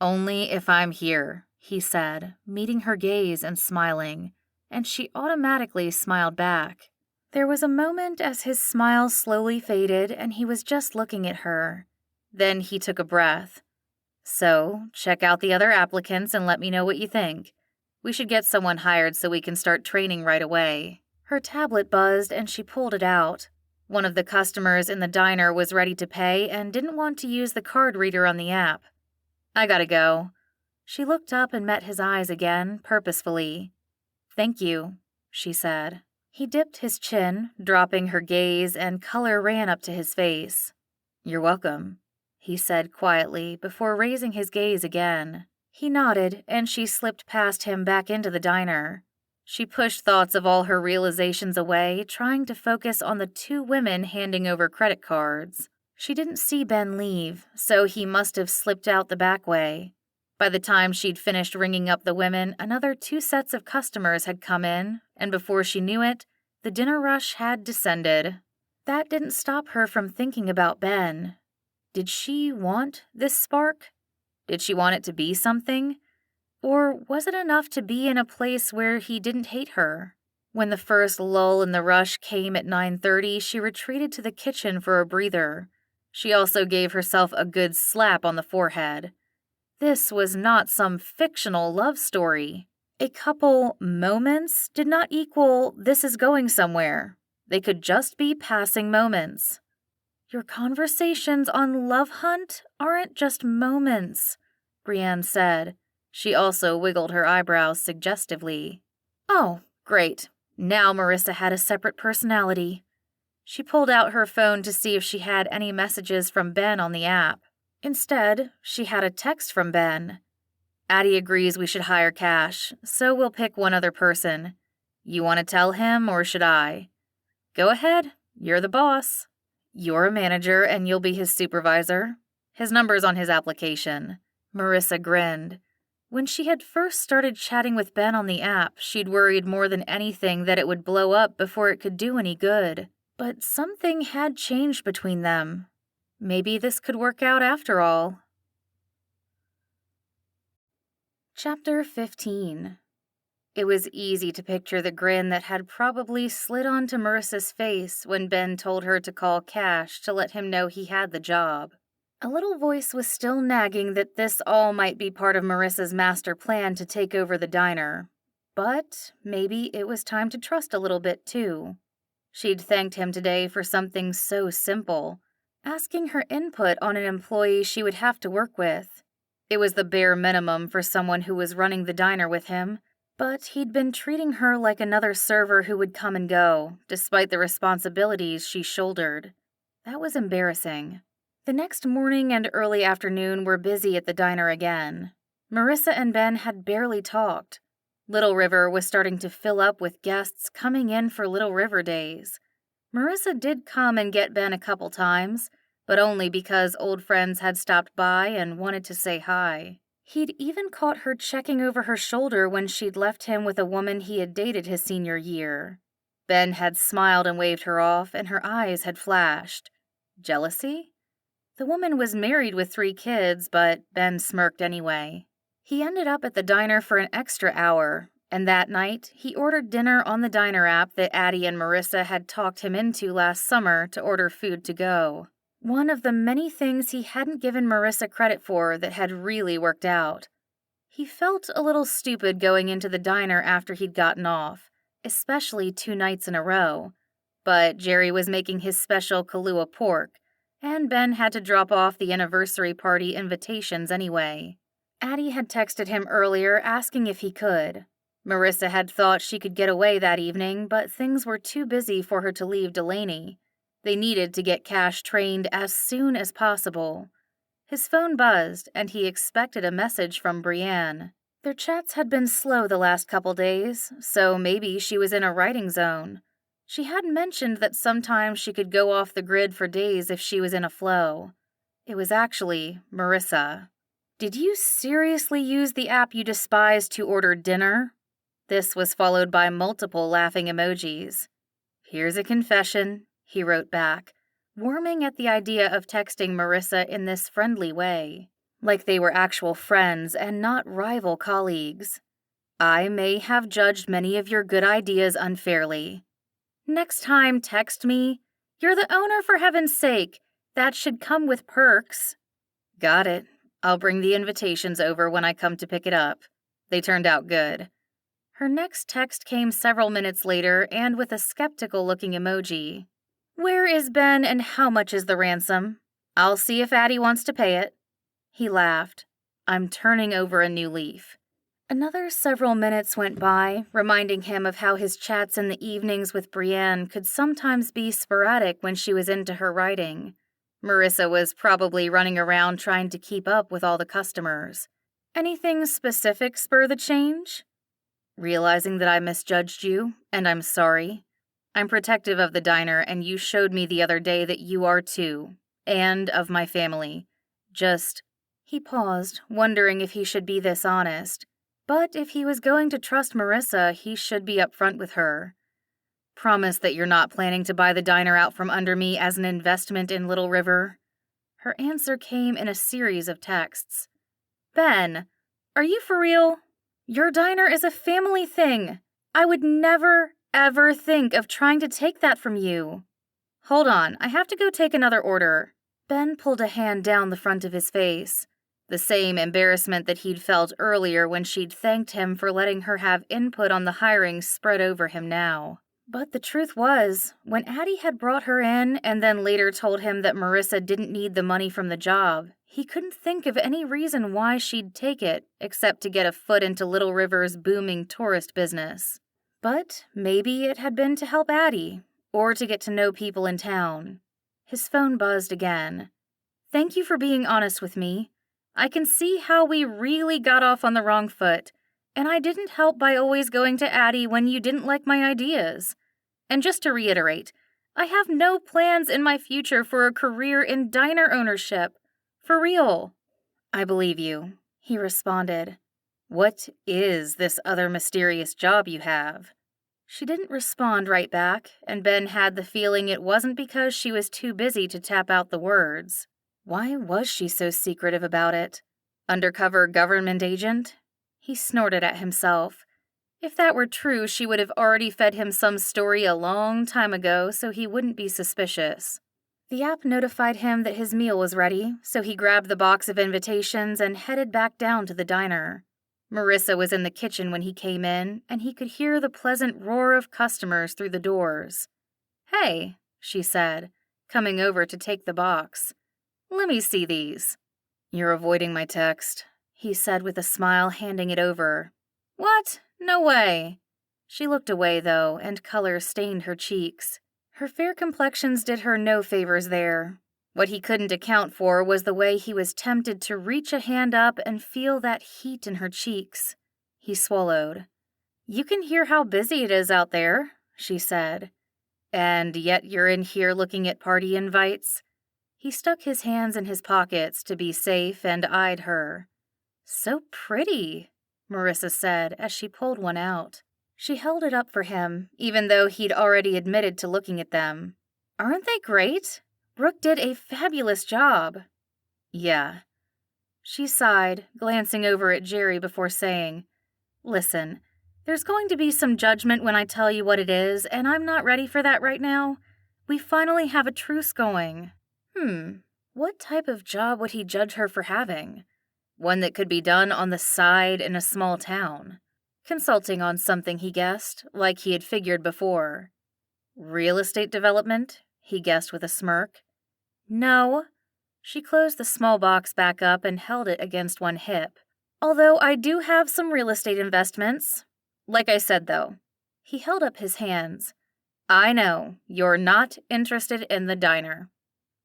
"Only if I'm here," he said, meeting her gaze and smiling, and she automatically smiled back. There was a moment as his smile slowly faded and he was just looking at her. Then he took a breath. "So, check out the other applicants and let me know what you think. We should get someone hired so we can start training right away." Her tablet buzzed and she pulled it out. One of the customers in the diner was ready to pay and didn't want to use the card reader on the app. "I gotta go." She looked up and met his eyes again, purposefully. "Thank you," she said. He dipped his chin, dropping her gaze, and color ran up to his face. "You're welcome," he said quietly before raising his gaze again. He nodded, and she slipped past him back into the diner. She pushed thoughts of all her realizations away, trying to focus on the two women handing over credit cards. She didn't see Ben leave, so he must have slipped out the back way. By the time she'd finished ringing up the women, another 2 sets of customers had come in, and before she knew it, the dinner rush had descended. That didn't stop her from thinking about Ben. Did she want this spark? Did she want it to be something? Or was it enough to be in a place where he didn't hate her? When the first lull in the rush came at 9:30, she retreated to the kitchen for a breather. She also gave herself a good slap on the forehead. This was not some fictional love story. A couple moments did not equal "this is going somewhere." They could just be passing moments. "Your conversations on Love Hunt aren't just moments," Brienne said. She also wiggled her eyebrows suggestively. Oh, great. Now Marissa had a separate personality. She pulled out her phone to see if she had any messages from Ben on the app. Instead, she had a text from Ben. "Addie agrees we should hire Cash, so we'll pick one other person. You want to tell him, or should I?" "Go ahead. You're the boss. You're a manager, and you'll be his supervisor. His number's on his application." Marissa grinned. When she had first started chatting with Ben on the app, she'd worried more than anything that it would blow up before it could do any good. But something had changed between them. Maybe this could work out after all. Chapter 15. It was easy to picture the grin that had probably slid onto Marissa's face when Ben told her to call Cash to let him know he had the job. A little voice was still nagging that this all might be part of Marissa's master plan to take over the diner. But maybe it was time to trust a little bit, too. She'd thanked him today for something so simple, asking her input on an employee she would have to work with. It was the bare minimum for someone who was running the diner with him, but he'd been treating her like another server who would come and go, despite the responsibilities she shouldered. That was embarrassing. The next morning and early afternoon were busy at the diner again. Marissa and Ben had barely talked. Little River was starting to fill up with guests coming in for Little River days. Marissa did come and get Ben a couple times, but only because old friends had stopped by and wanted to say hi. He'd even caught her checking over her shoulder when she'd left him with a woman he had dated his senior year. Ben had smiled and waved her off, and her eyes had flashed. Jealousy? The woman was married with 3 kids, but Ben smirked anyway. He ended up at the diner for an extra hour, And that night, he ordered dinner on the diner app that Addie and Marissa had talked him into last summer to order food to go. One of the many things he hadn't given Marissa credit for that had really worked out. He felt a little stupid going into the diner after he'd gotten off, especially 2 nights in a row. But Jerry was making his special Kahlua pork, and Ben had to drop off the anniversary party invitations anyway. Addie had texted him earlier asking if he could. Marissa had thought she could get away that evening, but things were too busy for her to leave Delaney. They needed to get Cash trained as soon as possible. His phone buzzed, and he expected a message from Brienne. Their chats had been slow the last couple days, so maybe she was in a writing zone. She had mentioned that sometimes she could go off the grid for days if she was in a flow. It was actually Marissa. "Did you seriously use the app you despise to order dinner?" This was followed by multiple laughing emojis. "Here's a confession," he wrote back, warming at the idea of texting Marissa in this friendly way, like they were actual friends and not rival colleagues. "I may have judged many of your good ideas unfairly. Next time, text me. You're the owner, for heaven's sake. That should come with perks." "Got it. I'll bring the invitations over when I come to pick it up. They turned out good." Her next text came several minutes later and with a skeptical-looking emoji. "Where is Ben and how much is the ransom? I'll see if Addie wants to pay it." He laughed. "I'm turning over a new leaf." Another several minutes went by, reminding him of how his chats in the evenings with Brienne could sometimes be sporadic when she was into her writing. Marissa was probably running around trying to keep up with all the customers. "Anything specific spur the change?" "Realizing that I misjudged you, and I'm sorry. I'm protective of the diner, and you showed me the other day that you are too, and of my family. Just..." He paused, wondering if he should be this honest. But if he was going to trust Marissa, he should be upfront with her. "Promise that you're not planning to buy the diner out from under me as an investment in Little River." Her answer came in a series of texts. "Ben, are you for real? Your diner is a family thing. I would never, ever think of trying to take that from you." "Hold on, I have to go take another order." Ben pulled a hand down the front of his face. The same embarrassment that he'd felt earlier when she'd thanked him for letting her have input on the hiring spread over him now. But the truth was, when Addie had brought her in and then later told him that Marissa didn't need the money from the job, he couldn't think of any reason why she'd take it except to get a foot into Little River's booming tourist business. But maybe it had been to help Addie, or to get to know people in town. His phone buzzed again. "Thank you for being honest with me. I can see how we really got off on the wrong foot, and I didn't help by always going to Addie when you didn't like my ideas. And just to reiterate, I have no plans in my future for a career in diner ownership. For real." "I believe you," he responded. "What is this other mysterious job you have?" She didn't respond right back, and Ben had the feeling it wasn't because she was too busy to tap out the words. Why was she so secretive about it? Undercover government agent? He snorted at himself. If that were true, she would have already fed him some story a long time ago so he wouldn't be suspicious. The app notified him that his meal was ready, so he grabbed the box of invitations and headed back down to the diner. Marissa was in the kitchen when he came in, and he could hear the pleasant roar of customers through the doors. "Hey," she said, coming over to take the box. "Let me see these." "You're avoiding my text," he said with a smile, handing it over. "What? No way." She looked away, though, and color stained her cheeks. Her fair complexions did her no favors there. What he couldn't account for was the way he was tempted to reach a hand up and feel that heat in her cheeks. He swallowed. "You can hear how busy it is out there," she said. "And yet you're in here looking at party invites?" He stuck his hands in his pockets to be safe and eyed her. "So pretty," Marissa said as she pulled one out. She held it up for him, even though he'd already admitted to looking at them. "Aren't they great? Brooke did a fabulous job." "Yeah." She sighed, glancing over at Jerry before saying, "Listen, There's going to be some judgment when I tell you what it is, and I'm not ready for that right now. We finally have a truce going. What type of job would he judge her for having? One that could be done on the side in a small town. Consulting on something, he guessed, like he had figured before. Real estate development, he guessed with a smirk. No. She closed the small box back up and held it against one hip. Although I do have some real estate investments. Like I said, though. He held up his hands. I know, you're not interested in the diner.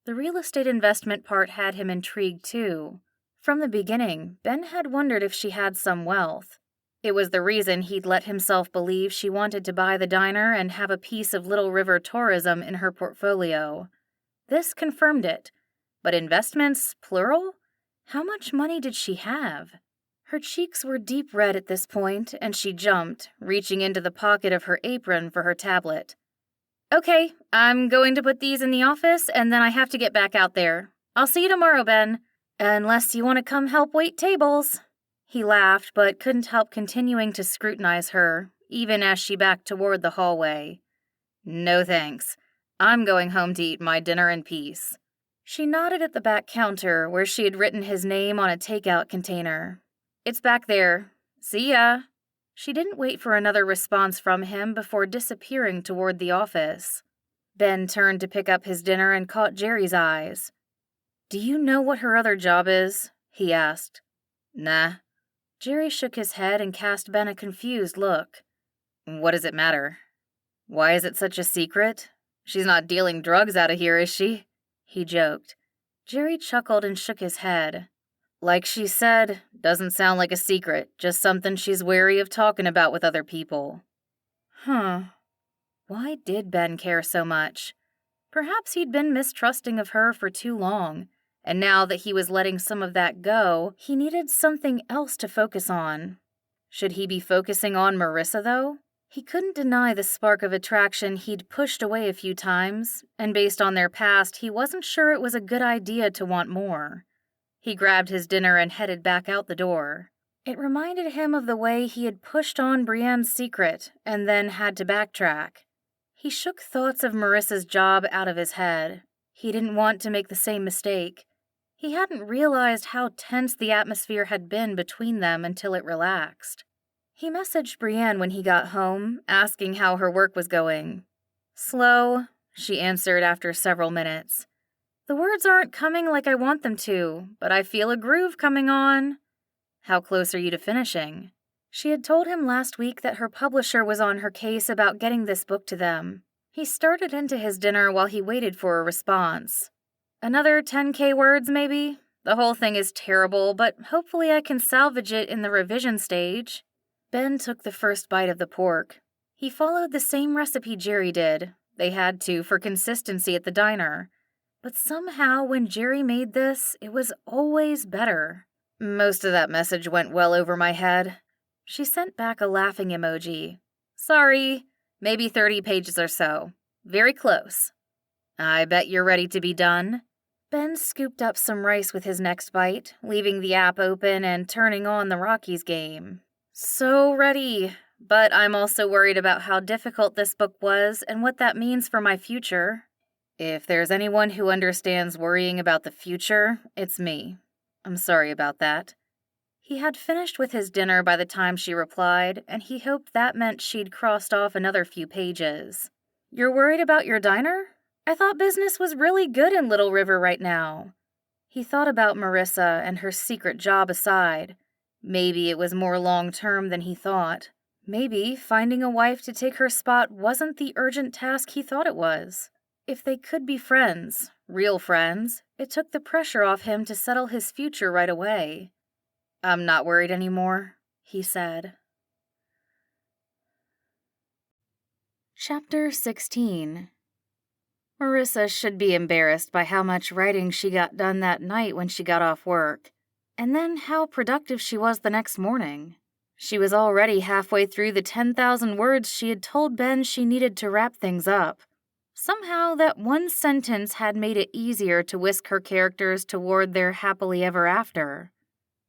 The real estate investment part had him intrigued, too. From the beginning, Ben had wondered if she had some wealth. It was the reason he'd let himself believe she wanted to buy the diner and have a piece of Little River tourism in her portfolio. This confirmed it. But investments, plural? How much money did she have? Her cheeks were deep red at this point, and she jumped, reaching into the pocket of her apron for her tablet. Okay, I'm going to put these in the office, and then I have to get back out there. I'll see you tomorrow, Ben. Unless you want to come help wait tables. He laughed, but couldn't help continuing to scrutinize her, even as she backed toward the hallway. No thanks. I'm going home to eat my dinner in peace. She nodded at the back counter where she had written his name on a takeout container. It's back there. See ya. She didn't wait for another response from him before disappearing toward the office. Ben turned to pick up his dinner and caught Jerry's eyes. Do you know what her other job is? He asked. Nah. Jerry shook his head and cast Ben a confused look. What does it matter? Why is it such a secret? She's not dealing drugs out of here, is she? He joked. Jerry chuckled and shook his head. Like she said, doesn't sound like a secret, just something she's wary of talking about with other people. Why did Ben care so much? Perhaps he'd been mistrusting of her for too long, and now that he was letting some of that go, he needed something else to focus on. Should he be focusing on Marissa, though? He couldn't deny the spark of attraction he'd pushed away a few times, and based on their past, he wasn't sure it was a good idea to want more. He grabbed his dinner and headed back out the door. It reminded him of the way he had pushed on Brienne's secret and then had to backtrack. He shook thoughts of Marissa's job out of his head. He didn't want to make the same mistake. He hadn't realized how tense the atmosphere had been between them until it relaxed. He messaged Brienne when he got home, asking how her work was going. Slow, she answered after several minutes. The words aren't coming like I want them to, but I feel a groove coming on. How close are you to finishing? She had told him last week that her publisher was on her case about getting this book to them. He started into his dinner while he waited for a response. Another 10K words, maybe? The whole thing is terrible, but hopefully I can salvage it in the revision stage. Ben took the first bite of the pork. He followed the same recipe Jerry did. They had to for consistency at the diner. But somehow when Jerry made this, it was always better. Most of that message went well over my head. She sent back a laughing emoji. Sorry, maybe 30 pages or so. Very close. I bet you're ready to be done. Ben scooped up some rice with his next bite, leaving the app open and turning on the Rockies game. So ready, but I'm also worried about how difficult this book was and what that means for my future. If there's anyone who understands worrying about the future, it's me. I'm sorry about that. He had finished with his dinner by the time she replied, and he hoped that meant she'd crossed off another few pages. You're worried about your diner? I thought business was really good in Little River right now. He thought about Marissa and her secret job aside. Maybe it was more long-term than he thought. Maybe finding a wife to take her spot wasn't the urgent task he thought it was. If they could be friends, real friends, it took the pressure off him to settle his future right away. I'm not worried anymore, he said. Chapter 16. Marissa should be embarrassed by how much writing she got done that night when she got off work, and then how productive she was the next morning. She was already halfway through the 10,000 words she had told Ben she needed to wrap things up. Somehow that one sentence had made it easier to whisk her characters toward their happily ever after.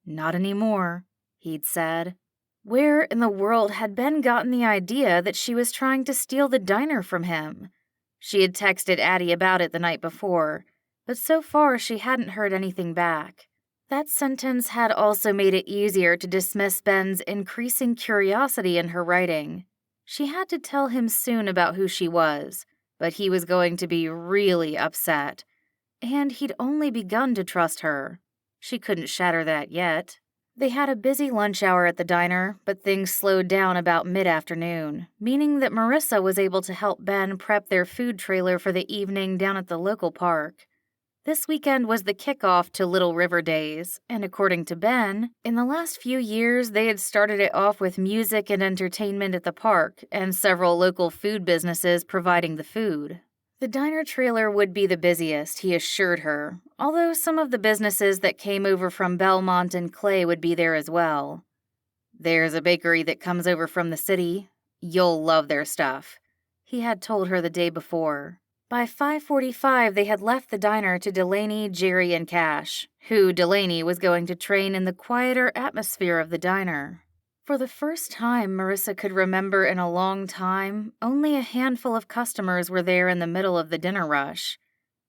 Not anymore, he'd said. Where in the world had Ben gotten the idea that she was trying to steal the diner from him? She had texted Addie about it the night before, but so far she hadn't heard anything back. That sentence had also made it easier to dismiss Ben's increasing curiosity in her writing. She had to tell him soon about who she was, but he was going to be really upset. And he'd only begun to trust her. She couldn't shatter that yet. They had a busy lunch hour at the diner, but things slowed down about mid-afternoon, meaning that Marissa was able to help Ben prep their food trailer for the evening down at the local park. This weekend was the kickoff to Little River Days, and according to Ben, in the last few years they had started it off with music and entertainment at the park and several local food businesses providing the food. The diner trailer would be the busiest, he assured her, although some of the businesses that came over from Belmont and Clay would be there as well. "There's a bakery that comes over from the city. You'll love their stuff," he had told her the day before. By 5:45, they had left the diner to Delaney, Jerry, and Cash, who Delaney was going to train in the quieter atmosphere of the diner. For the first time Marissa could remember in a long time, only a handful of customers were there in the middle of the dinner rush.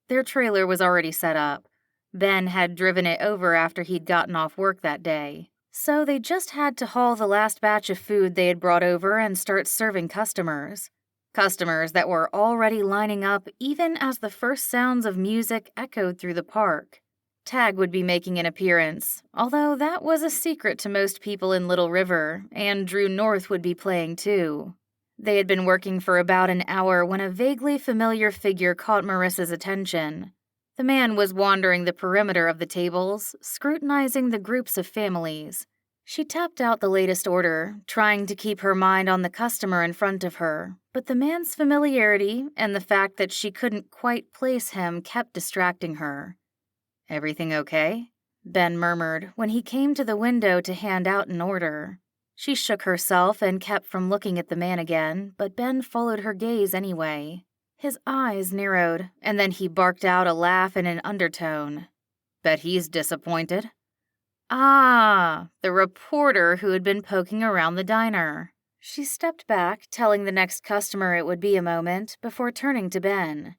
Their trailer was already set up. Ben had driven it over after he'd gotten off work that day. So they just had to haul the last batch of food they had brought over and start serving customers. Customers that were already lining up even as the first sounds of music echoed through the park. Tag would be making an appearance, although that was a secret to most people in Little River, and Drew North would be playing too. They had been working for about an hour when a vaguely familiar figure caught Marissa's attention. The man was wandering the perimeter of the tables, scrutinizing the groups of families. She tapped out the latest order, trying to keep her mind on the customer in front of her, but the man's familiarity and the fact that she couldn't quite place him kept distracting her. "Everything okay?" Ben murmured when he came to the window to hand out an order. She shook herself and kept from looking at the man again, but Ben followed her gaze anyway. His eyes narrowed, and then he barked out a laugh in an undertone. "Bet he's disappointed." Ah, the reporter who had been poking around the diner. She stepped back, telling the next customer it would be a moment, before turning to Ben.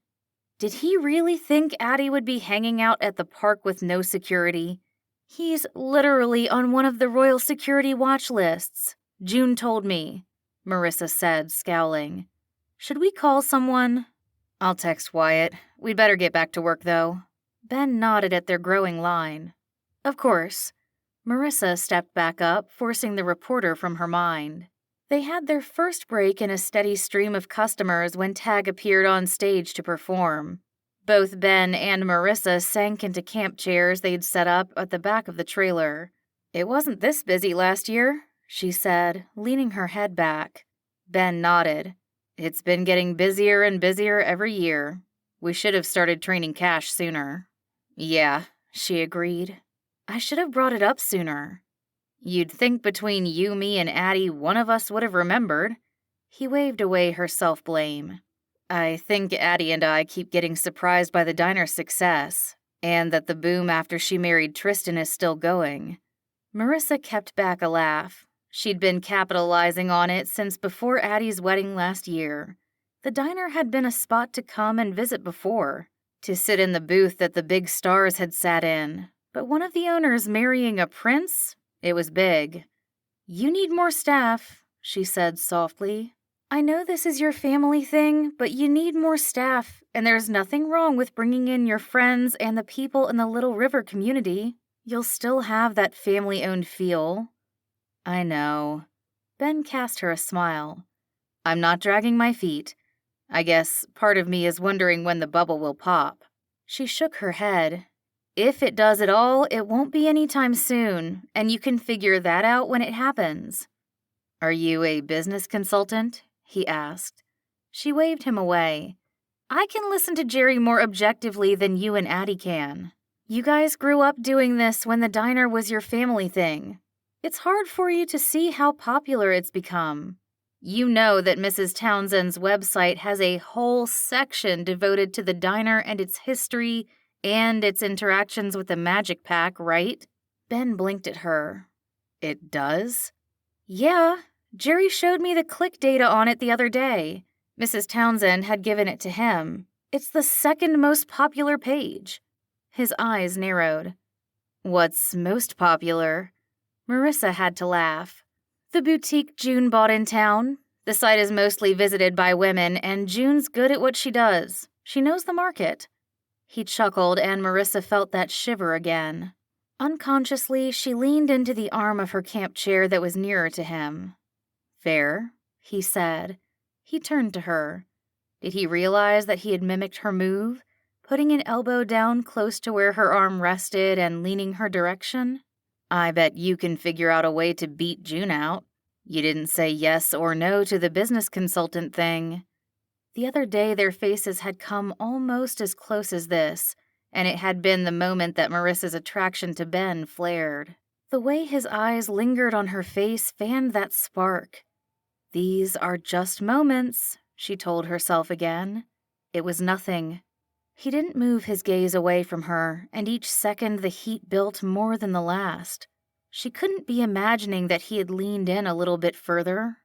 Did he really think Addie would be hanging out at the park with no security? He's literally on one of the Royal Security watch lists. June told me, Marissa said, scowling. Should we call someone? I'll text Wyatt. We'd better get back to work, though. Ben nodded at their growing line. Of course. Marissa stepped back up, forcing the reporter from her mind. They had their first break in a steady stream of customers when Tag appeared on stage to perform. Both Ben and Marissa sank into camp chairs they'd set up at the back of the trailer. It wasn't this busy last year, she said, leaning her head back. Ben nodded. It's been getting busier and busier every year. We should have started training Cash sooner. Yeah, she agreed. I should have brought it up sooner. You'd think between you, me, and Addie, one of us would have remembered. He waved away her self-blame. I think Addie and I keep getting surprised by the diner's success, and that the boom after she married Tristan is still going. Marissa kept back a laugh. She'd been capitalizing on it since before Addie's wedding last year. The diner had been a spot to come and visit before, to sit in the booth that the big stars had sat in. But one of the owners marrying a prince? It was big. You need more staff, she said softly. I know this is your family thing, but you need more staff, and there's nothing wrong with bringing in your friends and the people in the Little River community. You'll still have that family-owned feel. I know. Ben cast her a smile. I'm not dragging my feet. I guess part of me is wondering when the bubble will pop. She shook her head. If it does at all, it won't be anytime soon, and you can figure that out when it happens. Are you a business consultant? He asked. She waved him away. I can listen to Jerry more objectively than you and Addie can. You guys grew up doing this when the diner was your family thing. It's hard for you to see how popular it's become. You know that Mrs. Townsend's website has a whole section devoted to the diner and its history and its interactions with the magic pack, right? Ben blinked at her. It does? Yeah, Jerry showed me the click data on it the other day. Mrs. Townsend had given it to him. It's the second most popular page. His eyes narrowed. What's most popular? Marissa had to laugh. The boutique June bought in town. The site is mostly visited by women, and June's good at what she does. She knows the market. He chuckled, and Marissa felt that shiver again. Unconsciously, she leaned into the arm of her camp chair that was nearer to him. Fair, he said. He turned to her. Did he realize that he had mimicked her move, putting an elbow down close to where her arm rested and leaning her direction? I bet you can figure out a way to beat June out. You didn't say yes or no to the business consultant thing. The other day their faces had come almost as close as this, and it had been the moment that Marissa's attraction to Ben flared. The way his eyes lingered on her face fanned that spark. These are just moments, she told herself again. It was nothing. He didn't move his gaze away from her, and each second the heat built more than the last. She couldn't be imagining that he had leaned in a little bit further.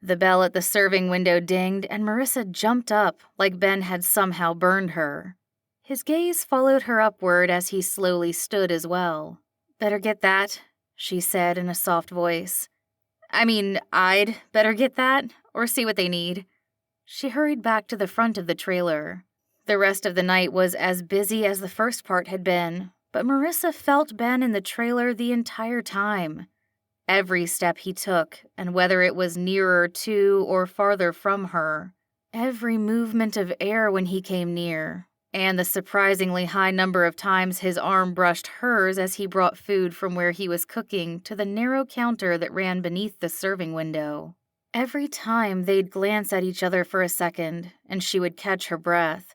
The bell at the serving window dinged, and Marissa jumped up like Ben had somehow burned her. His gaze followed her upward as he slowly stood as well. Better get that, she said in a soft voice. I'd better get that, or see what they need. She hurried back to the front of the trailer. The rest of the night was as busy as the first part had been, but Marissa felt Ben in the trailer the entire time. Every step he took, and whether it was nearer to or farther from her, every movement of air when he came near, and the surprisingly high number of times his arm brushed hers as he brought food from where he was cooking to the narrow counter that ran beneath the serving window. Every time they'd glance at each other for a second, and she would catch her breath.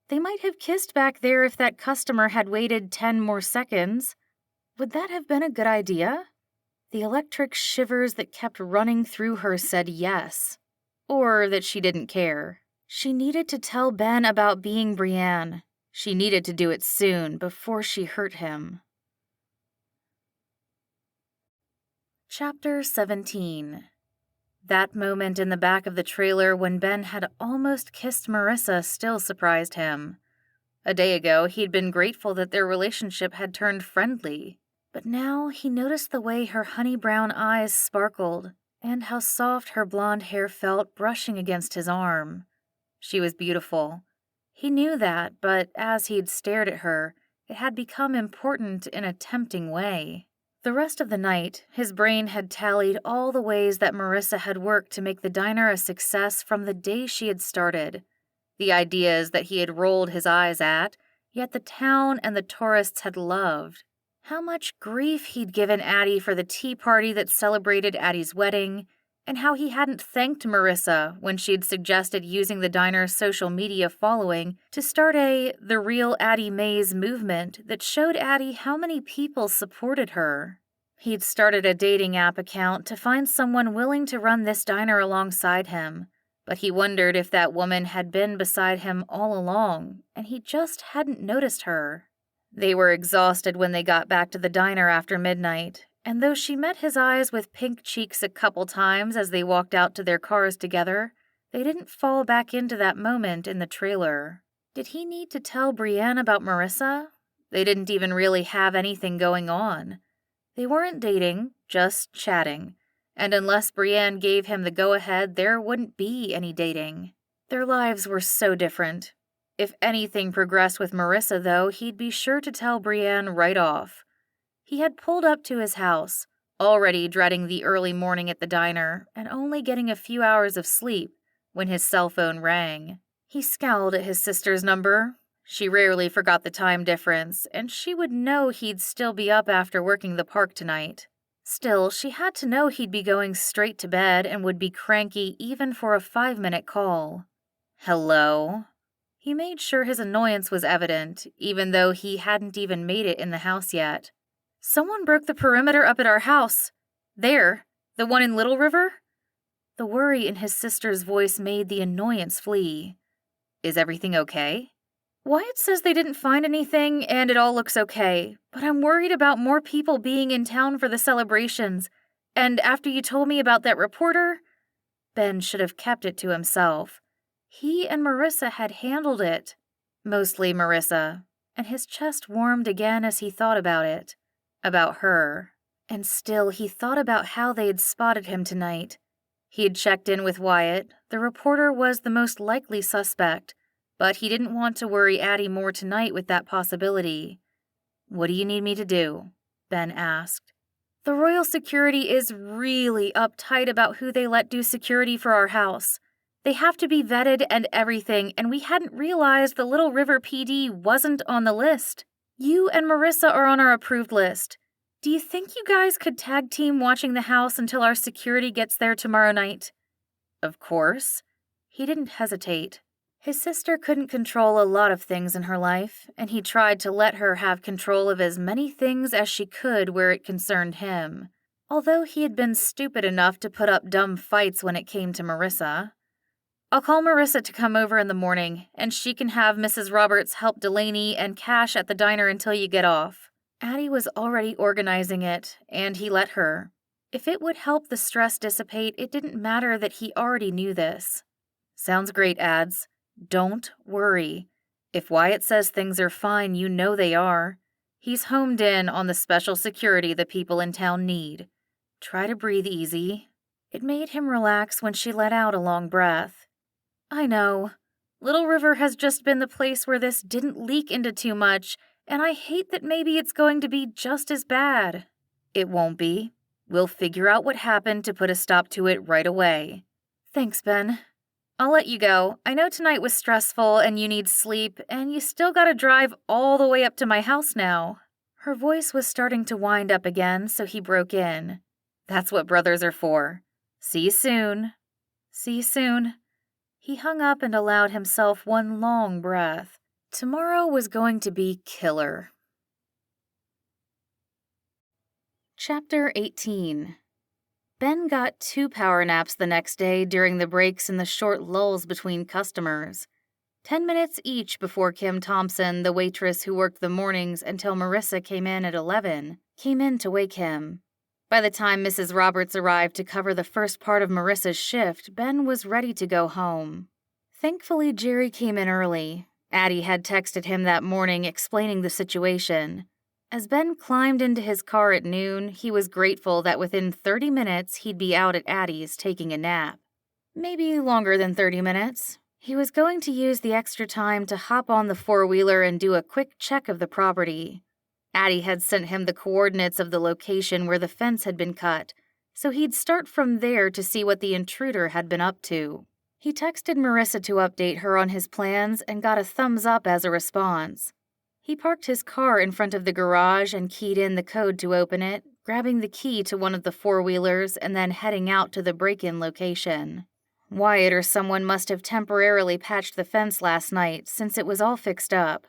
They might have kissed back there if that customer had waited 10 more seconds. Would that have been a good idea? The electric shivers that kept running through her said yes. Or that she didn't care. She needed to tell Ben about being Brienne. She needed to do it soon, before she hurt him. Chapter 17. That moment in the back of the trailer when Ben had almost kissed Marissa still surprised him. A day ago, he'd been grateful that their relationship had turned friendly. But now he noticed the way her honey-brown eyes sparkled, and how soft her blonde hair felt brushing against his arm. She was beautiful. He knew that, but as he'd stared at her, it had become important in a tempting way. The rest of the night, his brain had tallied all the ways that Marissa had worked to make the diner a success from the day she had started. The ideas that he had rolled his eyes at, yet the town and the tourists had loved. How much grief he'd given Addie for the tea party that celebrated Addie's wedding, and how he hadn't thanked Marissa when she'd suggested using the diner's social media following to start The Real Addie Mays movement that showed Addie how many people supported her. He'd started a dating app account to find someone willing to run this diner alongside him, but he wondered if that woman had been beside him all along, and he just hadn't noticed her. They were exhausted when they got back to the diner after midnight, and though she met his eyes with pink cheeks a couple times as they walked out to their cars together, they didn't fall back into that moment in the trailer. Did he need to tell Brienne about Marissa? They didn't even really have anything going on. They weren't dating, just chatting, and unless Brienne gave him the go-ahead, there wouldn't be any dating. Their lives were so different. If anything progressed with Marissa, though, he'd be sure to tell Brienne right off. He had pulled up to his house, already dreading the early morning at the diner, and only getting a few hours of sleep when his cell phone rang. He scowled at his sister's number. She rarely forgot the time difference, and she would know he'd still be up after working the park tonight. Still, she had to know he'd be going straight to bed and would be cranky even for a 5-minute call. Hello? He made sure his annoyance was evident, even though he hadn't even made it in the house yet. Someone broke the perimeter up at our house. There, the one in Little River? The worry in his sister's voice made the annoyance flee. Is everything okay? Wyatt says they didn't find anything and it all looks okay, but I'm worried about more people being in town for the celebrations. And after you told me about that reporter? Ben should have kept it to himself. He and Marissa had handled it. Mostly Marissa, and his chest warmed again as he thought about it. About her. And still he thought about how they had spotted him tonight. He had checked in with Wyatt. The reporter was the most likely suspect, but he didn't want to worry Addie more tonight with that possibility. "What do you need me to do?" Ben asked. "The Royal Security is really uptight about who they let do security for our house. They have to be vetted and everything, and we hadn't realized the Little River PD wasn't on the list. You and Marissa are on our approved list. Do you think you guys could tag team watching the house until our security gets there tomorrow night?" "Of course." He didn't hesitate. His sister couldn't control a lot of things in her life, and he tried to let her have control of as many things as she could where it concerned him, although he had been stupid enough to put up dumb fights when it came to Marissa. "I'll call Marissa to come over in the morning, and she can have Mrs. Roberts help Delaney and Cash at the diner until you get off." Addie was already organizing it, and he let her. If it would help the stress dissipate, it didn't matter that he already knew this. "Sounds great, Ads. Don't worry. If Wyatt says things are fine, you know they are. He's homed in on the special security the people in town need. Try to breathe easy." It made him relax when she let out a long breath. "I know. Little River has just been the place where this didn't leak into too much, and I hate that maybe it's going to be just as bad." "It won't be. We'll figure out what happened to put a stop to it right away." "Thanks, Ben. I'll let you go. I know tonight was stressful and you need sleep, and you still gotta drive all the way up to my house now." Her voice was starting to wind up again, so he broke in. "That's what brothers are for. See you soon." "See you soon." He hung up and allowed himself one long breath. Tomorrow was going to be killer. Chapter 18. Ben got 2 power naps the next day during the breaks and the short lulls between customers. 10 minutes each before Kim Thompson, the waitress who worked the mornings until Marissa came in at 11, came in to wake him. By the time Mrs. Roberts arrived to cover the first part of Marissa's shift, Ben was ready to go home. Thankfully, Jerry came in early. Addie had texted him that morning explaining the situation. As Ben climbed into his car at noon, he was grateful that within 30 minutes he'd be out at Addie's taking a nap. Maybe longer than 30 minutes. He was going to use the extra time to hop on the four-wheeler and do a quick check of the property. Addie had sent him the coordinates of the location where the fence had been cut, so he'd start from there to see what the intruder had been up to. He texted Marissa to update her on his plans and got a thumbs up as a response. He parked his car in front of the garage and keyed in the code to open it, grabbing the key to one of the four-wheelers and then heading out to the break-in location. Wyatt or someone must have temporarily patched the fence last night since it was all fixed up.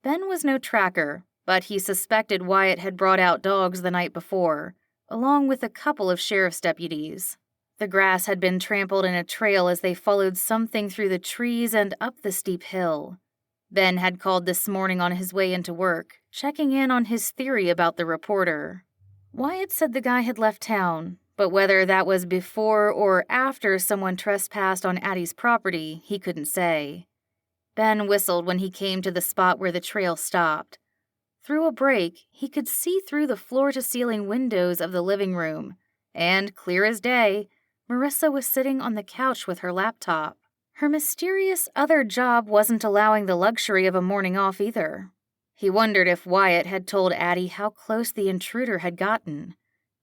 Ben was no tracker, but he suspected Wyatt had brought out dogs the night before, along with a couple of sheriff's deputies. The grass had been trampled in a trail as they followed something through the trees and up the steep hill. Ben had called this morning on his way into work, checking in on his theory about the reporter. Wyatt said the guy had left town, but whether that was before or after someone trespassed on Addie's property, he couldn't say. Ben whistled when he came to the spot where the trail stopped. Through a break, he could see through the floor-to-ceiling windows of the living room, and, clear as day, Marissa was sitting on the couch with her laptop. Her mysterious other job wasn't allowing the luxury of a morning off either. He wondered if Wyatt had told Addie how close the intruder had gotten.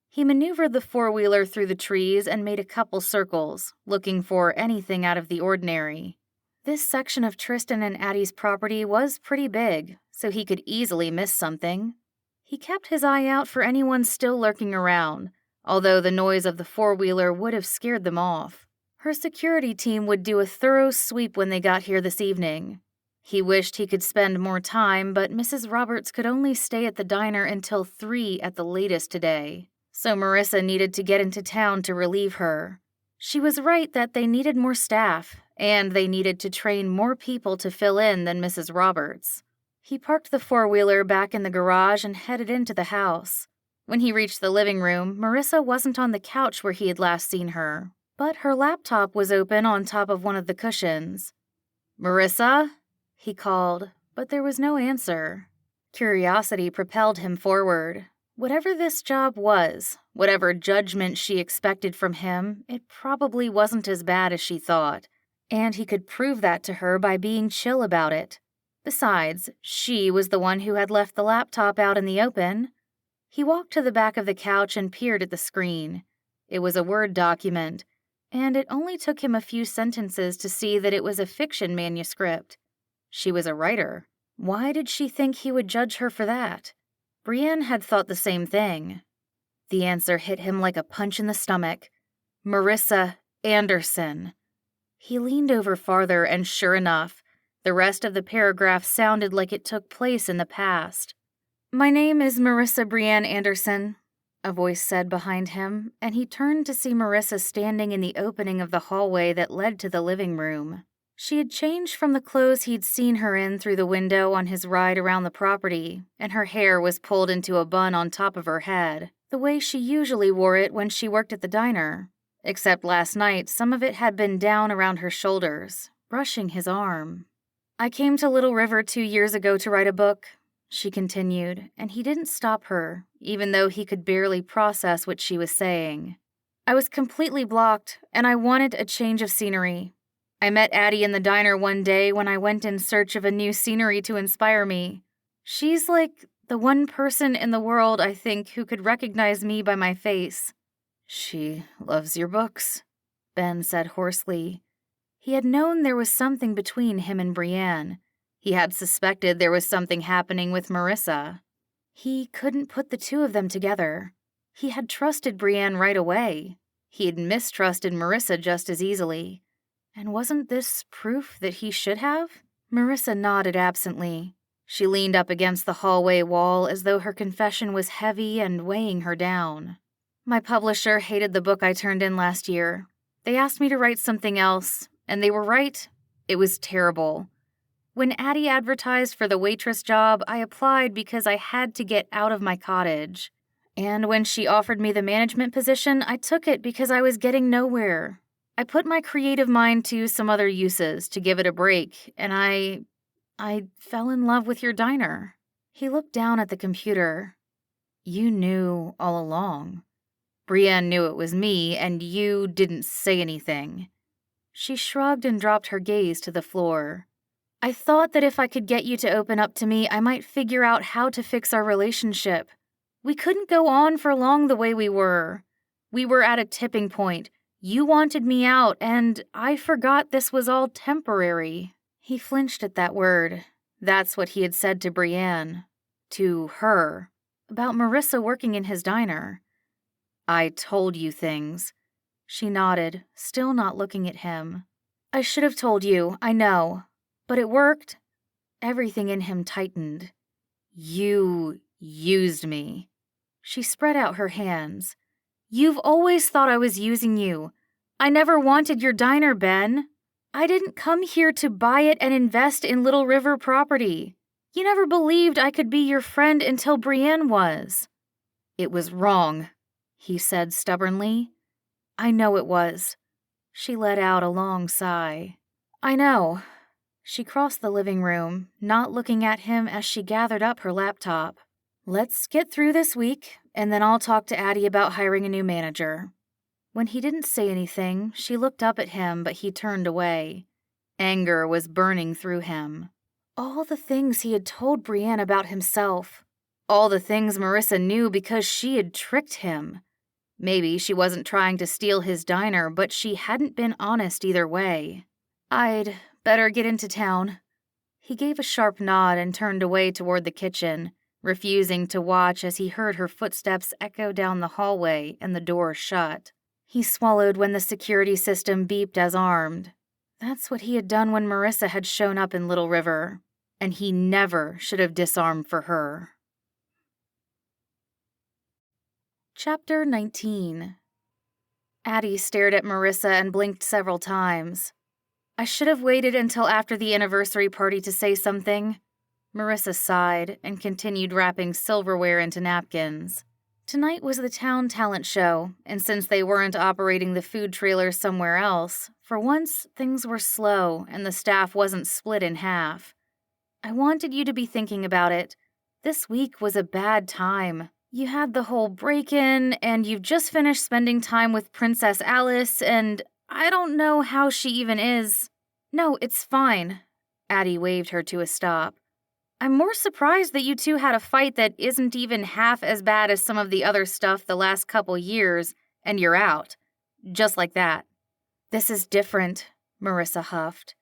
He maneuvered the four-wheeler through the trees and made a couple circles, looking for anything out of the ordinary. This section of Tristan and Addie's property was pretty big, so he could easily miss something. He kept his eye out for anyone still lurking around, although the noise of the four-wheeler would have scared them off. Her security team would do a thorough sweep when they got here this evening. He wished he could spend more time, but Mrs. Roberts could only stay at the diner until 3 at the latest today, so Marissa needed to get into town to relieve her. She was right that they needed more staff, and they needed to train more people to fill in than Mrs. Roberts. He parked the four-wheeler back in the garage and headed into the house. When he reached the living room, Marissa wasn't on the couch where he had last seen her, but her laptop was open on top of one of the cushions. "Marissa?" he called, but there was no answer. Curiosity propelled him forward. Whatever this job was, whatever judgment she expected from him, it probably wasn't as bad as she thought, and he could prove that to her by being chill about it. Besides, she was the one who had left the laptop out in the open. He walked to the back of the couch and peered at the screen. It was a Word document, and it only took him a few sentences to see that it was a fiction manuscript. She was a writer. Why did she think he would judge her for that? Brienne had thought the same thing. The answer hit him like a punch in the stomach. Marissa Anderson. He leaned over farther, and sure enough, the rest of the paragraph sounded like it took place in the past. "My name is Marissa Brienne Anderson," a voice said behind him, and he turned to see Marissa standing in the opening of the hallway that led to the living room. She had changed from the clothes he'd seen her in through the window on his ride around the property, and her hair was pulled into a bun on top of her head, the way she usually wore it when she worked at the diner. Except last night, some of it had been down around her shoulders, brushing his arm. "I came to Little River 2 years ago to write a book," she continued, and he didn't stop her, even though he could barely process what she was saying. "I was completely blocked, and I wanted a change of scenery. I met Addie in the diner one day when I went in search of a new scenery to inspire me. She's like the one person in the world, I think, who could recognize me by my face." "She loves your books," Ben said hoarsely. He had known there was something between him and Brienne. He had suspected there was something happening with Marissa. He couldn't put the two of them together. He had trusted Brienne right away. He had mistrusted Marissa just as easily. And wasn't this proof that he should have? Marissa nodded absently. She leaned up against the hallway wall as though her confession was heavy and weighing her down. "My publisher hated the book I turned in last year. They asked me to write something else, and they were right. It was terrible. When Addie advertised for the waitress job, I applied because I had to get out of my cottage. And when she offered me the management position, I took it because I was getting nowhere. I put my creative mind to some other uses to give it a break, and I fell in love with your diner." He looked down at the computer. "You knew all along. Brienne knew it was me, and you didn't say anything." She shrugged and dropped her gaze to the floor. "I thought that if I could get you to open up to me, I might figure out how to fix our relationship. We couldn't go on for long the way we were. We were at a tipping point. You wanted me out, and I forgot this was all temporary." He flinched at that word. That's what he had said to Brienne. To her. About Marissa working in his diner. "I told you things." She nodded, still not looking at him. "I should have told you, I know. But it worked." Everything in him tightened. "You used me." She spread out her hands. "You've always thought I was using you. I never wanted your diner, Ben. I didn't come here to buy it and invest in Little River property. You never believed I could be your friend until Brienne was." "It was wrong," he said stubbornly. "I know it was." She let out a long sigh. "I know." She crossed the living room, not looking at him as she gathered up her laptop. "Let's get through this week, and then I'll talk to Addie about hiring a new manager." When he didn't say anything, she looked up at him, but he turned away. Anger was burning through him. All the things he had told Brienne about himself. All the things Marissa knew because she had tricked him. Maybe she wasn't trying to steal his diner, but she hadn't been honest either way. "I'd better get into town." He gave a sharp nod and turned away toward the kitchen, refusing to watch as he heard her footsteps echo down the hallway and the door shut. He swallowed when the security system beeped as armed. That's what he had done when Marissa had shown up in Little River, and he never should have disarmed for her. Chapter 19. Addie stared at Marissa and blinked several times. "I should have waited until after the anniversary party to say something." Marissa sighed and continued wrapping silverware into napkins. Tonight was the town talent show, and since they weren't operating the food trailer somewhere else, for once things were slow and the staff wasn't split in half. I wanted you to be thinking about it. This week was a bad time. You had the whole break-in, and you've just finished spending time with Princess Alice, and I don't know how she even is. No, it's fine. Addie waved her to a stop. I'm more surprised that you two had a fight that isn't even half as bad as some of the other stuff the last couple years, and you're out. Just like that. This is different, Marissa huffed.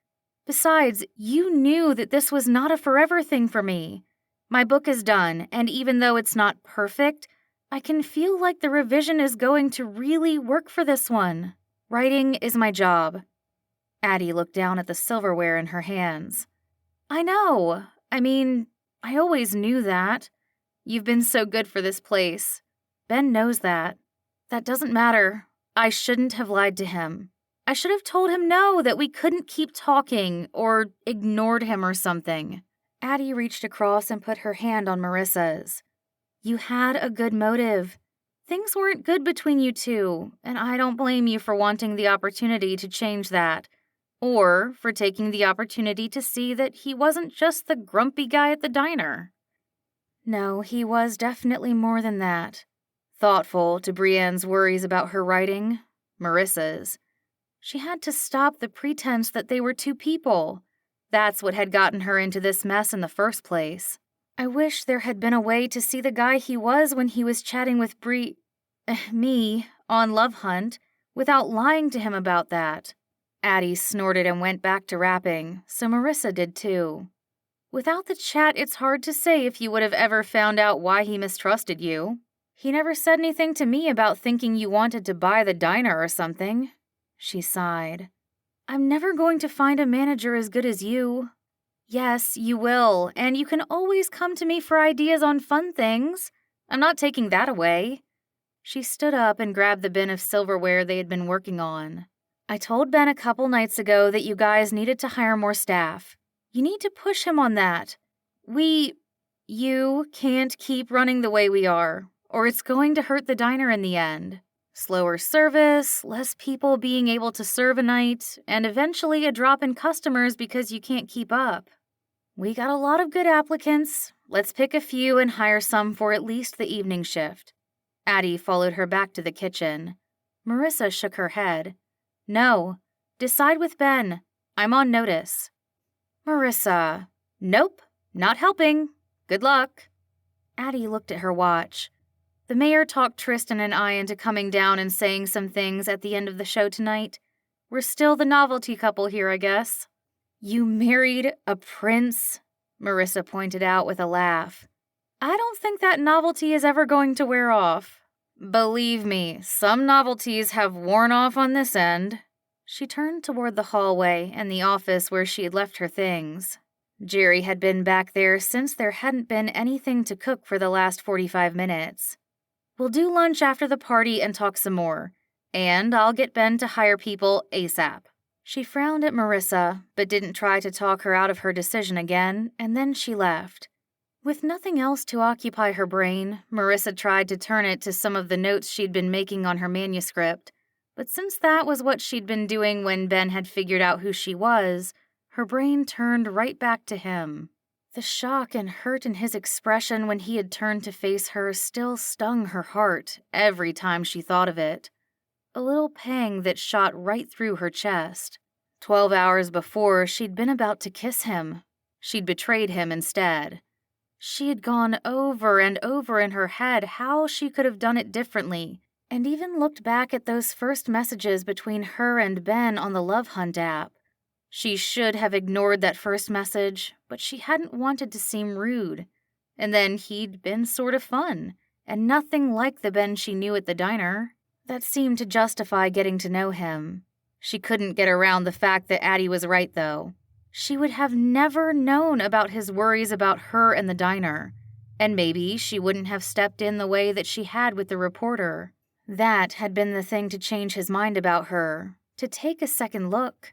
Besides, you knew that this was not a forever thing for me. My book is done, and even though it's not perfect, I can feel like the revision is going to really work for this one. Writing is my job. Addie looked down at the silverware in her hands. I know. I mean, I always knew that. You've been so good for this place. Ben knows that. That doesn't matter. I shouldn't have lied to him. I should have told him no, that we couldn't keep talking, or ignored him or something. Addie reached across and put her hand on Marissa's. You had a good motive. Things weren't good between you two, and I don't blame you for wanting the opportunity to change that. Or for taking the opportunity to see that he wasn't just the grumpy guy at the diner. No, he was definitely more than that. Thoughtful to Brienne's worries about her writing, Marissa's. She had to stop the pretense that they were two people. That's what had gotten her into this mess in the first place. I wish there had been a way to see the guy he was when he was chatting with me, on Love Hunt, without lying to him about that. Addie snorted and went back to rapping, so Marissa did too. Without the chat, it's hard to say if you would have ever found out why he mistrusted you. He never said anything to me about thinking you wanted to buy the diner or something. She sighed. I'm never going to find a manager as good as you. Yes, you will, and you can always come to me for ideas on fun things. I'm not taking that away. She stood up and grabbed the bin of silverware they had been working on. I told Ben a couple nights ago that you guys needed to hire more staff. You need to push him on that. You can't keep running the way we are, or it's going to hurt the diner in the end. Slower service, less people being able to serve a night, and eventually a drop in customers because you can't keep up. We got a lot of good applicants. Let's pick a few and hire some for at least the evening shift. Addie followed her back to the kitchen. Marissa shook her head. No. Decide with Ben. I'm on notice. Marissa. Nope. Not helping. Good luck. Addie looked at her watch. The mayor talked Tristan and I into coming down and saying some things at the end of the show tonight. We're still the novelty couple here, I guess. You married a prince? Marissa pointed out with a laugh. I don't think that novelty is ever going to wear off. Believe me, some novelties have worn off on this end. She turned toward the hallway and the office where she had left her things. Jerry had been back there since there hadn't been anything to cook for the last 45 minutes. We'll do lunch after the party and talk some more, and I'll get Ben to hire people ASAP. She frowned at Marissa, but didn't try to talk her out of her decision again, and then she left. With nothing else to occupy her brain, Marissa tried to turn it to some of the notes she'd been making on her manuscript, but since that was what she'd been doing when Ben had figured out who she was, her brain turned right back to him. The shock and hurt in his expression when he had turned to face her still stung her heart every time she thought of it. A little pang that shot right through her chest. 12 hours before, she'd been about to kiss him. She'd betrayed him instead. She had gone over and over in her head how she could have done it differently, and even looked back at those first messages between her and Ben on the Love Hunt app. She should have ignored that first message, but she hadn't wanted to seem rude. And then he'd been sort of fun, and nothing like the Ben she knew at the diner. That seemed to justify getting to know him. She couldn't get around the fact that Addie was right, though. She would have never known about his worries about her and the diner, and maybe she wouldn't have stepped in the way that she had with the reporter. That had been the thing to change his mind about her, to take a second look.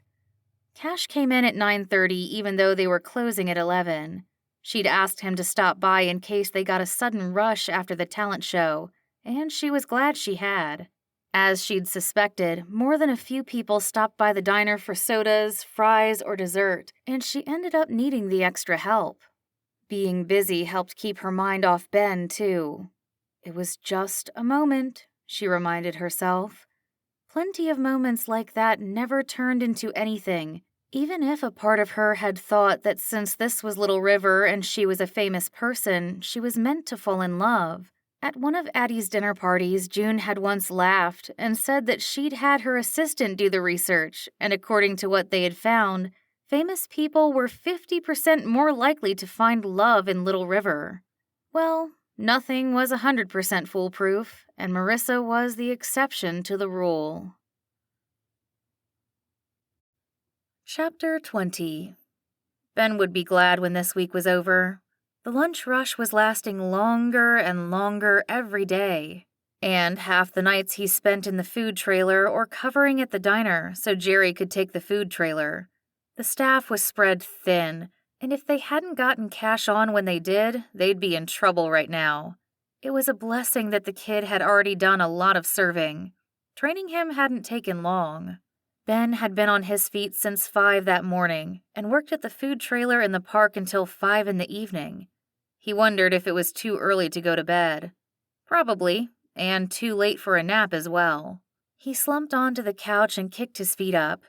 Cash came in at 9:30 even though they were closing at 11. She'd asked him to stop by in case they got a sudden rush after the talent show, and she was glad she had. As she'd suspected, more than a few people stopped by the diner for sodas, fries, or dessert, and she ended up needing the extra help. Being busy helped keep her mind off Ben, too. It was just a moment, she reminded herself. Plenty of moments like that never turned into anything, even if a part of her had thought that since this was Little River and she was a famous person, she was meant to fall in love. At one of Addie's dinner parties, June had once laughed and said that she'd had her assistant do the research, and according to what they had found, famous people were 50% more likely to find love in Little River. Well, nothing was 100% foolproof, and Marissa was the exception to the rule. Chapter 20. Ben would be glad when this week was over. The lunch rush was lasting longer and longer every day, and half the nights he spent in the food trailer or covering at the diner so Jerry could take the food trailer. The staff was spread thin, and if they hadn't gotten cash on when they did, they'd be in trouble right now. It was a blessing that the kid had already done a lot of serving. Training him hadn't taken long. Ben had been on his feet since 5 that morning and worked at the food trailer in the park until 5 in the evening. He wondered if it was too early to go to bed. Probably, and too late for a nap as well. He slumped onto the couch and kicked his feet up.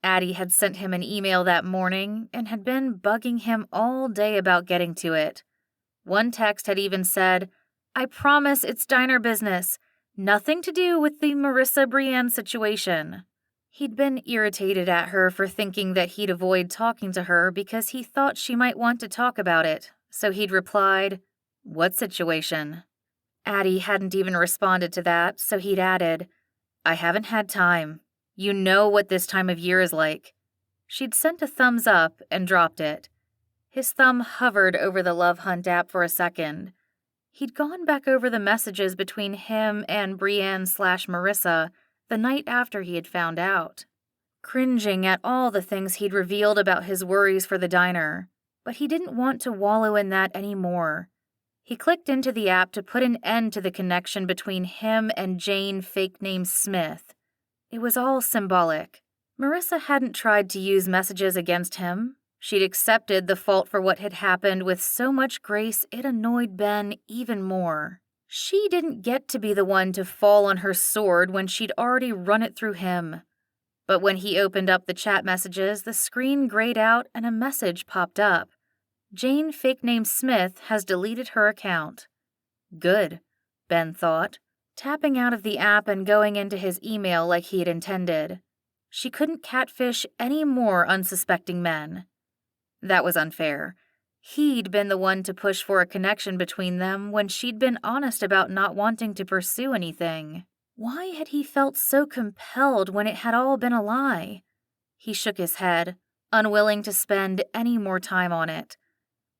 Addie had sent him an email that morning and had been bugging him all day about getting to it. One text had even said, "I promise it's diner business. Nothing to do with the Marissa Brienne situation." He'd been irritated at her for thinking that he'd avoid talking to her because he thought she might want to talk about it, so he'd replied, "What situation?" Addie hadn't even responded to that, so he'd added, "I haven't had time. You know what this time of year is like." She'd sent a thumbs up and dropped it. His thumb hovered over the Love Hunt app for a second. He'd gone back over the messages between him and Brienne/Marissa the night after he had found out, cringing at all the things he'd revealed about his worries for the diner. But he didn't want to wallow in that anymore. He clicked into the app to put an end to the connection between him and Jane fake name Smith. It was all symbolic. Marissa hadn't tried to use messages against him. She'd accepted the fault for what had happened with so much grace it annoyed Ben even more. She didn't get to be the one to fall on her sword when she'd already run it through him. But when he opened up the chat messages, the screen grayed out and a message popped up. Jane fake name Smith has deleted her account. Good, Ben thought, tapping out of the app and going into his email like he had intended. She couldn't catfish any more unsuspecting men. That was unfair. He'd been the one to push for a connection between them when she'd been honest about not wanting to pursue anything. Why had he felt so compelled when it had all been a lie? He shook his head, unwilling to spend any more time on it.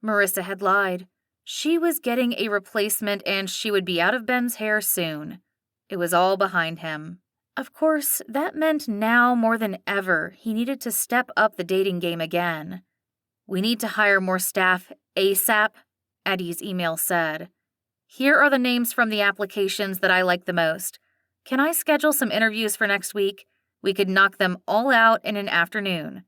Marissa had lied. She was getting a replacement and she would be out of Ben's hair soon. It was all behind him. Of course, that meant now more than ever he needed to step up the dating game again. "We need to hire more staff ASAP," Eddie's email said. "Here are the names from the applications that I like the most. Can I schedule some interviews for next week? We could knock them all out in an afternoon."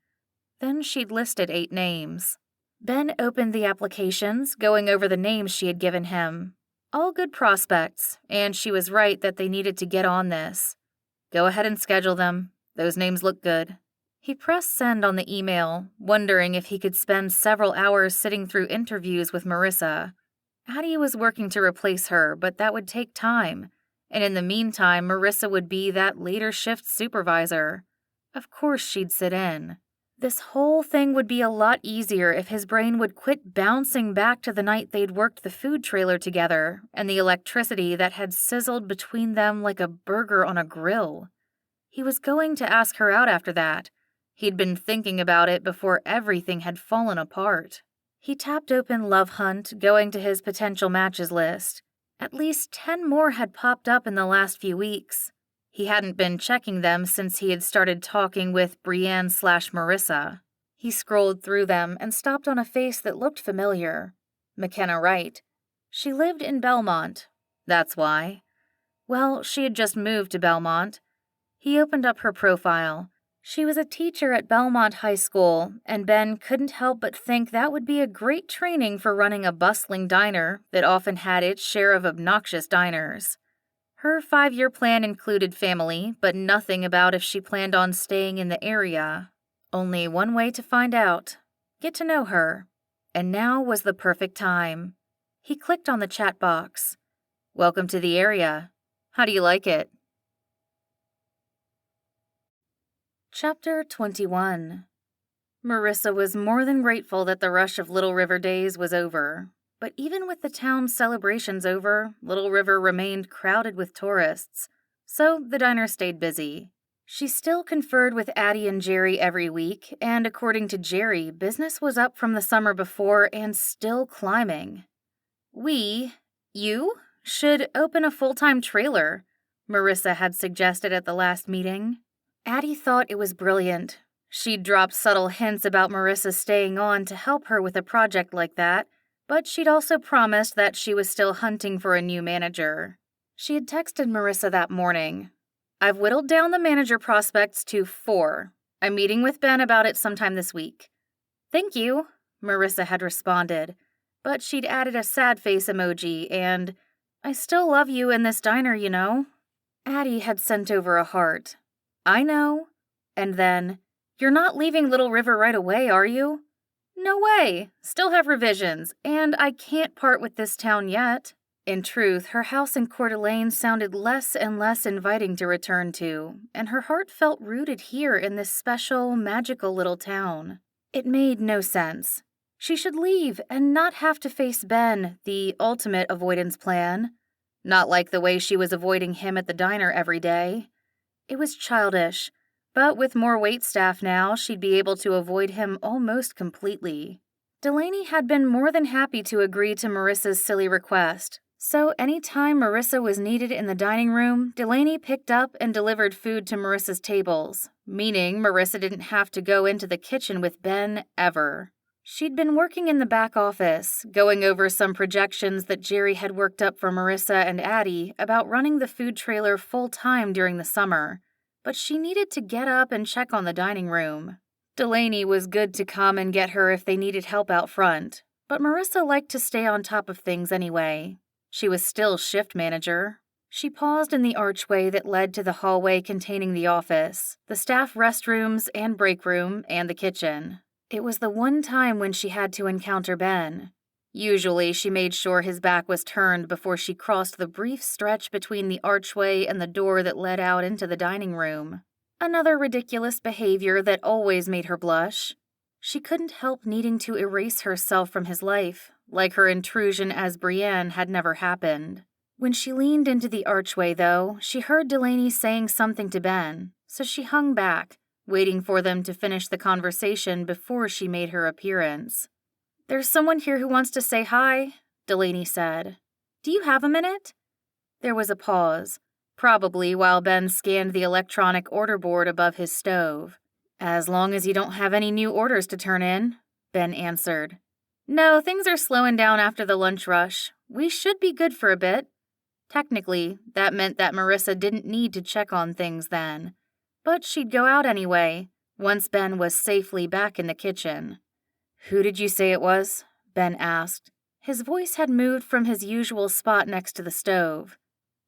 Then she'd listed 8 names. Ben opened the applications, going over the names she had given him. All good prospects, and she was right that they needed to get on this. "Go ahead and schedule them. Those names look good." He pressed send on the email, wondering if he could spend several hours sitting through interviews with Marissa. Addie was working to replace her, but that would take time, and in the meantime, Marissa would be that later shift supervisor. Of course she'd sit in. This whole thing would be a lot easier if his brain would quit bouncing back to the night they'd worked the food trailer together and the electricity that had sizzled between them like a burger on a grill. He was going to ask her out after that. He'd been thinking about it before everything had fallen apart. He tapped open Love Hunt, going to his potential matches list. At least 10 more had popped up in the last few weeks. He hadn't been checking them since he had started talking with Brienne/Marissa. He scrolled through them and stopped on a face that looked familiar. McKenna Wright. She lived in Belmont. That's why. Well, she had just moved to Belmont. He opened up her profile. She was a teacher at Belmont High School, and Ben couldn't help but think that would be a great training for running a bustling diner that often had its share of obnoxious diners. Her 5-year plan included family, but nothing about if she planned on staying in the area. Only one way to find out. Get to know her. And now was the perfect time. He clicked on the chat box. Welcome to the area. How do you like it? Chapter 21. Marissa was more than grateful that the rush of Little River days was over. But even with the town's celebrations over, Little River remained crowded with tourists. So the diner stayed busy. She still conferred with Addie and Jerry every week, and according to Jerry, business was up from the summer before and still climbing. You, should open a full-time trailer, Marissa had suggested at the last meeting. Addie thought it was brilliant. She'd dropped subtle hints about Marissa staying on to help her with a project like that, but she'd also promised that she was still hunting for a new manager. She had texted Marissa that morning. I've whittled down the manager prospects to 4. I'm meeting with Ben about it sometime this week. Thank you, Marissa had responded, but she'd added a sad face emoji and, I still love you in this diner, you know. Addie had sent over a heart. I know. And then, you're not leaving Little River right away, are you? No way. Still have revisions, and I can't part with this town yet. In truth, her house in Coeur d'Alene sounded less and less inviting to return to, and her heart felt rooted here in this special, magical little town. It made no sense. She should leave and not have to face Ben, the ultimate avoidance plan. Not like the way she was avoiding him at the diner every day. It was childish, but with more waitstaff now, she'd be able to avoid him almost completely. Delaney had been more than happy to agree to Marissa's silly request, so any time Marissa was needed in the dining room, Delaney picked up and delivered food to Marissa's tables, meaning Marissa didn't have to go into the kitchen with Ben ever. She'd been working in the back office, going over some projections that Jerry had worked up for Marissa and Addie about running the food trailer full-time during the summer, but she needed to get up and check on the dining room. Delaney was good to come and get her if they needed help out front, but Marissa liked to stay on top of things anyway. She was still shift manager. She paused in the archway that led to the hallway containing the office, the staff restrooms and break room, and the kitchen. It was the one time when she had to encounter Ben. Usually, she made sure his back was turned before she crossed the brief stretch between the archway and the door that led out into the dining room. Another ridiculous behavior that always made her blush. She couldn't help needing to erase herself from his life, like her intrusion as Brienne had never happened. When she leaned into the archway, though, she heard Delaney saying something to Ben, so she hung back, waiting for them to finish the conversation before she made her appearance. There's someone here who wants to say hi, Delaney said. Do you have a minute? There was a pause, probably while Ben scanned the electronic order board above his stove. As long as you don't have any new orders to turn in, Ben answered. No, things are slowing down after the lunch rush. We should be good for a bit. Technically, that meant that Marissa didn't need to check on things then. But she'd go out anyway, once Ben was safely back in the kitchen. Who did you say it was? Ben asked. His voice had moved from his usual spot next to the stove.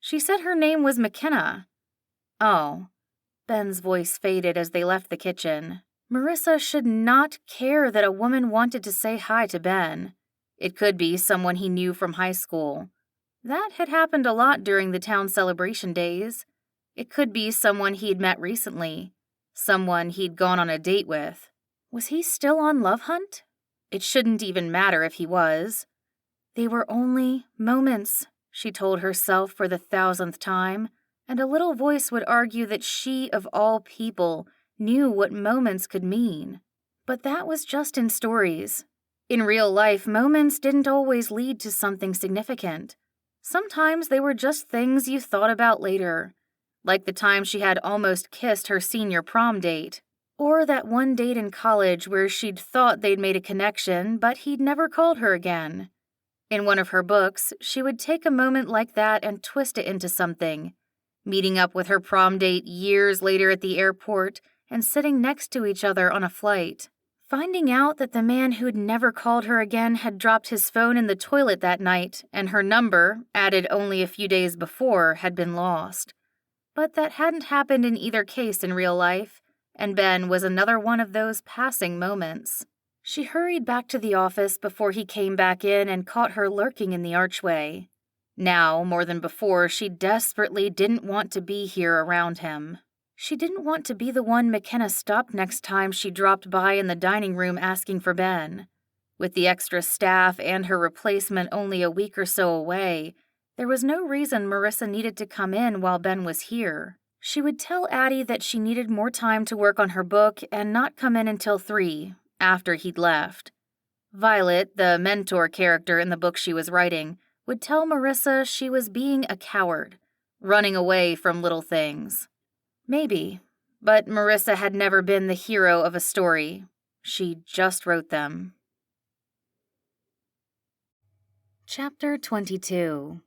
She said her name was McKenna. Oh. Ben's voice faded as they left the kitchen. Marissa should not care that a woman wanted to say hi to Ben. It could be someone he knew from high school. That had happened a lot during the town celebration days. It could be someone he'd met recently, someone he'd gone on a date with. Was he still on Love Hunt? It shouldn't even matter if he was. They were only moments, she told herself for the 1000th time, and a little voice would argue that she, of all people, knew what moments could mean. But that was just in stories. In real life, moments didn't always lead to something significant. Sometimes they were just things you thought about later, like the time she had almost kissed her senior prom date, or that one date in college where she'd thought they'd made a connection, but he'd never called her again. In one of her books, she would take a moment like that and twist it into something. Meeting up with her prom date years later at the airport and sitting next to each other on a flight. Finding out that the man who'd never called her again had dropped his phone in the toilet that night and her number, added only a few days before, had been lost. But that hadn't happened in either case in real life, and Ben was another one of those passing moments. She hurried back to the office before he came back in and caught her lurking in the archway. Now, more than before, she desperately didn't want to be here around him. She didn't want to be the one McKenna stopped next time she dropped by in the dining room asking for Ben. With the extra staff and her replacement only a week or so away, there was no reason Marissa needed to come in while Ben was here. She would tell Addie that she needed more time to work on her book and not come in until 3, after he'd left. Violet, the mentor character in the book she was writing, would tell Marissa she was being a coward, running away from little things. Maybe, but Marissa had never been the hero of a story. She just wrote them. Chapter 22.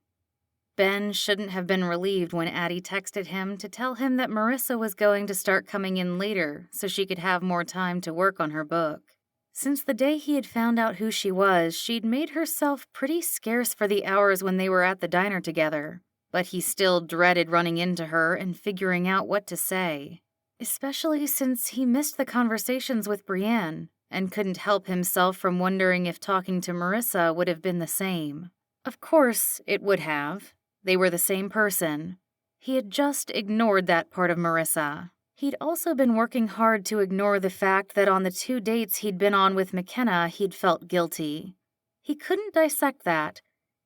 Ben shouldn't have been relieved when Addie texted him to tell him that Marissa was going to start coming in later so she could have more time to work on her book. Since the day he had found out who she was, she'd made herself pretty scarce for the hours when they were at the diner together. But he still dreaded running into her and figuring out what to say, especially since he missed the conversations with Brienne and couldn't help himself from wondering if talking to Marissa would have been the same. Of course, it would have. They were the same person. He had just ignored that part of Marissa. He'd also been working hard to ignore the fact that on the 2 dates he'd been on with McKenna, he'd felt guilty. He couldn't dissect that.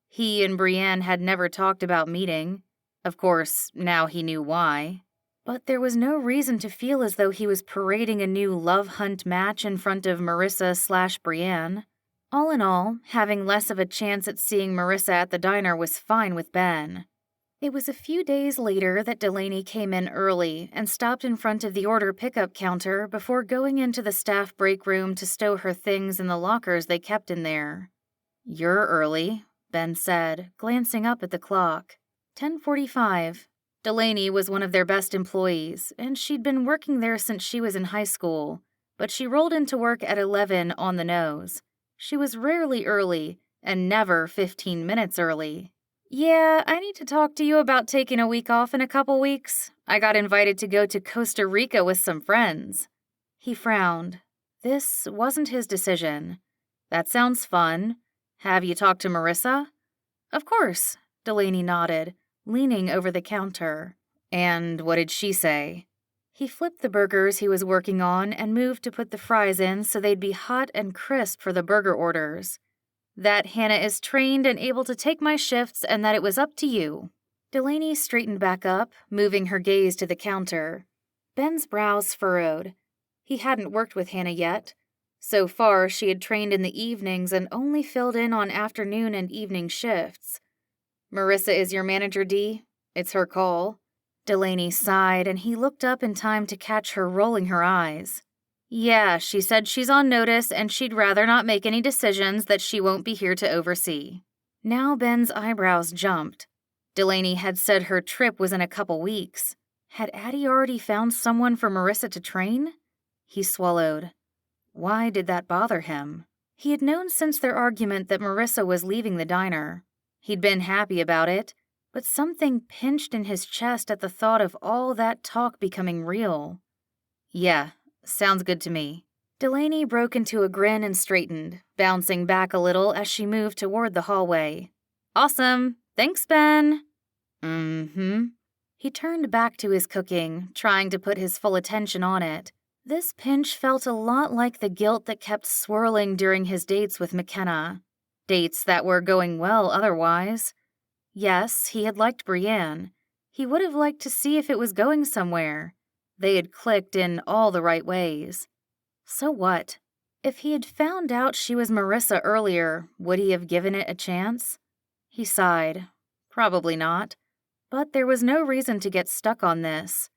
He and Brienne had never talked about meeting. Of course, now he knew why. But there was no reason to feel as though he was parading a new love hunt match in front of Marissa/Brienne. All in all, having less of a chance at seeing Marissa at the diner was fine with Ben. It was a few days later that Delaney came in early and stopped in front of the order pickup counter before going into the staff break room to stow her things in the lockers they kept in there. "You're early," Ben said, glancing up at the clock. 10:45. Delaney was one of their best employees, and she'd been working there since she was in high school, but she rolled into work at 11 on the nose. She was rarely early, and never 15 minutes early. "Yeah, I need to talk to you about taking a week off in a couple weeks. I got invited to go to Costa Rica with some friends." He frowned. This wasn't his decision. "That sounds fun. Have you talked to Marissa?" "Of course," Delaney nodded, leaning over the counter. "And what did she say?" He flipped the burgers he was working on and moved to put the fries in so they'd be hot and crisp for the burger orders. "That Hannah is trained and able to take my shifts and that it was up to you." Delaney straightened back up, moving her gaze to the counter. Ben's brows furrowed. He hadn't worked with Hannah yet. So far, she had trained in the evenings and only filled in on afternoon and evening shifts. "Marissa is your manager, Dee? It's her call." Delaney sighed, and he looked up in time to catch her rolling her eyes. "Yeah, she said she's on notice and she'd rather not make any decisions that she won't be here to oversee." Now Ben's eyebrows jumped. Delaney had said her trip was in a couple weeks. Had Addie already found someone for Marissa to train? He swallowed. Why did that bother him? He had known since their argument that Marissa was leaving the diner. He'd been happy about it, but something pinched in his chest at the thought of all that talk becoming real. "Yeah, sounds good to me." Delaney broke into a grin and straightened, bouncing back a little as she moved toward the hallway. "Awesome. Thanks, Ben." "Mm-hmm." He turned back to his cooking, trying to put his full attention on it. This pinch felt a lot like the guilt that kept swirling during his dates with McKenna. Dates that were going well otherwise. Yes, he had liked Brienne. He would have liked to see if it was going somewhere. They had clicked in all the right ways. So what? If he had found out she was Marissa earlier, would he have given it a chance? He sighed. Probably not. But there was no reason to get stuck on this.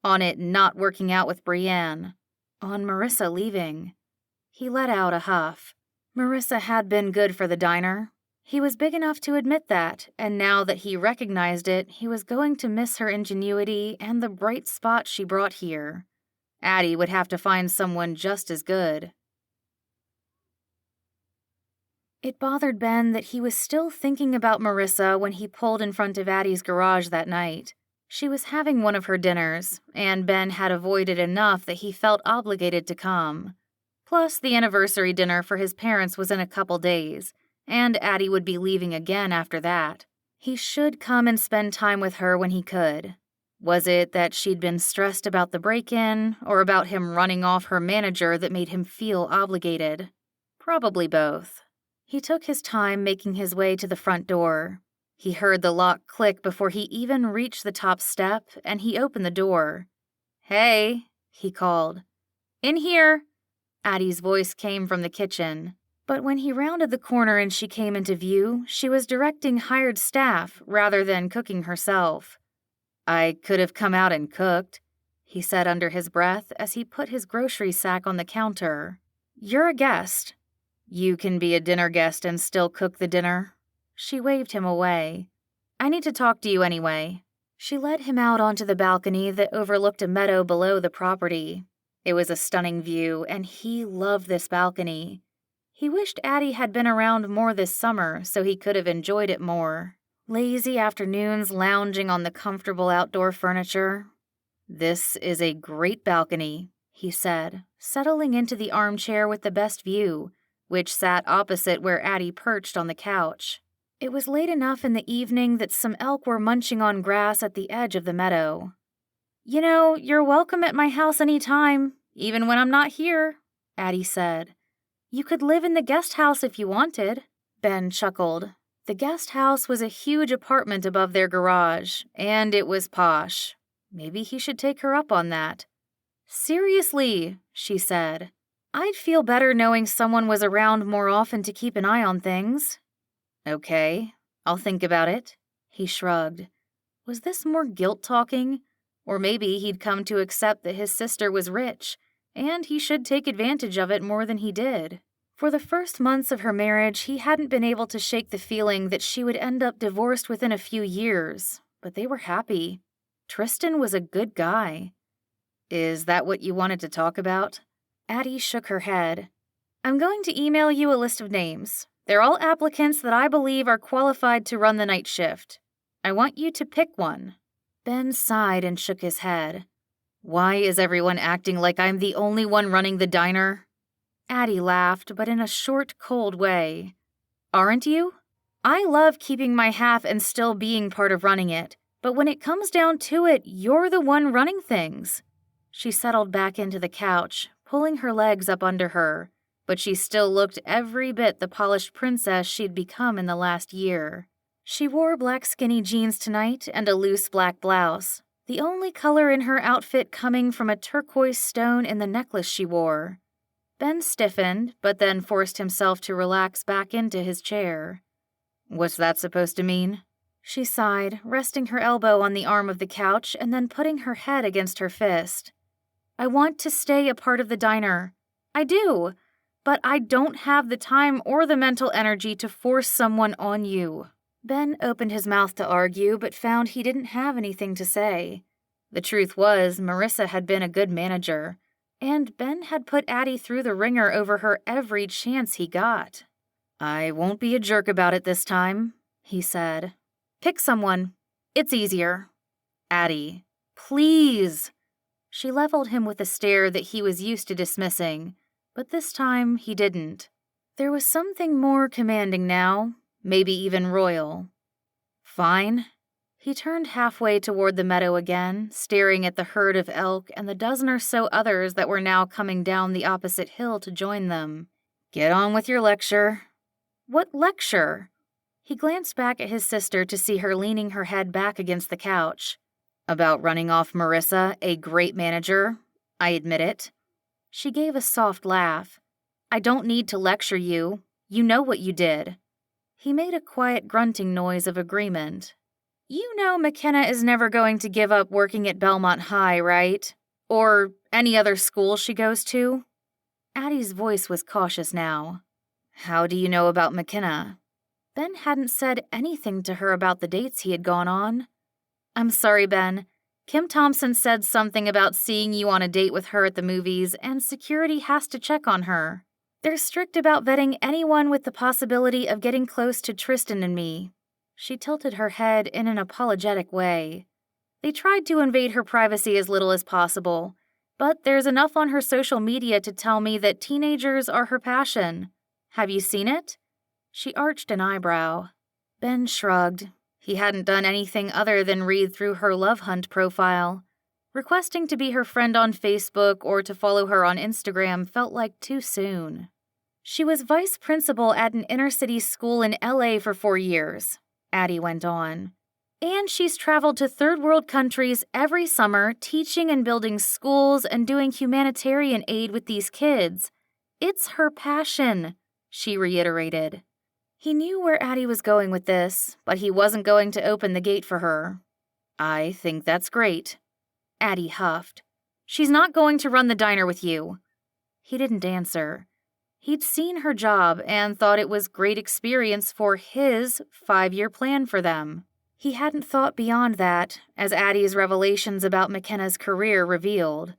On it not working out with Brienne. On Marissa leaving. He let out a huff. Marissa had been good for the diner. He was big enough to admit that, and now that he recognized it, he was going to miss her ingenuity and the bright spot she brought here. Addie would have to find someone just as good. It bothered Ben that he was still thinking about Marissa when he pulled in front of Addie's garage that night. She was having one of her dinners, and Ben had avoided enough that he felt obligated to come. Plus, the anniversary dinner for his parents was in a couple days, and Addie would be leaving again after that. He should come and spend time with her when he could. Was it that she'd been stressed about the break-in, or about him running off her manager that made him feel obligated? Probably both. He took his time making his way to the front door. He heard the lock click before he even reached the top step, and he opened the door. "Hey," he called. "In here." Addie's voice came from the kitchen. But when he rounded the corner and she came into view, she was directing hired staff rather than cooking herself. "I could have come out and cooked," he said under his breath as he put his grocery sack on the counter. "You're a guest." "You can be a dinner guest and still cook the dinner." She waved him away. "I need to talk to you anyway." She led him out onto the balcony that overlooked a meadow below the property. It was a stunning view, and he loved this balcony. He wished Addie had been around more this summer so he could have enjoyed it more. Lazy afternoons lounging on the comfortable outdoor furniture. "This is a great balcony," he said, settling into the armchair with the best view, which sat opposite where Addie perched on the couch. It was late enough in the evening that some elk were munching on grass at the edge of the meadow. "You know, you're welcome at my house any time, even when I'm not here," Addie said. "You could live in the guest house if you wanted." Ben chuckled. The guest house was a huge apartment above their garage, and it was posh. Maybe he should take her up on that. "Seriously," she said. "I'd feel better knowing someone was around more often to keep an eye on things." "Okay, I'll think about it," he shrugged. Was this more guilt talking? Or maybe he'd come to accept that his sister was rich, and he should take advantage of it more than he did. For the first months of her marriage, he hadn't been able to shake the feeling that she would end up divorced within a few years, but they were happy. Tristan was a good guy. "Is that what you wanted to talk about?" Addie shook her head. "I'm going to email you a list of names. They're all applicants that I believe are qualified to run the night shift. I want you to pick one." Ben sighed and shook his head. "Why is everyone acting like I'm the only one running the diner?" Addie laughed, but in a short, cold way. "Aren't you? I love keeping my half and still being part of running it, but when it comes down to it, you're the one running things." She settled back into the couch, pulling her legs up under her, but she still looked every bit the polished princess she'd become in the last year. She wore black skinny jeans tonight and a loose black blouse, the only color in her outfit coming from a turquoise stone in the necklace she wore. Ben stiffened, but then forced himself to relax back into his chair. "What's that supposed to mean?" She sighed, resting her elbow on the arm of the couch and then putting her head against her fist. "I want to stay a part of the diner. I do. But I don't have the time or the mental energy to force someone on you." Ben opened his mouth to argue, but found he didn't have anything to say. The truth was, Marissa had been a good manager, and Ben had put Addie through the ringer over her every chance he got. "I won't be a jerk about it this time," he said. "Pick someone. It's easier." "Addie, please." She leveled him with a stare that he was used to dismissing, but this time he didn't. There was something more commanding now, maybe even royal. "Fine." He turned halfway toward the meadow again, staring at the herd of elk and the dozen or so others that were now coming down the opposite hill to join them. "Get on with your lecture." "What lecture?" He glanced back at his sister to see her leaning her head back against the couch. "About running off Marissa, a great manager. I admit it." She gave a soft laugh. "I don't need to lecture you. You know what you did." He made a quiet grunting noise of agreement. "You know McKenna is never going to give up working at Belmont High, right? Or any other school she goes to?" Addie's voice was cautious now. "How do you know about McKenna?" Ben hadn't said anything to her about the dates he had gone on. "I'm sorry, Ben. Kim Thompson said something about seeing you on a date with her at the movies, and security has to check on her. They're strict about vetting anyone with the possibility of getting close to Tristan and me." She tilted her head in an apologetic way. They tried to invade her privacy as little as possible, but there's enough on her social media to tell me that teenagers are her passion. Have you seen it? She arched an eyebrow. Ben shrugged. He hadn't done anything other than read through her Love Hunt profile. Requesting to be her friend on Facebook or to follow her on Instagram felt like too soon. She was vice principal at an inner-city school in LA for 4 years, Addie went on. And she's traveled to third-world countries every summer teaching and building schools and doing humanitarian aid with these kids. It's her passion, she reiterated. He knew where Addie was going with this, but he wasn't going to open the gate for her. "I think that's great," Addie huffed. "She's not going to run the diner with you." He didn't answer. He'd seen her job and thought it was great experience for his 5-year plan for them. He hadn't thought beyond that, as Addie's revelations about McKenna's career revealed.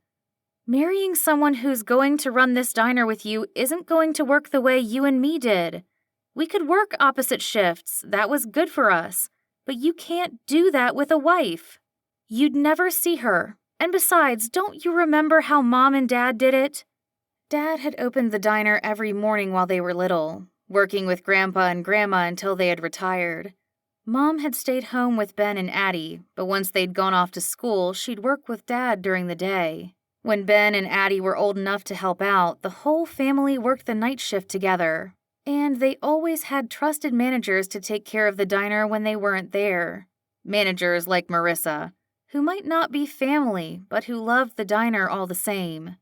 Marrying someone who's going to run this diner with you isn't going to work the way you and me did. We could work opposite shifts, that was good for us, but you can't do that with a wife. You'd never see her, and besides, don't you remember how Mom and Dad did it? Dad had opened the diner every morning while they were little, working with Grandpa and Grandma until they had retired. Mom had stayed home with Ben and Addie, but once they'd gone off to school, she'd work with Dad during the day. When Ben and Addie were old enough to help out, the whole family worked the night shift together. And they always had trusted managers to take care of the diner when they weren't there. Managers like Marissa, who might not be family, but who loved the diner all the same.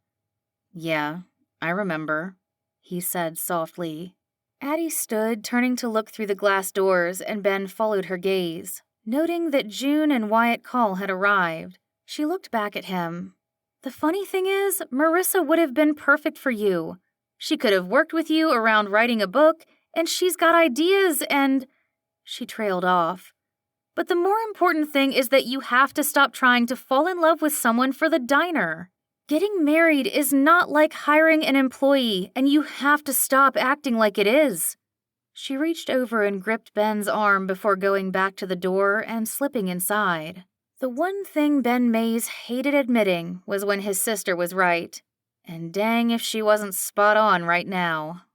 "Yeah, I remember," he said softly. Addie stood, turning to look through the glass doors, and Ben followed her gaze. Noting that June and Wyatt Call had arrived, she looked back at him. "The funny thing is, Marissa would have been perfect for you. She could have worked with you around writing a book, and she's got ideas and—" She trailed off. "But the more important thing is that you have to stop trying to fall in love with someone for the diner. Getting married is not like hiring an employee, and you have to stop acting like it is." She reached over and gripped Ben's arm before going back to the door and slipping inside. The one thing Ben Mays hated admitting was when his sister was right. And dang if she wasn't spot on right now.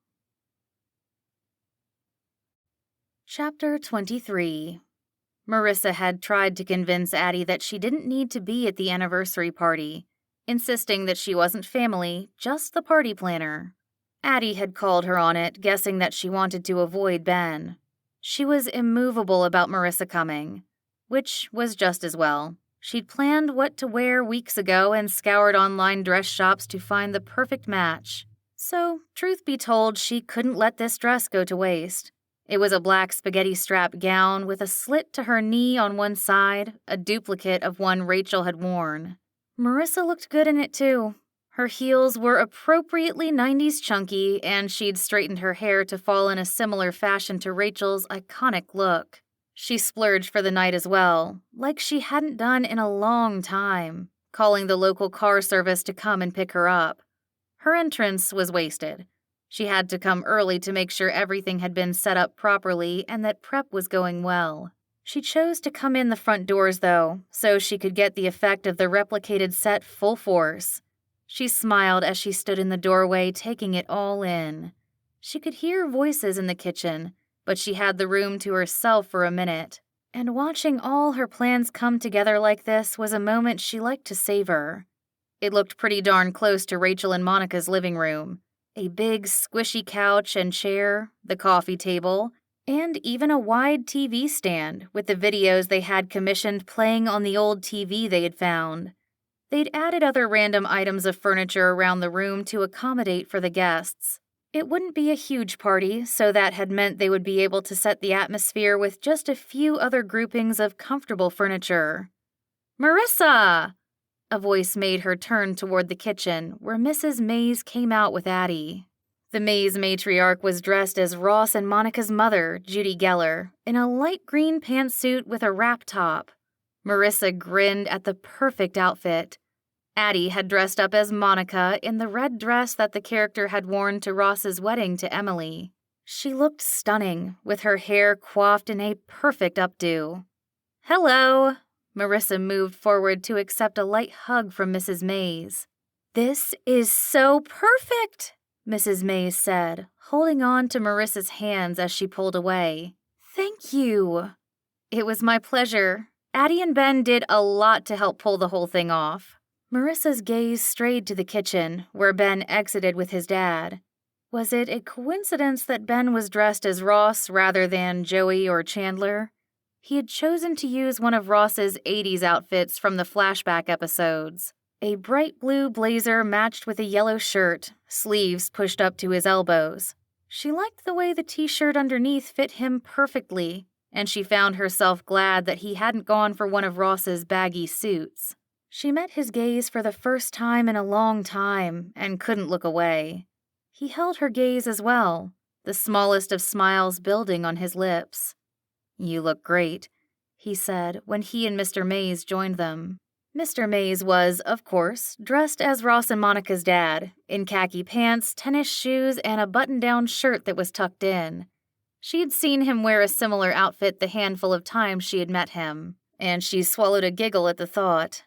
Chapter 23. Marissa had tried to convince Addie that she didn't need to be at the anniversary party, insisting that she wasn't family, just the party planner. Addie had called her on it, guessing that she wanted to avoid Ben. She was immovable about Marissa coming, which was just as well. She'd planned what to wear weeks ago and scoured online dress shops to find the perfect match. So, truth be told, she couldn't let this dress go to waste. It was a black spaghetti strap gown with a slit to her knee on one side, a duplicate of one Rachel had worn. Marissa looked good in it too. Her heels were appropriately 90s chunky, and she'd straightened her hair to fall in a similar fashion to Rachel's iconic look. She splurged for the night as well, like she hadn't done in a long time, calling the local car service to come and pick her up. Her entrance was wasted. She had to come early to make sure everything had been set up properly and that prep was going well. She chose to come in the front doors, though, so she could get the effect of the replicated set full force. She smiled as she stood in the doorway, taking it all in. She could hear voices in the kitchen, but she had the room to herself for a minute, and watching all her plans come together like this was a moment she liked to savor. It looked pretty darn close to Rachel and Monica's living room. A big, squishy couch and chair, the coffee table, and even a wide TV stand with the videos they had commissioned playing on the old TV they had found. They'd added other random items of furniture around the room to accommodate for the guests. It wouldn't be a huge party, so that had meant they would be able to set the atmosphere with just a few other groupings of comfortable furniture. "Marissa!" A voice made her turn toward the kitchen, where Mrs. Mays came out with Addie. The Mays matriarch was dressed as Ross and Monica's mother, Judy Geller, in a light green pantsuit with a wrap top. Marissa grinned at the perfect outfit. Addie had dressed up as Monica in the red dress that the character had worn to Ross's wedding to Emily. She looked stunning, with her hair coiffed in a perfect updo. "Hello!" Marissa moved forward to accept a light hug from Mrs. Mays. "This is so perfect!" Mrs. Mays said, holding on to Marissa's hands as she pulled away. "Thank you." "It was my pleasure. Addie and Ben did a lot to help pull the whole thing off." Marissa's gaze strayed to the kitchen, where Ben exited with his dad. Was it a coincidence that Ben was dressed as Ross rather than Joey or Chandler? He had chosen to use one of Ross's 80s outfits from the flashback episodes. A bright blue blazer matched with a yellow shirt, sleeves pushed up to his elbows. She liked the way the t-shirt underneath fit him perfectly, and she found herself glad that he hadn't gone for one of Ross's baggy suits. She met his gaze for the first time in a long time and couldn't look away. He held her gaze as well, the smallest of smiles building on his lips. "You look great," he said when he and Mr. Mays joined them. Mr. Mays was, of course, dressed as Ross and Monica's dad, in khaki pants, tennis shoes, and a button-down shirt that was tucked in. She'd seen him wear a similar outfit the handful of times she had met him, and she swallowed a giggle at the thought.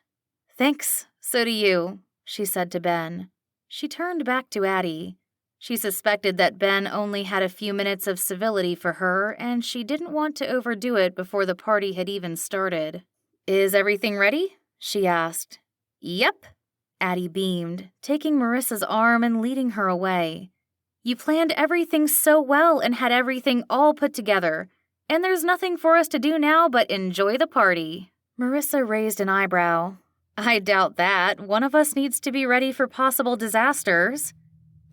"Thanks, so do you," she said to Ben. She turned back to Addie. She suspected that Ben only had a few minutes of civility for her, and she didn't want to overdo it before the party had even started. "Is everything ready?" she asked. "Yep," Addie beamed, taking Marissa's arm and leading her away. "You planned everything so well and had everything all put together, and there's nothing for us to do now but enjoy the party." Marissa raised an eyebrow. "I doubt that. One of us needs to be ready for possible disasters."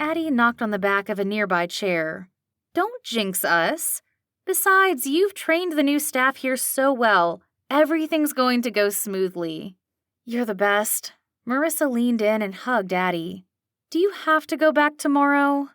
Addie knocked on the back of a nearby chair. "Don't jinx us. Besides, you've trained the new staff here so well. Everything's going to go smoothly." "You're the best." Marissa leaned in and hugged Addie. "Do you have to go back tomorrow?"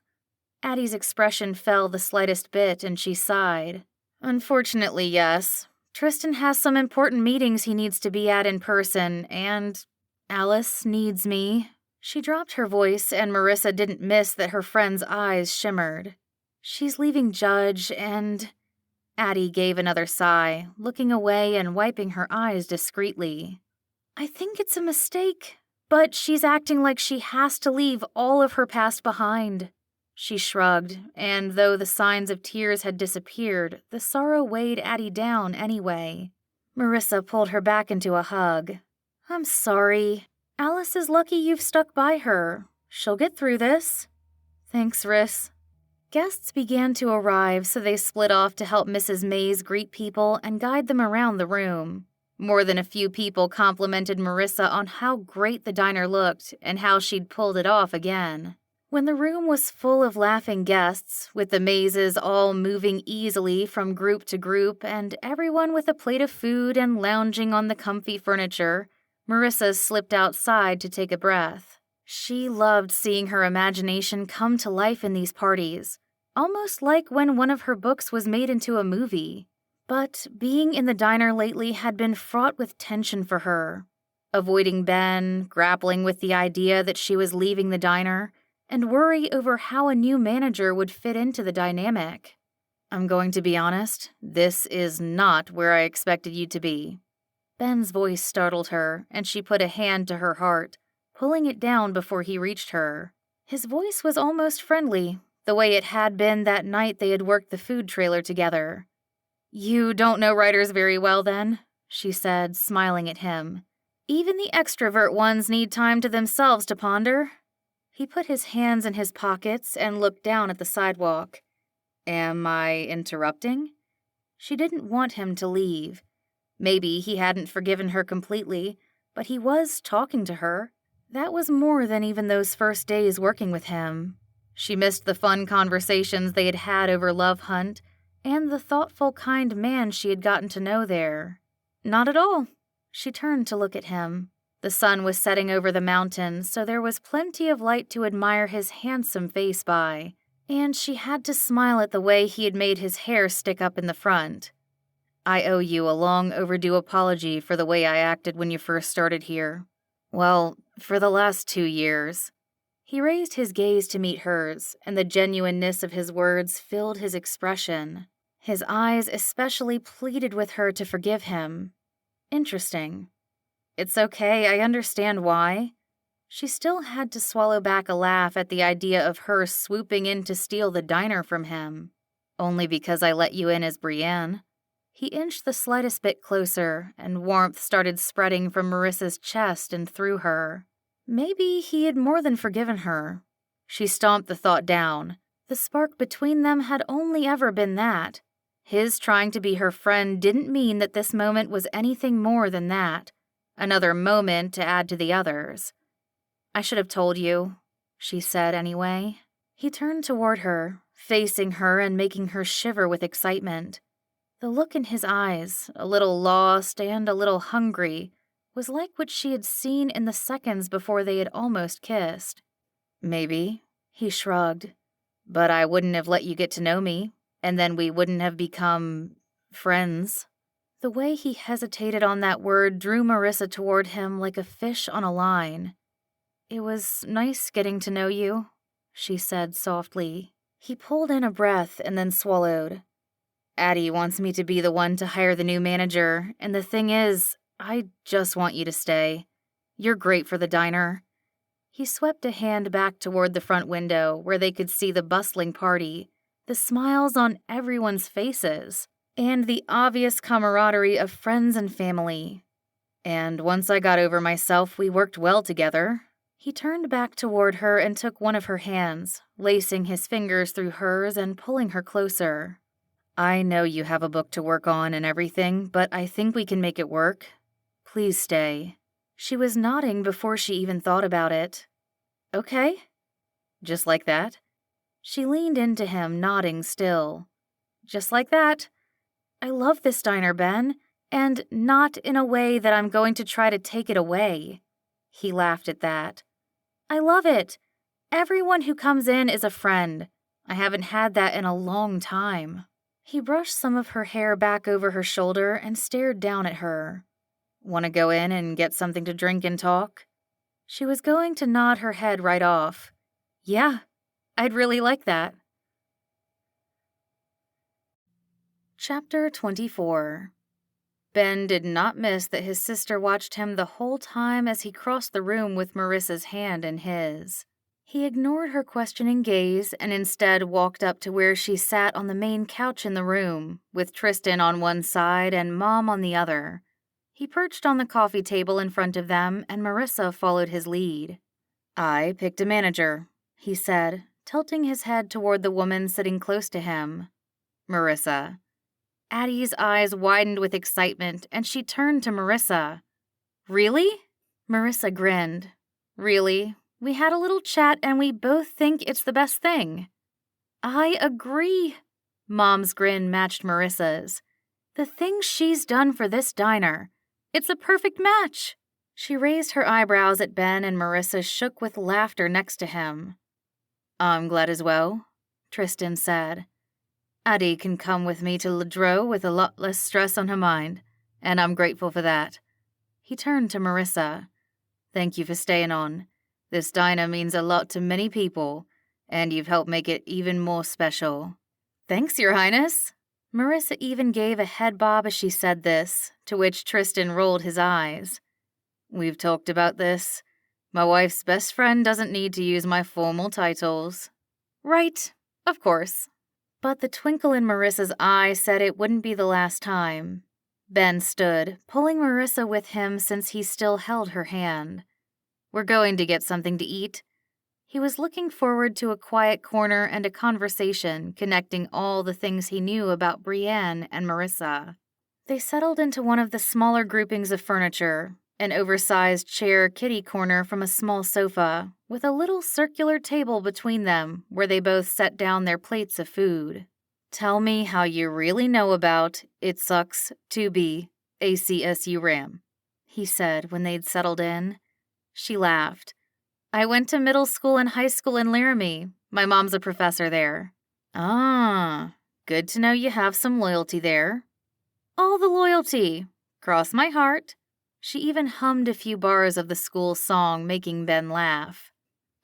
Addie's expression fell the slightest bit and she sighed. "Unfortunately, yes. Tristan has some important meetings he needs to be at in person, and Alice needs me." She dropped her voice, and Marissa didn't miss that her friend's eyes shimmered. "She's leaving Judge, and—" Addie gave another sigh, looking away and wiping her eyes discreetly. "I think it's a mistake, but she's acting like she has to leave all of her past behind." She shrugged, and though the signs of tears had disappeared, the sorrow weighed Addie down anyway. Marissa pulled her back into a hug. "I'm sorry. Alice is lucky you've stuck by her. She'll get through this." "Thanks, Riss." Guests began to arrive, so they split off to help Mrs. Mays greet people and guide them around the room. More than a few people complimented Marissa on how great the diner looked and how she'd pulled it off again. When the room was full of laughing guests, with the Mayses all moving easily from group to group and everyone with a plate of food and lounging on the comfy furniture, Marissa slipped outside to take a breath. She loved seeing her imagination come to life in these parties, almost like when one of her books was made into a movie. But being in the diner lately had been fraught with tension for her. Avoiding Ben, grappling with the idea that she was leaving the diner, and worry over how a new manager would fit into the dynamic. "I'm going to be honest, this is not where I expected you to be." Ben's voice startled her, and she put a hand to her heart, pulling it down before he reached her. His voice was almost friendly, the way it had been that night they had worked the food trailer together. "You don't know writers very well, then?" she said, smiling at him. "Even the extrovert ones need time to themselves to ponder." He put his hands in his pockets and looked down at the sidewalk. "Am I interrupting?" She didn't want him to leave. Maybe he hadn't forgiven her completely, but he was talking to her. That was more than even those first days working with him. She missed the fun conversations they had had over Love Hunt and the thoughtful, kind man she had gotten to know there. "Not at all." She turned to look at him. The sun was setting over the mountains, so there was plenty of light to admire his handsome face by, And she had to smile at the way he had made his hair stick up in the front. I owe you a long overdue apology for the way I acted when you first started here. Well, for the last 2 years. He raised his gaze to meet hers, and the genuineness of his words filled his expression. His eyes especially pleaded with her to forgive him. Interesting. It's okay, I understand why. She still had to swallow back a laugh at the idea of her swooping in to steal the diner from him. Only because I let you in as Brienne. He inched the slightest bit closer, and warmth started spreading from Marissa's chest and through her. Maybe he had more than forgiven her. She stomped the thought down. The spark between them had only ever been that. His trying to be her friend didn't mean that this moment was anything more than that. Another moment to add to the others. I should have told you, she said anyway. He turned toward her, facing her and making her shiver with excitement. The look in his eyes, a little lost and a little hungry, was like what she had seen in the seconds before they had almost kissed. Maybe, he shrugged, but I wouldn't have let you get to know me, and then we wouldn't have become friends. The way he hesitated on that word drew Marissa toward him like a fish on a line. It was nice getting to know you, she said softly. He pulled in a breath and then swallowed. Addie wants me to be the one to hire the new manager, and the thing is, I just want you to stay. You're great for the diner. He swept a hand back toward the front window where they could see the bustling party, the smiles on everyone's faces, and the obvious camaraderie of friends and family. And once I got over myself, we worked well together. He turned back toward her and took one of her hands, lacing his fingers through hers and pulling her closer. I know you have a book to work on and everything, but I think we can make it work. Please stay. She was nodding before she even thought about it. Okay. Just like that? She leaned into him, nodding still. Just like that. I love this diner, Ben, and not in a way that I'm going to try to take it away. He laughed at that. I love it. Everyone who comes in is a friend. I haven't had that in a long time. He brushed some of her hair back over her shoulder and stared down at her. Want to go in and get something to drink and talk? She was going to nod her head right off. Yeah, I'd really like that. Chapter 24. Ben did not miss that his sister watched him the whole time as he crossed the room with Marissa's hand in his. He ignored her questioning gaze and instead walked up to where she sat on the main couch in the room, with Tristan on one side and Mom on the other. He perched on the coffee table in front of them, and Marissa followed his lead. I picked a manager, he said, tilting his head toward the woman sitting close to him. Marissa. Addie's eyes widened with excitement, and she turned to Marissa. Really? Marissa grinned. Really? We had a little chat, and we both think it's the best thing. I agree. Mom's grin matched Marissa's. The things she's done for this diner. It's a perfect match. She raised her eyebrows at Ben, and Marissa shook with laughter next to him. I'm glad as well, Tristan said. Addie can come with me to Ledreau with a lot less stress on her mind, and I'm grateful for that. He turned to Marissa. Thank you for staying on. This diner means a lot to many people, and you've helped make it even more special. Thanks, Your Highness. Marissa even gave a head bob as she said this, to which Tristan rolled his eyes. We've talked about this. My wife's best friend doesn't need to use my formal titles. Right, of course. But the twinkle in Marissa's eye said it wouldn't be the last time. Ben stood, pulling Marissa with him since he still held her hand. We're going to get something to eat. He was looking forward to a quiet corner and a conversation connecting all the things he knew about Brienne and Marissa. They settled into one of the smaller groupings of furniture, an oversized chair kitty corner from a small sofa, with a little circular table between them where they both set down their plates of food. Tell me how you really know about It Sucks to Be a CSU Ram, he said when they'd settled in. She laughed. I went to middle school and high school in Laramie, My mom's a professor there. Ah, good to know you have some loyalty there. All the loyalty. Cross my heart. She even hummed a few bars of the school song, making Ben laugh.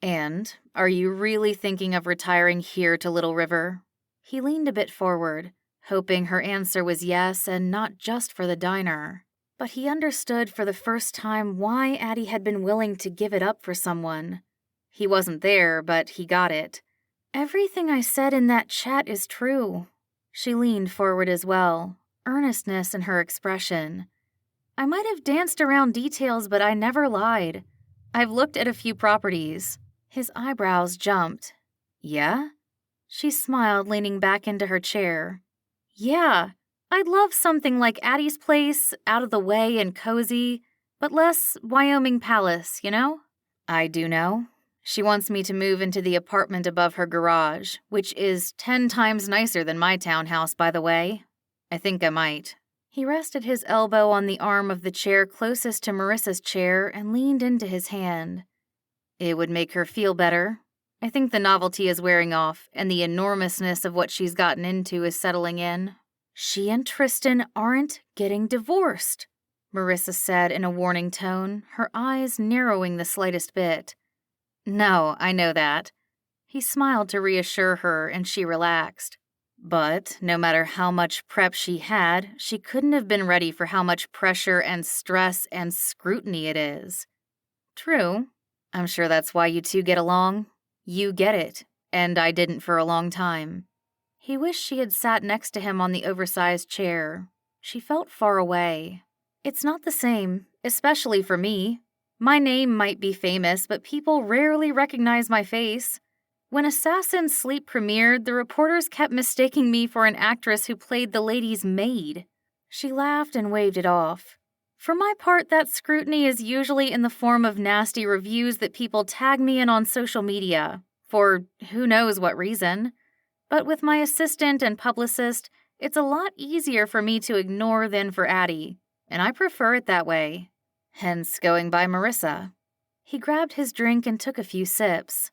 And are you really thinking of retiring here to Little River? He leaned a bit forward, hoping her answer was yes and not just for the diner. But he understood for the first time why Addie had been willing to give it up for someone. He wasn't there, but he got it. Everything I said in that chat is true. She leaned forward as well, earnestness in her expression. I might have danced around details, but I never lied. I've looked at a few properties. His eyebrows jumped. Yeah? She smiled, leaning back into her chair. Yeah, I'd love something like Addie's place, out of the way and cozy, but less Wyoming Palace, you know? I do know. She wants me to move into the apartment above her garage, which is 10 times nicer than my townhouse, by the way. I think I might. He rested his elbow on the arm of the chair closest to Marissa's chair and leaned into his hand. It would make her feel better. I think the novelty is wearing off, and the enormousness of what she's gotten into is settling in. She and Tristan aren't getting divorced, Marissa said in a warning tone, her eyes narrowing the slightest bit. No, I know that. He smiled to reassure her, and she relaxed. But no matter how much prep she had, she couldn't have been ready for how much pressure and stress and scrutiny it is. True. I'm sure that's why you two get along. You get it, and I didn't for a long time. He wished she had sat next to him on the oversized chair. She felt far away. It's not the same, especially for me. My name might be famous, but people rarely recognize my face. When Assassin's Sleep premiered, the reporters kept mistaking me for an actress who played the lady's maid. She laughed and waved it off. For my part, that scrutiny is usually in the form of nasty reviews that people tag me in on social media, for who knows what reason. But with my assistant and publicist, it's a lot easier for me to ignore than for Addie, and I prefer it that way. Hence going by Marissa. He grabbed his drink and took a few sips.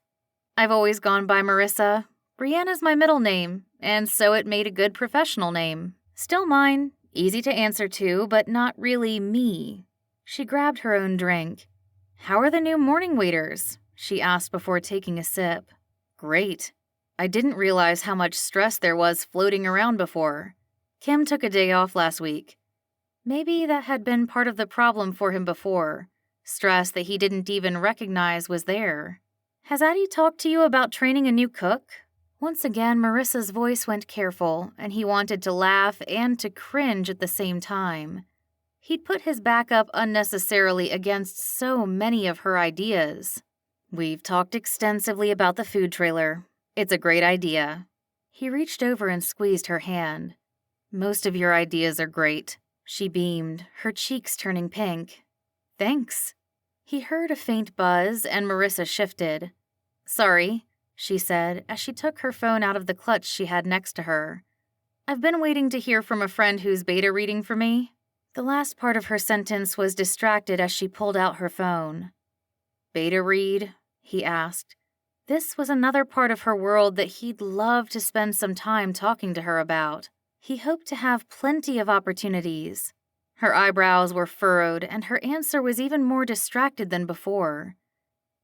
I've always gone by Marissa. Brianna's my middle name, and so it made a good professional name. Still mine, easy to answer to, but not really me. She grabbed her own drink. How are the new morning waiters? She asked before taking a sip. Great. I didn't realize how much stress there was floating around before. Kim took a day off last week. Maybe that had been part of the problem for him before. Stress that he didn't even recognize was there. Has Addie talked to you about training a new cook? Once again, Marissa's voice went careful, and he wanted to laugh and to cringe at the same time. He'd put his back up unnecessarily against so many of her ideas. We've talked extensively about the food trailer. It's a great idea. He reached over and squeezed her hand. Most of your ideas are great. She beamed, her cheeks turning pink. Thanks. He heard a faint buzz, and Marissa shifted. Sorry, she said, as she took her phone out of the clutch she had next to her. I've been waiting to hear from a friend who's beta reading for me. The last part of her sentence was distracted as she pulled out her phone. Beta read? He asked. This was another part of her world that he'd love to spend some time talking to her about. He hoped to have plenty of opportunities. Her eyebrows were furrowed, and her answer was even more distracted than before.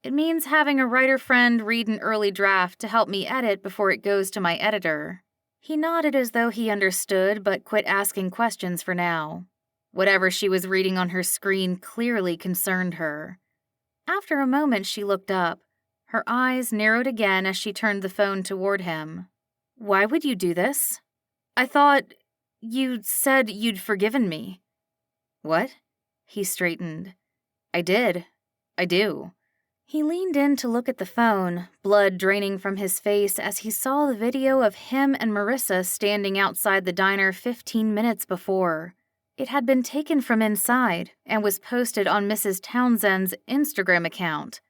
It means having a writer friend read an early draft to help me edit before it goes to my editor. He nodded as though he understood, but quit asking questions for now. Whatever she was reading on her screen clearly concerned her. After a moment, she looked up. Her eyes narrowed again as she turned the phone toward him. Why would you do this? I thought you said you'd forgiven me. What? He straightened. I did. I do. He leaned in to look at the phone, blood draining from his face as he saw the video of him and Marissa standing outside the diner 15 minutes before. It had been taken from inside and was posted on Mrs. Townsend's Instagram account.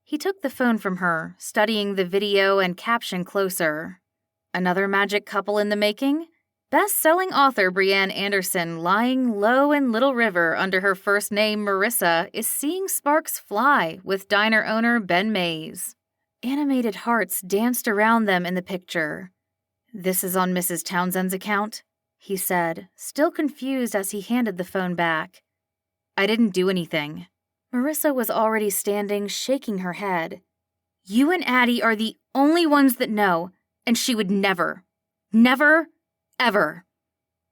He took the phone from her, studying the video and caption closer. Another magic couple in the making? Best-selling author Brianne Anderson, lying low in Little River under her first name Marissa, is seeing sparks fly with diner owner Ben Mays. Animated hearts danced around them in the picture. "This is on Mrs. Townsend's account," he said, still confused as he handed the phone back. "I didn't do anything." Marissa was already standing, shaking her head. "You and Addie are the only ones that know, and she would never, ever."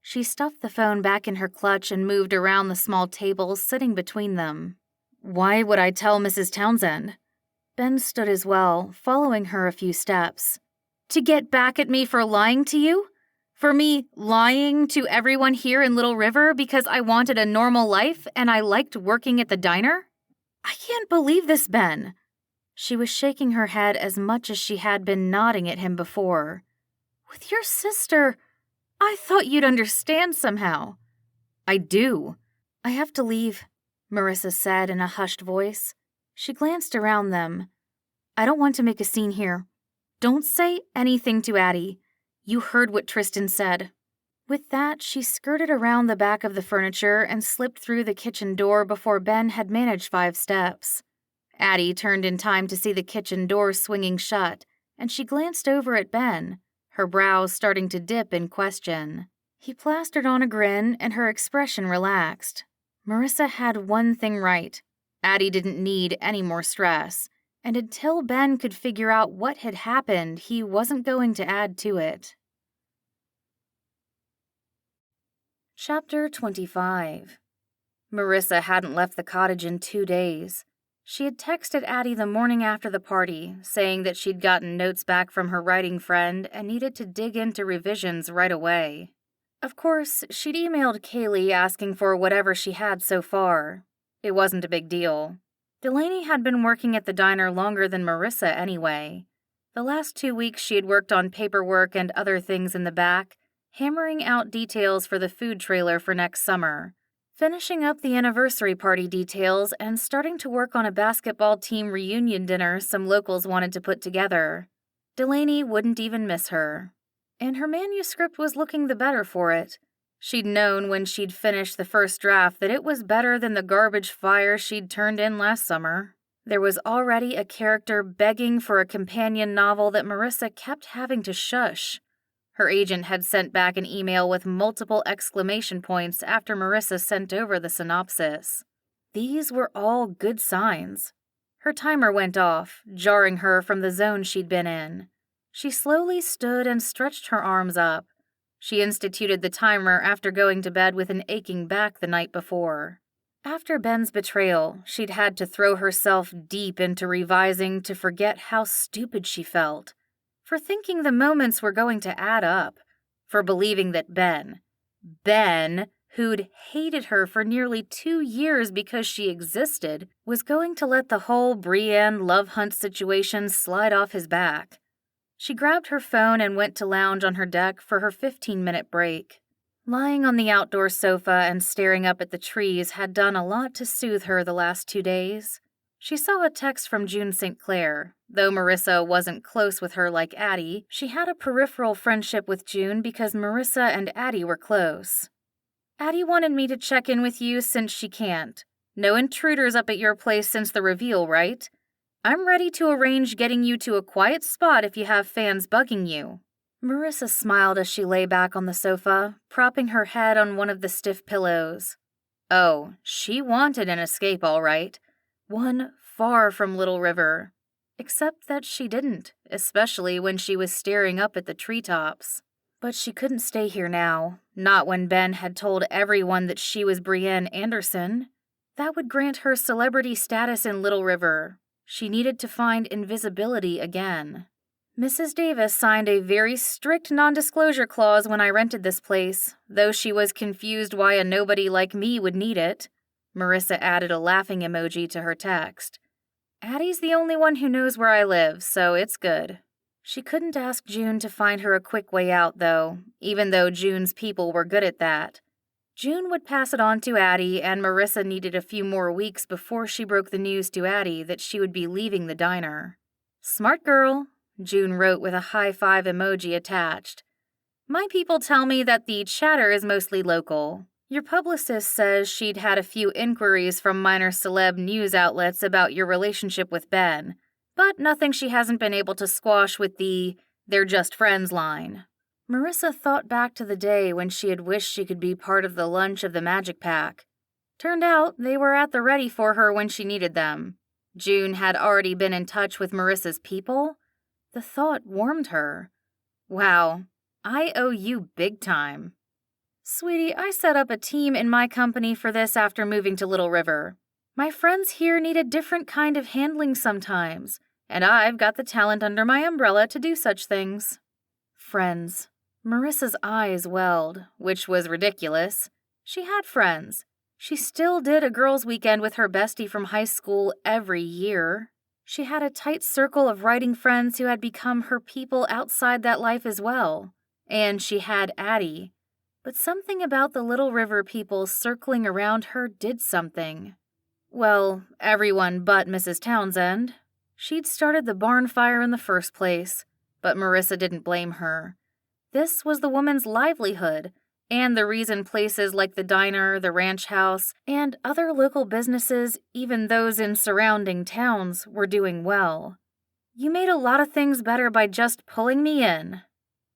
She stuffed the phone back in her clutch and moved around the small table sitting between them. "Why would I tell Mrs. Townsend?" Ben stood as well, following her a few steps. "To get back at me for lying to you? For me lying to everyone here in Little River because I wanted a normal life and I liked working at the diner? I can't believe this, Ben." She was shaking her head as much as she had been nodding at him before. "With your sister, I thought you'd understand somehow." "I do." "I have to leave," Marissa said in a hushed voice. She glanced around them. "I don't want to make a scene here. Don't say anything to Addie. You heard what Tristan said." With that, she skirted around the back of the furniture and slipped through the kitchen door before Ben had managed 5 steps. Addie turned in time to see the kitchen door swinging shut, and she glanced over at Ben, her brows starting to dip in question. He plastered on a grin, and her expression relaxed. Marissa had one thing right. Addie didn't need any more stress, and until Ben could figure out what had happened, he wasn't going to add to it. Chapter 25. Marissa hadn't left the cottage in 2 days. She had texted Addie the morning after the party, saying that she'd gotten notes back from her writing friend and needed to dig into revisions right away. Of course, she'd emailed Kaylee asking for whatever she had so far. It wasn't a big deal. Delaney had been working at the diner longer than Marissa anyway. The last 2 weeks she had worked on paperwork and other things in the back, hammering out details for the food trailer for next summer, finishing up the anniversary party details, and starting to work on a basketball team reunion dinner some locals wanted to put together. Delaney wouldn't even miss her. And her manuscript was looking the better for it. She'd known when she'd finished the first draft that it was better than the garbage fire she'd turned in last summer. There was already a character begging for a companion novel that Marissa kept having to shush. Her agent had sent back an email with multiple exclamation points after Marissa sent over the synopsis. These were all good signs. Her timer went off, jarring her from the zone she'd been in. She slowly stood and stretched her arms up. She instituted the timer after going to bed with an aching back the night before. After Ben's betrayal, she'd had to throw herself deep into revising to forget how stupid she felt. For thinking the moments were going to add up. For believing that Ben, who'd hated her for nearly 2 years because she existed, was going to let the whole Brienne love hunt situation slide off his back. She grabbed her phone and went to lounge on her deck for her 15-minute break. Lying on the outdoor sofa and staring up at the trees had done a lot to soothe her the last 2 days. She saw a text from June St. Clair. Though Marissa wasn't close with her like Addie, she had a peripheral friendship with June because Marissa and Addie were close. "Addie wanted me to check in with you since she can't. No intruders up at your place since the reveal, right? I'm ready to arrange getting you to a quiet spot if you have fans bugging you." Marissa smiled as she lay back on the sofa, propping her head on one of the stiff pillows. Oh, she wanted an escape all right. One far from Little River. Except that she didn't, especially when she was staring up at the treetops. But she couldn't stay here now, not when Ben had told everyone that she was Brienne Anderson. That would grant her celebrity status in Little River. She needed to find invisibility again. "Mrs. Davis signed a very strict non-disclosure clause when I rented this place, though she was confused why a nobody like me would need it." Marissa added a laughing emoji to her text. "Addie's the only one who knows where I live, so it's good." She couldn't ask June to find her a quick way out, though, even though June's people were good at that. June would pass it on to Addie, and Marissa needed a few more weeks before she broke the news to Addie that she would be leaving the diner. "Smart girl," June wrote with a high-five emoji attached. "My people tell me that the chatter is mostly local. Your publicist says she'd had a few inquiries from minor celeb news outlets about your relationship with Ben, but nothing she hasn't been able to squash with the "they're just friends" line. Marissa thought back to the day when she had wished she could be part of the lunch of the Magic Pack. Turned out they were at the ready for her when she needed them. June had already been in touch with Marissa's people. The thought warmed her. Wow, I owe you big time. Sweetie, I set up a team in my company for this after moving to Little River. My friends here need a different kind of handling sometimes, and I've got the talent under my umbrella to do such things. Friends. Marissa's eyes welled, which was ridiculous. She had friends. She still did a girls' weekend with her bestie from high school every year. She had a tight circle of writing friends who had become her people outside that life as well. And she had Addie. But something about the Little River people circling around her did something. Well, everyone but Mrs. Townsend. She'd started the barn fire in the first place, but Marissa didn't blame her. This was the woman's livelihood, and the reason places like the diner, the ranch house, and other local businesses, even those in surrounding towns, were doing well. You made a lot of things better by just pulling me in.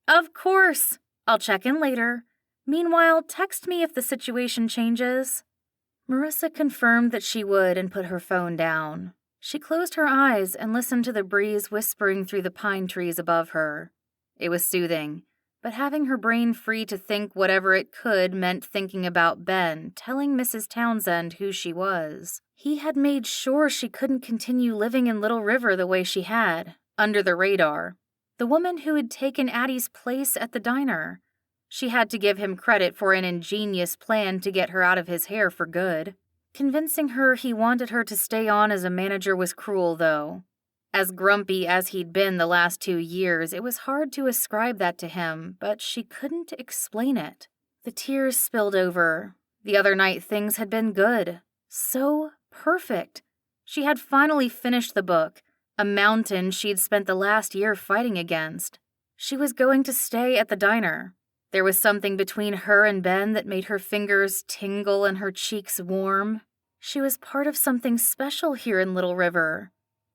Of course! I'll check in later. Meanwhile, text me if the situation changes. Marissa confirmed that she would and put her phone down. She closed her eyes and listened to the breeze whispering through the pine trees above her. It was soothing. But having her brain free to think whatever it could meant thinking about Ben, telling Mrs. Townsend who she was. He had made sure she couldn't continue living in Little River the way she had, under the radar. The woman who had taken Addie's place at the diner. She had to give him credit for an ingenious plan to get her out of his hair for good. Convincing her he wanted her to stay on as a manager was cruel, though. As grumpy as he'd been the last 2 years, it was hard to ascribe that to him, but she couldn't explain it. The tears spilled over. The other night things had been good. So perfect. She had finally finished the book, a mountain she'd spent the last year fighting against. She was going to stay at the diner. There was something between her and Ben that made her fingers tingle and her cheeks warm. She was part of something special here in Little River.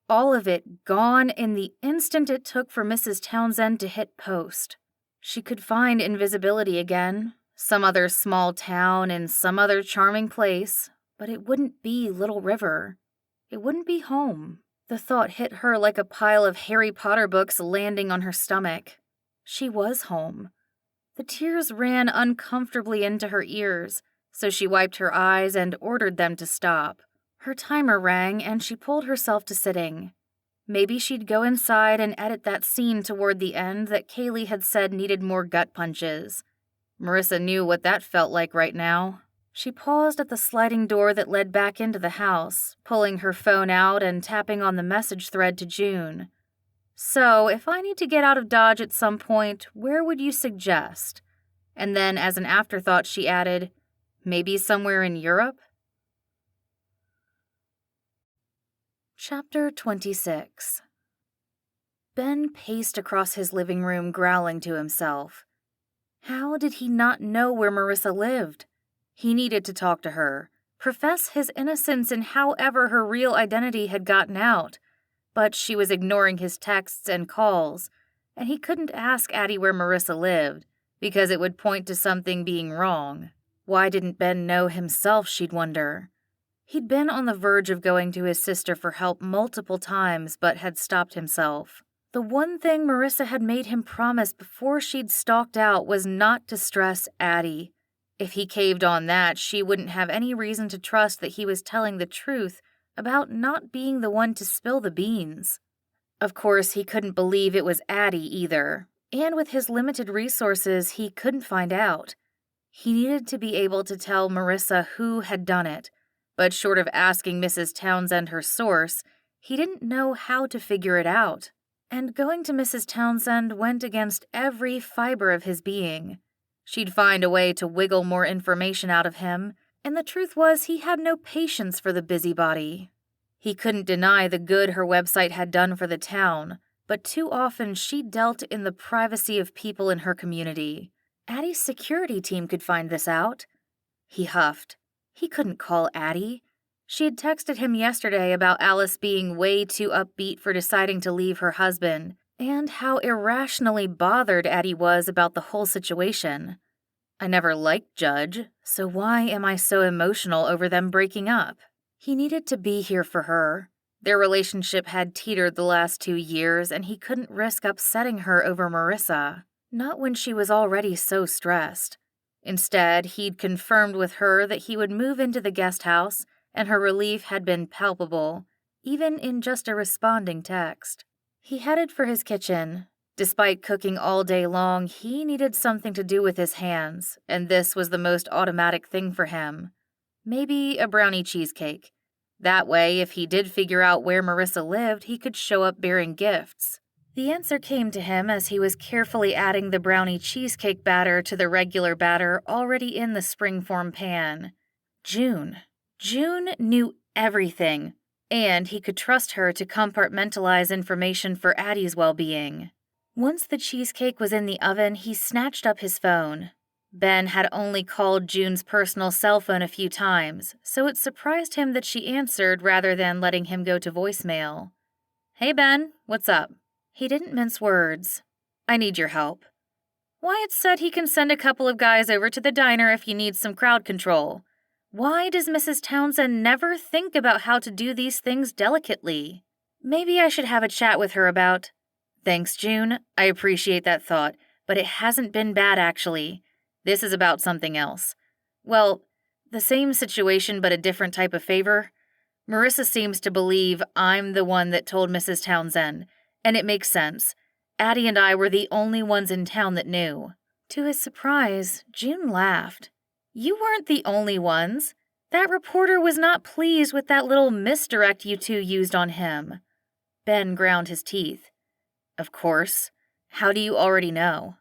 All of it gone in the instant it took for Mrs. Townsend to hit post. She could find invisibility again, some other small town in some other charming place, but it wouldn't be Little River. It wouldn't be home. The thought hit her like a pile of Harry Potter books landing on her stomach. She was home. The tears ran uncomfortably into her ears, so she wiped her eyes and ordered them to stop. Her timer rang and she pulled herself to sitting. Maybe she'd go inside and edit that scene toward the end that Kaylee had said needed more gut punches. Marissa knew what that felt like right now. She paused at the sliding door that led back into the house, pulling her phone out and tapping on the message thread to June. So, if I need to get out of Dodge at some point, where would you suggest? And then, as an afterthought, she added, maybe somewhere in Europe? Chapter 26. Ben paced across his living room, growling to himself. How did he not know where Marissa lived? He needed to talk to her, profess his innocence in however her real identity had gotten out. But she was ignoring his texts and calls, and he couldn't ask Addie where Marissa lived, because it would point to something being wrong. Why didn't Ben know himself, she'd wonder. He'd been on the verge of going to his sister for help multiple times, but had stopped himself. The one thing Marissa had made him promise before she'd stalked out was not to stress Addie. If he caved on that, she wouldn't have any reason to trust that he was telling the truth about not being the one to spill the beans. Of course, he couldn't believe it was Addie either, and with his limited resources, he couldn't find out. He needed to be able to tell Marissa who had done it, but short of asking Mrs. Townsend her source, he didn't know how to figure it out. And going to Mrs. Townsend went against every fiber of his being. She'd find a way to wiggle more information out of him, and the truth was he had no patience for the busybody. He couldn't deny the good her website had done for the town, but too often she dealt in the privacy of people in her community. Addie's security team could find this out. He huffed. He couldn't call Addie. She had texted him yesterday about Alice being way too upbeat for deciding to leave her husband, and how irrationally bothered Addie was about the whole situation. I never liked Judge, so why am I so emotional over them breaking up? He needed to be here for her. Their relationship had teetered the last 2 years, and he couldn't risk upsetting her over Marissa, not when she was already so stressed. Instead, he'd confirmed with her that he would move into the guest house, and her relief had been palpable, even in just a responding text. He headed for his kitchen. Despite cooking all day long, he needed something to do with his hands, and this was the most automatic thing for him. Maybe a brownie cheesecake. That way, if he did figure out where Marissa lived, he could show up bearing gifts. The answer came to him as he was carefully adding the brownie cheesecake batter to the regular batter already in the springform pan. June. June knew everything, and he could trust her to compartmentalize information for Addie's well-being. Once the cheesecake was in the oven, he snatched up his phone. Ben had only called June's personal cell phone a few times, so it surprised him that she answered rather than letting him go to voicemail. "Hey, Ben, what's up?" He didn't mince words. "I need your help. Wyatt said he can send a couple of guys over to the diner if you need some crowd control. Why does Mrs. Townsend never think about how to do these things delicately? Maybe I should have a chat with her about—" "Thanks, June. I appreciate that thought, but it hasn't been bad, actually. This is about something else. Well, the same situation but a different type of favor. Marissa seems to believe I'm the one that told Mrs. Townsend, and it makes sense. Addie and I were the only ones in town that knew." To his surprise, June laughed. "You weren't the only ones. That reporter was not pleased with that little misdirect you two used on him." Ben ground his teeth. "Of course. How do you already know?"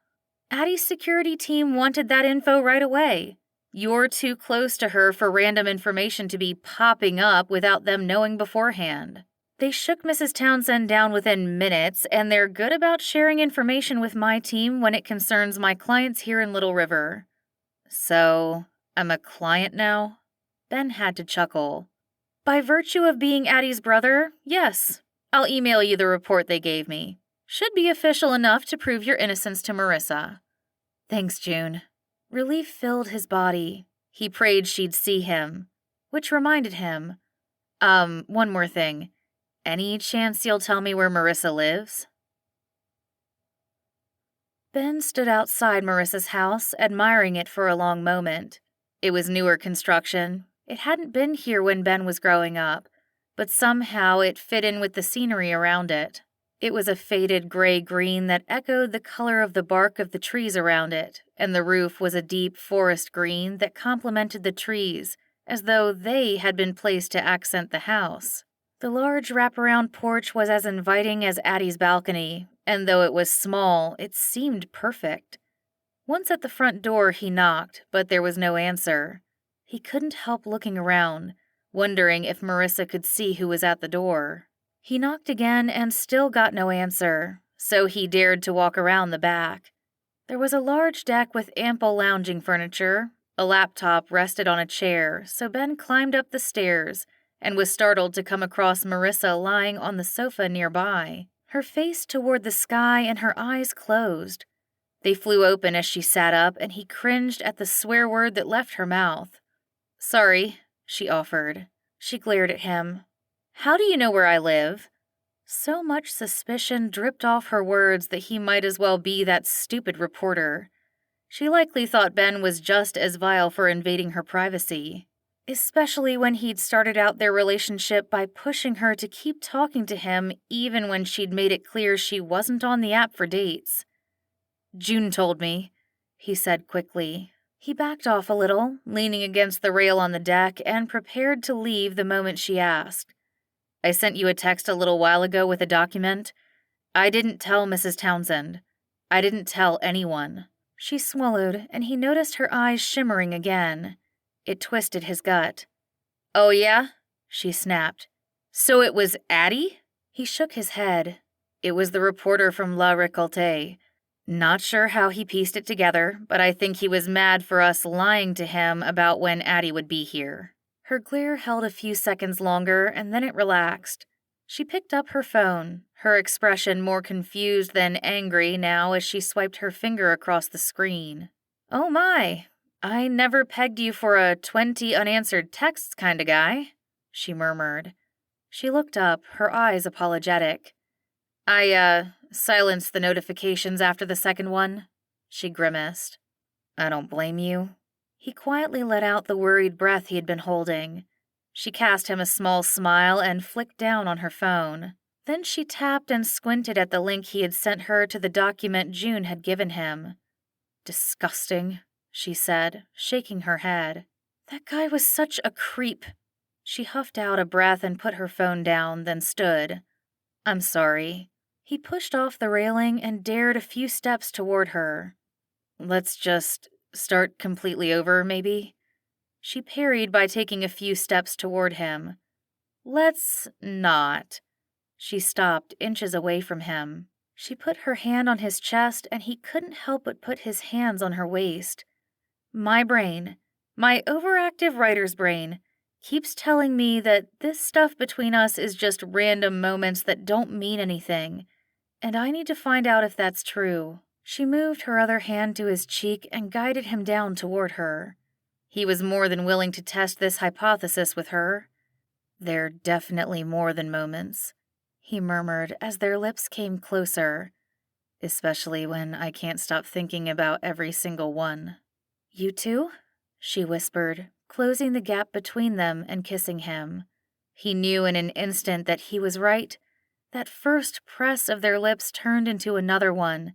"Addie's security team wanted that info right away. You're too close to her for random information to be popping up without them knowing beforehand. They shook Mrs. Townsend down within minutes, and they're good about sharing information with my team when it concerns my clients here in Little River." "So, I'm a client now?" Ben had to chuckle. "By virtue of being Addie's brother, yes. I'll email you the report they gave me. Should be official enough to prove your innocence to Marissa." "Thanks, June." Relief filled his body. He prayed she'd see him. Which reminded him, one more thing. Any chance you'll tell me where Marissa lives?" Ben stood outside Marissa's house, admiring it for a long moment. It was newer construction. It hadn't been here when Ben was growing up, but somehow it fit in with the scenery around it. It was a faded gray-green that echoed the color of the bark of the trees around it, and the roof was a deep forest green that complemented the trees, as though they had been placed to accent the house. The large wraparound porch was as inviting as Addie's balcony, and though it was small, it seemed perfect. Once at the front door he knocked, but there was no answer. He couldn't help looking around, wondering if Marissa could see who was at the door. He knocked again and still got no answer, so he dared to walk around the back. There was a large deck with ample lounging furniture. A laptop rested on a chair, so Ben climbed up the stairs and was startled to come across Marissa lying on the sofa nearby, her face toward the sky and her eyes closed. They flew open as she sat up, and he cringed at the swear word that left her mouth. "Sorry," she offered. She glared at him. "How do you know where I live?" So much suspicion dripped off her words that he might as well be that stupid reporter. She likely thought Ben was just as vile for invading her privacy, especially when he'd started out their relationship by pushing her to keep talking to him even when she'd made it clear she wasn't on the app for dates. "June told me," he said quickly. He backed off a little, leaning against the rail on the deck and prepared to leave the moment she asked. "I sent you a text a little while ago with a document. I didn't tell Mrs. Townsend. I didn't tell anyone." She swallowed, and he noticed her eyes shimmering again. It twisted his gut. "Oh, yeah?" she snapped. "So it was Addie?" He shook his head. It was the reporter from La Récolte. Not sure how he pieced it together, but I think he was mad for us lying to him about when Addie would be here. Her glare held a few seconds longer, and then it relaxed. She picked up her phone, her expression more confused than angry now as she swiped her finger across the screen. "Oh my, I never pegged you for a 20 unanswered texts kind of guy," she murmured. She looked up, her eyes apologetic. I silenced the notifications after the second one," she grimaced. "I don't blame you." He quietly let out the worried breath he had been holding. She cast him a small smile and flicked down on her phone. Then she tapped and squinted at the link he had sent her to the document June had given him. "Disgusting," she said, shaking her head. "That guy was such a creep." She huffed out a breath and put her phone down, then stood. "I'm sorry." He pushed off the railing and dared a few steps toward her. "Let's just start completely over, maybe?" She parried by taking a few steps toward him. "Let's not." She stopped inches away from him. She put her hand on his chest, and he couldn't help but put his hands on her waist. "My brain, my overactive writer's brain, keeps telling me that this stuff between us is just random moments that don't mean anything, and I need to find out if that's true." She moved her other hand to his cheek and guided him down toward her. He was more than willing to test this hypothesis with her. "They're definitely more than moments," he murmured as their lips came closer, "especially when I can't stop thinking about every single one." "You too?" she whispered, closing the gap between them and kissing him. He knew in an instant that he was right. That first press of their lips turned into another one,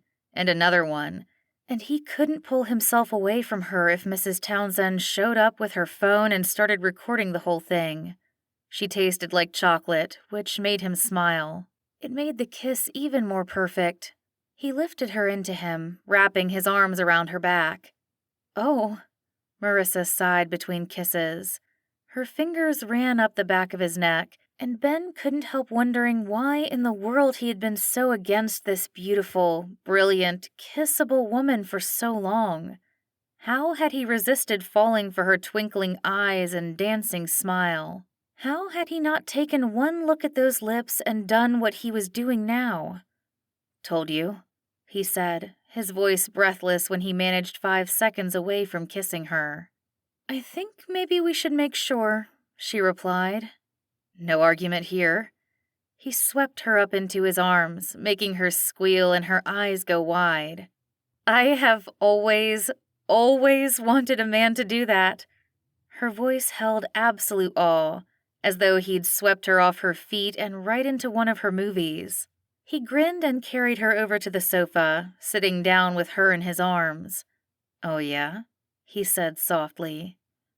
and he couldn't pull himself away from her if Mrs. Townsend showed up with her phone and started recording the whole thing. She tasted like chocolate, which made him smile. It made the kiss even more perfect. He lifted her into him, wrapping his arms around her back. "Oh," Marissa sighed between kisses. Her fingers ran up the back of his neck, and Ben couldn't help wondering why in the world he had been so against this beautiful, brilliant, kissable woman for so long. How had he resisted falling for her twinkling eyes and dancing smile? How had he not taken one look at those lips and done what he was doing now? "Told you," he said, his voice breathless when he managed 5 seconds away from kissing her. "I think maybe we should make sure," she replied. "No argument here." He swept her up into his arms, making her squeal and her eyes go wide. "I have always wanted a man to do that." Her voice held absolute awe, as though he'd swept her off her feet and right into one of her movies. He grinned and carried her over to the sofa, sitting down with her in his arms. "Oh yeah?" he said softly.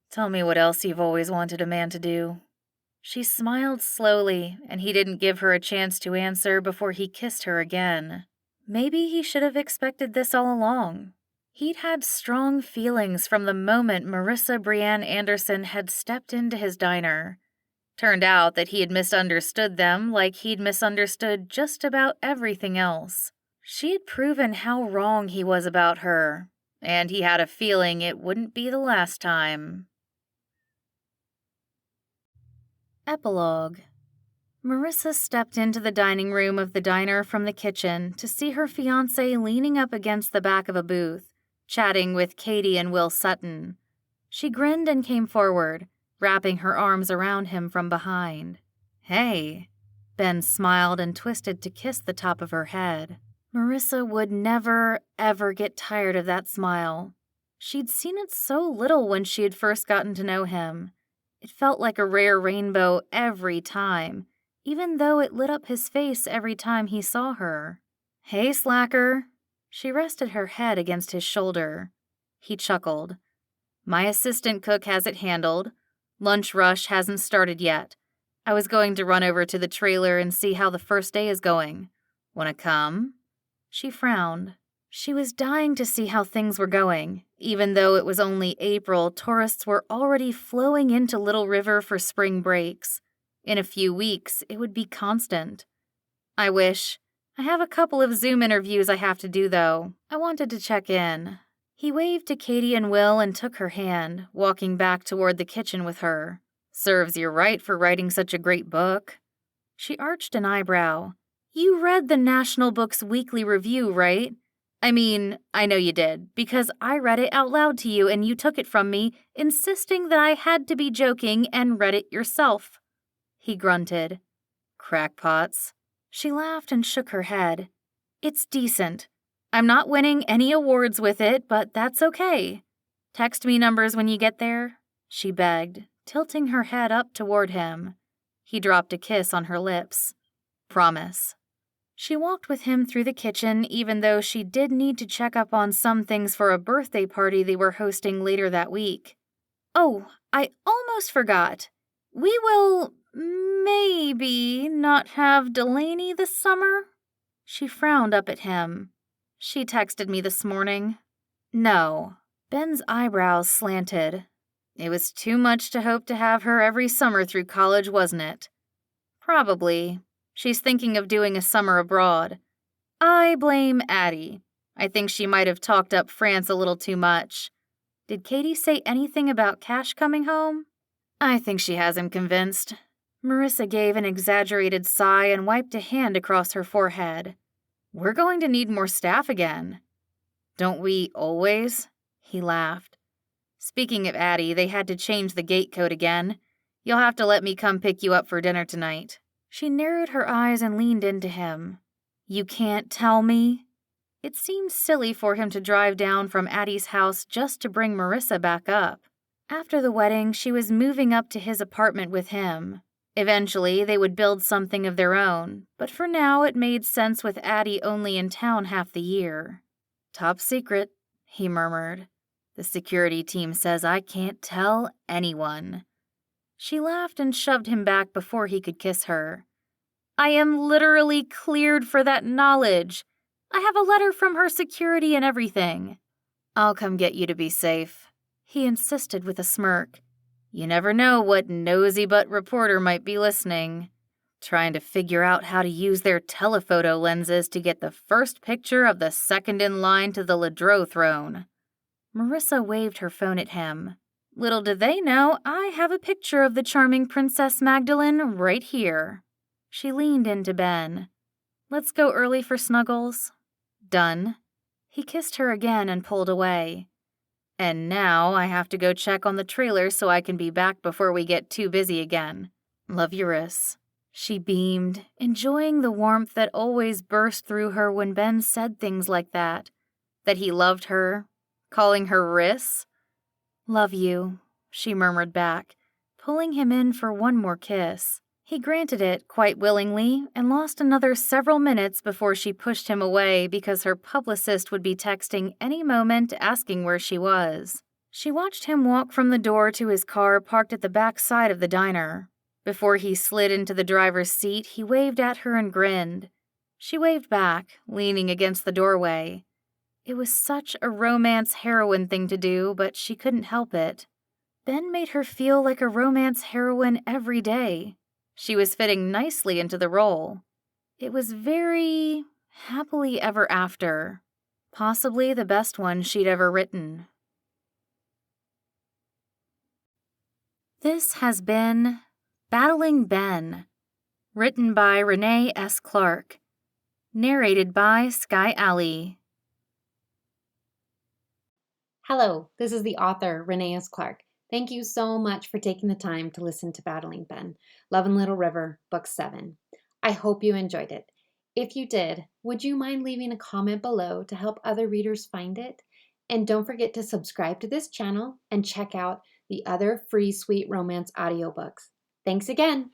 "Tell me what else you've always wanted a man to do." She smiled slowly, and he didn't give her a chance to answer before he kissed her again. Maybe he should have expected this all along. He'd had strong feelings from the moment Marissa Anderson had stepped into his diner. Turned out that he had misunderstood them like he'd misunderstood just about everything else. She had proven how wrong he was about her, and he had a feeling it wouldn't be the last time. Epilogue. Marissa stepped into the dining room of the diner from the kitchen to see her fiancé leaning up against the back of a booth, chatting with Katie and Will Sutton. She grinned and came forward, wrapping her arms around him from behind. "Hey." Ben smiled and twisted to kiss the top of her head. Marissa would never, ever get tired of that smile. She'd seen it so little when she had first gotten to know him. It felt like a rare rainbow every time, even though it lit up his face every time he saw her. "Hey, slacker." She rested her head against his shoulder. He chuckled. "My assistant cook has it handled. Lunch rush hasn't started yet. I was going to run over to the trailer and see how the first day is going. Wanna come?" She frowned. She was dying to see how things were going. Even though it was only April, tourists were already flowing into Little River for spring breaks. In a few weeks, it would be constant. "I wish. I have a couple of Zoom interviews I have to do, though. I wanted to check in." He waved to Katie and Will and took her hand, walking back toward the kitchen with her. Serves you right for writing such a great book. She arched an eyebrow. You read the National Book's weekly review, right? I mean, I know you did, because I read it out loud to you and you took it from me, insisting that I had to be joking and read it yourself. He grunted. Crackpots. She laughed and shook her head. It's decent. I'm not winning any awards with it, but that's okay. Text me numbers when you get there, she begged, tilting her head up toward him. He dropped a kiss on her lips. Promise. She walked with him through the kitchen, even though she did need to check up on some things for a birthday party they were hosting later that week. Oh, I almost forgot. We will maybe not have Delaney this summer? She frowned up at him. She texted me this morning. No. Ben's eyebrows slanted. It was too much to hope to have her every summer through college, wasn't it? Probably. She's thinking of doing a summer abroad. I blame Addie. I think she might have talked up France a little too much. Did Katie say anything about Cash coming home? I think she has him convinced. Marissa gave an exaggerated sigh and wiped a hand across her forehead. We're going to need more staff again. Don't we always? He laughed. Speaking of Addie, they had to change the gate code again. You'll have to let me come pick you up for dinner tonight. She narrowed her eyes and leaned into him. You can't tell me? It seemed silly for him to drive down from Addie's house just to bring Marissa back up. After the wedding, she was moving up to his apartment with him. Eventually, they would build something of their own, but for now it made sense with Addie only in town half the year. Top secret, he murmured. The security team says I can't tell anyone. She laughed and shoved him back before he could kiss her. I am literally cleared for that knowledge. I have a letter from her security and everything. I'll come get you to be safe, he insisted with a smirk. You never know what nosy butt reporter might be listening, trying to figure out how to use their telephoto lenses to get the first picture of the second in line to the Ledreau throne. Marissa waved her phone at him. Little did they know I have a picture of the charming Princess Magdalene right here. She leaned into Ben. Let's go early for snuggles. Done. He kissed her again and pulled away. And now I have to go check on the trailer so I can be back before we get too busy again. Love, Eurus. She beamed, enjoying the warmth that always burst through her when Ben said things like that. That he loved her, calling her Riss. Love you, she murmured back, pulling him in for one more kiss. He granted it quite willingly and lost another several minutes before she pushed him away because her publicist would be texting any moment asking where she was. She watched him walk from the door to his car parked at the back side of the diner. Before he slid into the driver's seat, he waved at her and grinned. She waved back, leaning against the doorway. It was such a romance heroine thing to do, but she couldn't help it. Ben made her feel like a romance heroine every day. She was fitting nicely into the role. It was very happily ever after. Possibly the best one she'd ever written. This has been Battling Ben, written by Renee S. Clark, narrated by Sky Alley. Hello, this is the author, Renee S. Clark. Thank you so much for taking the time to listen to Battling Ben, Love and Little River, Book 7. I hope you enjoyed it. If you did, would you mind leaving a comment below to help other readers find it? And don't forget to subscribe to this channel and check out the other free sweet romance audiobooks. Thanks again!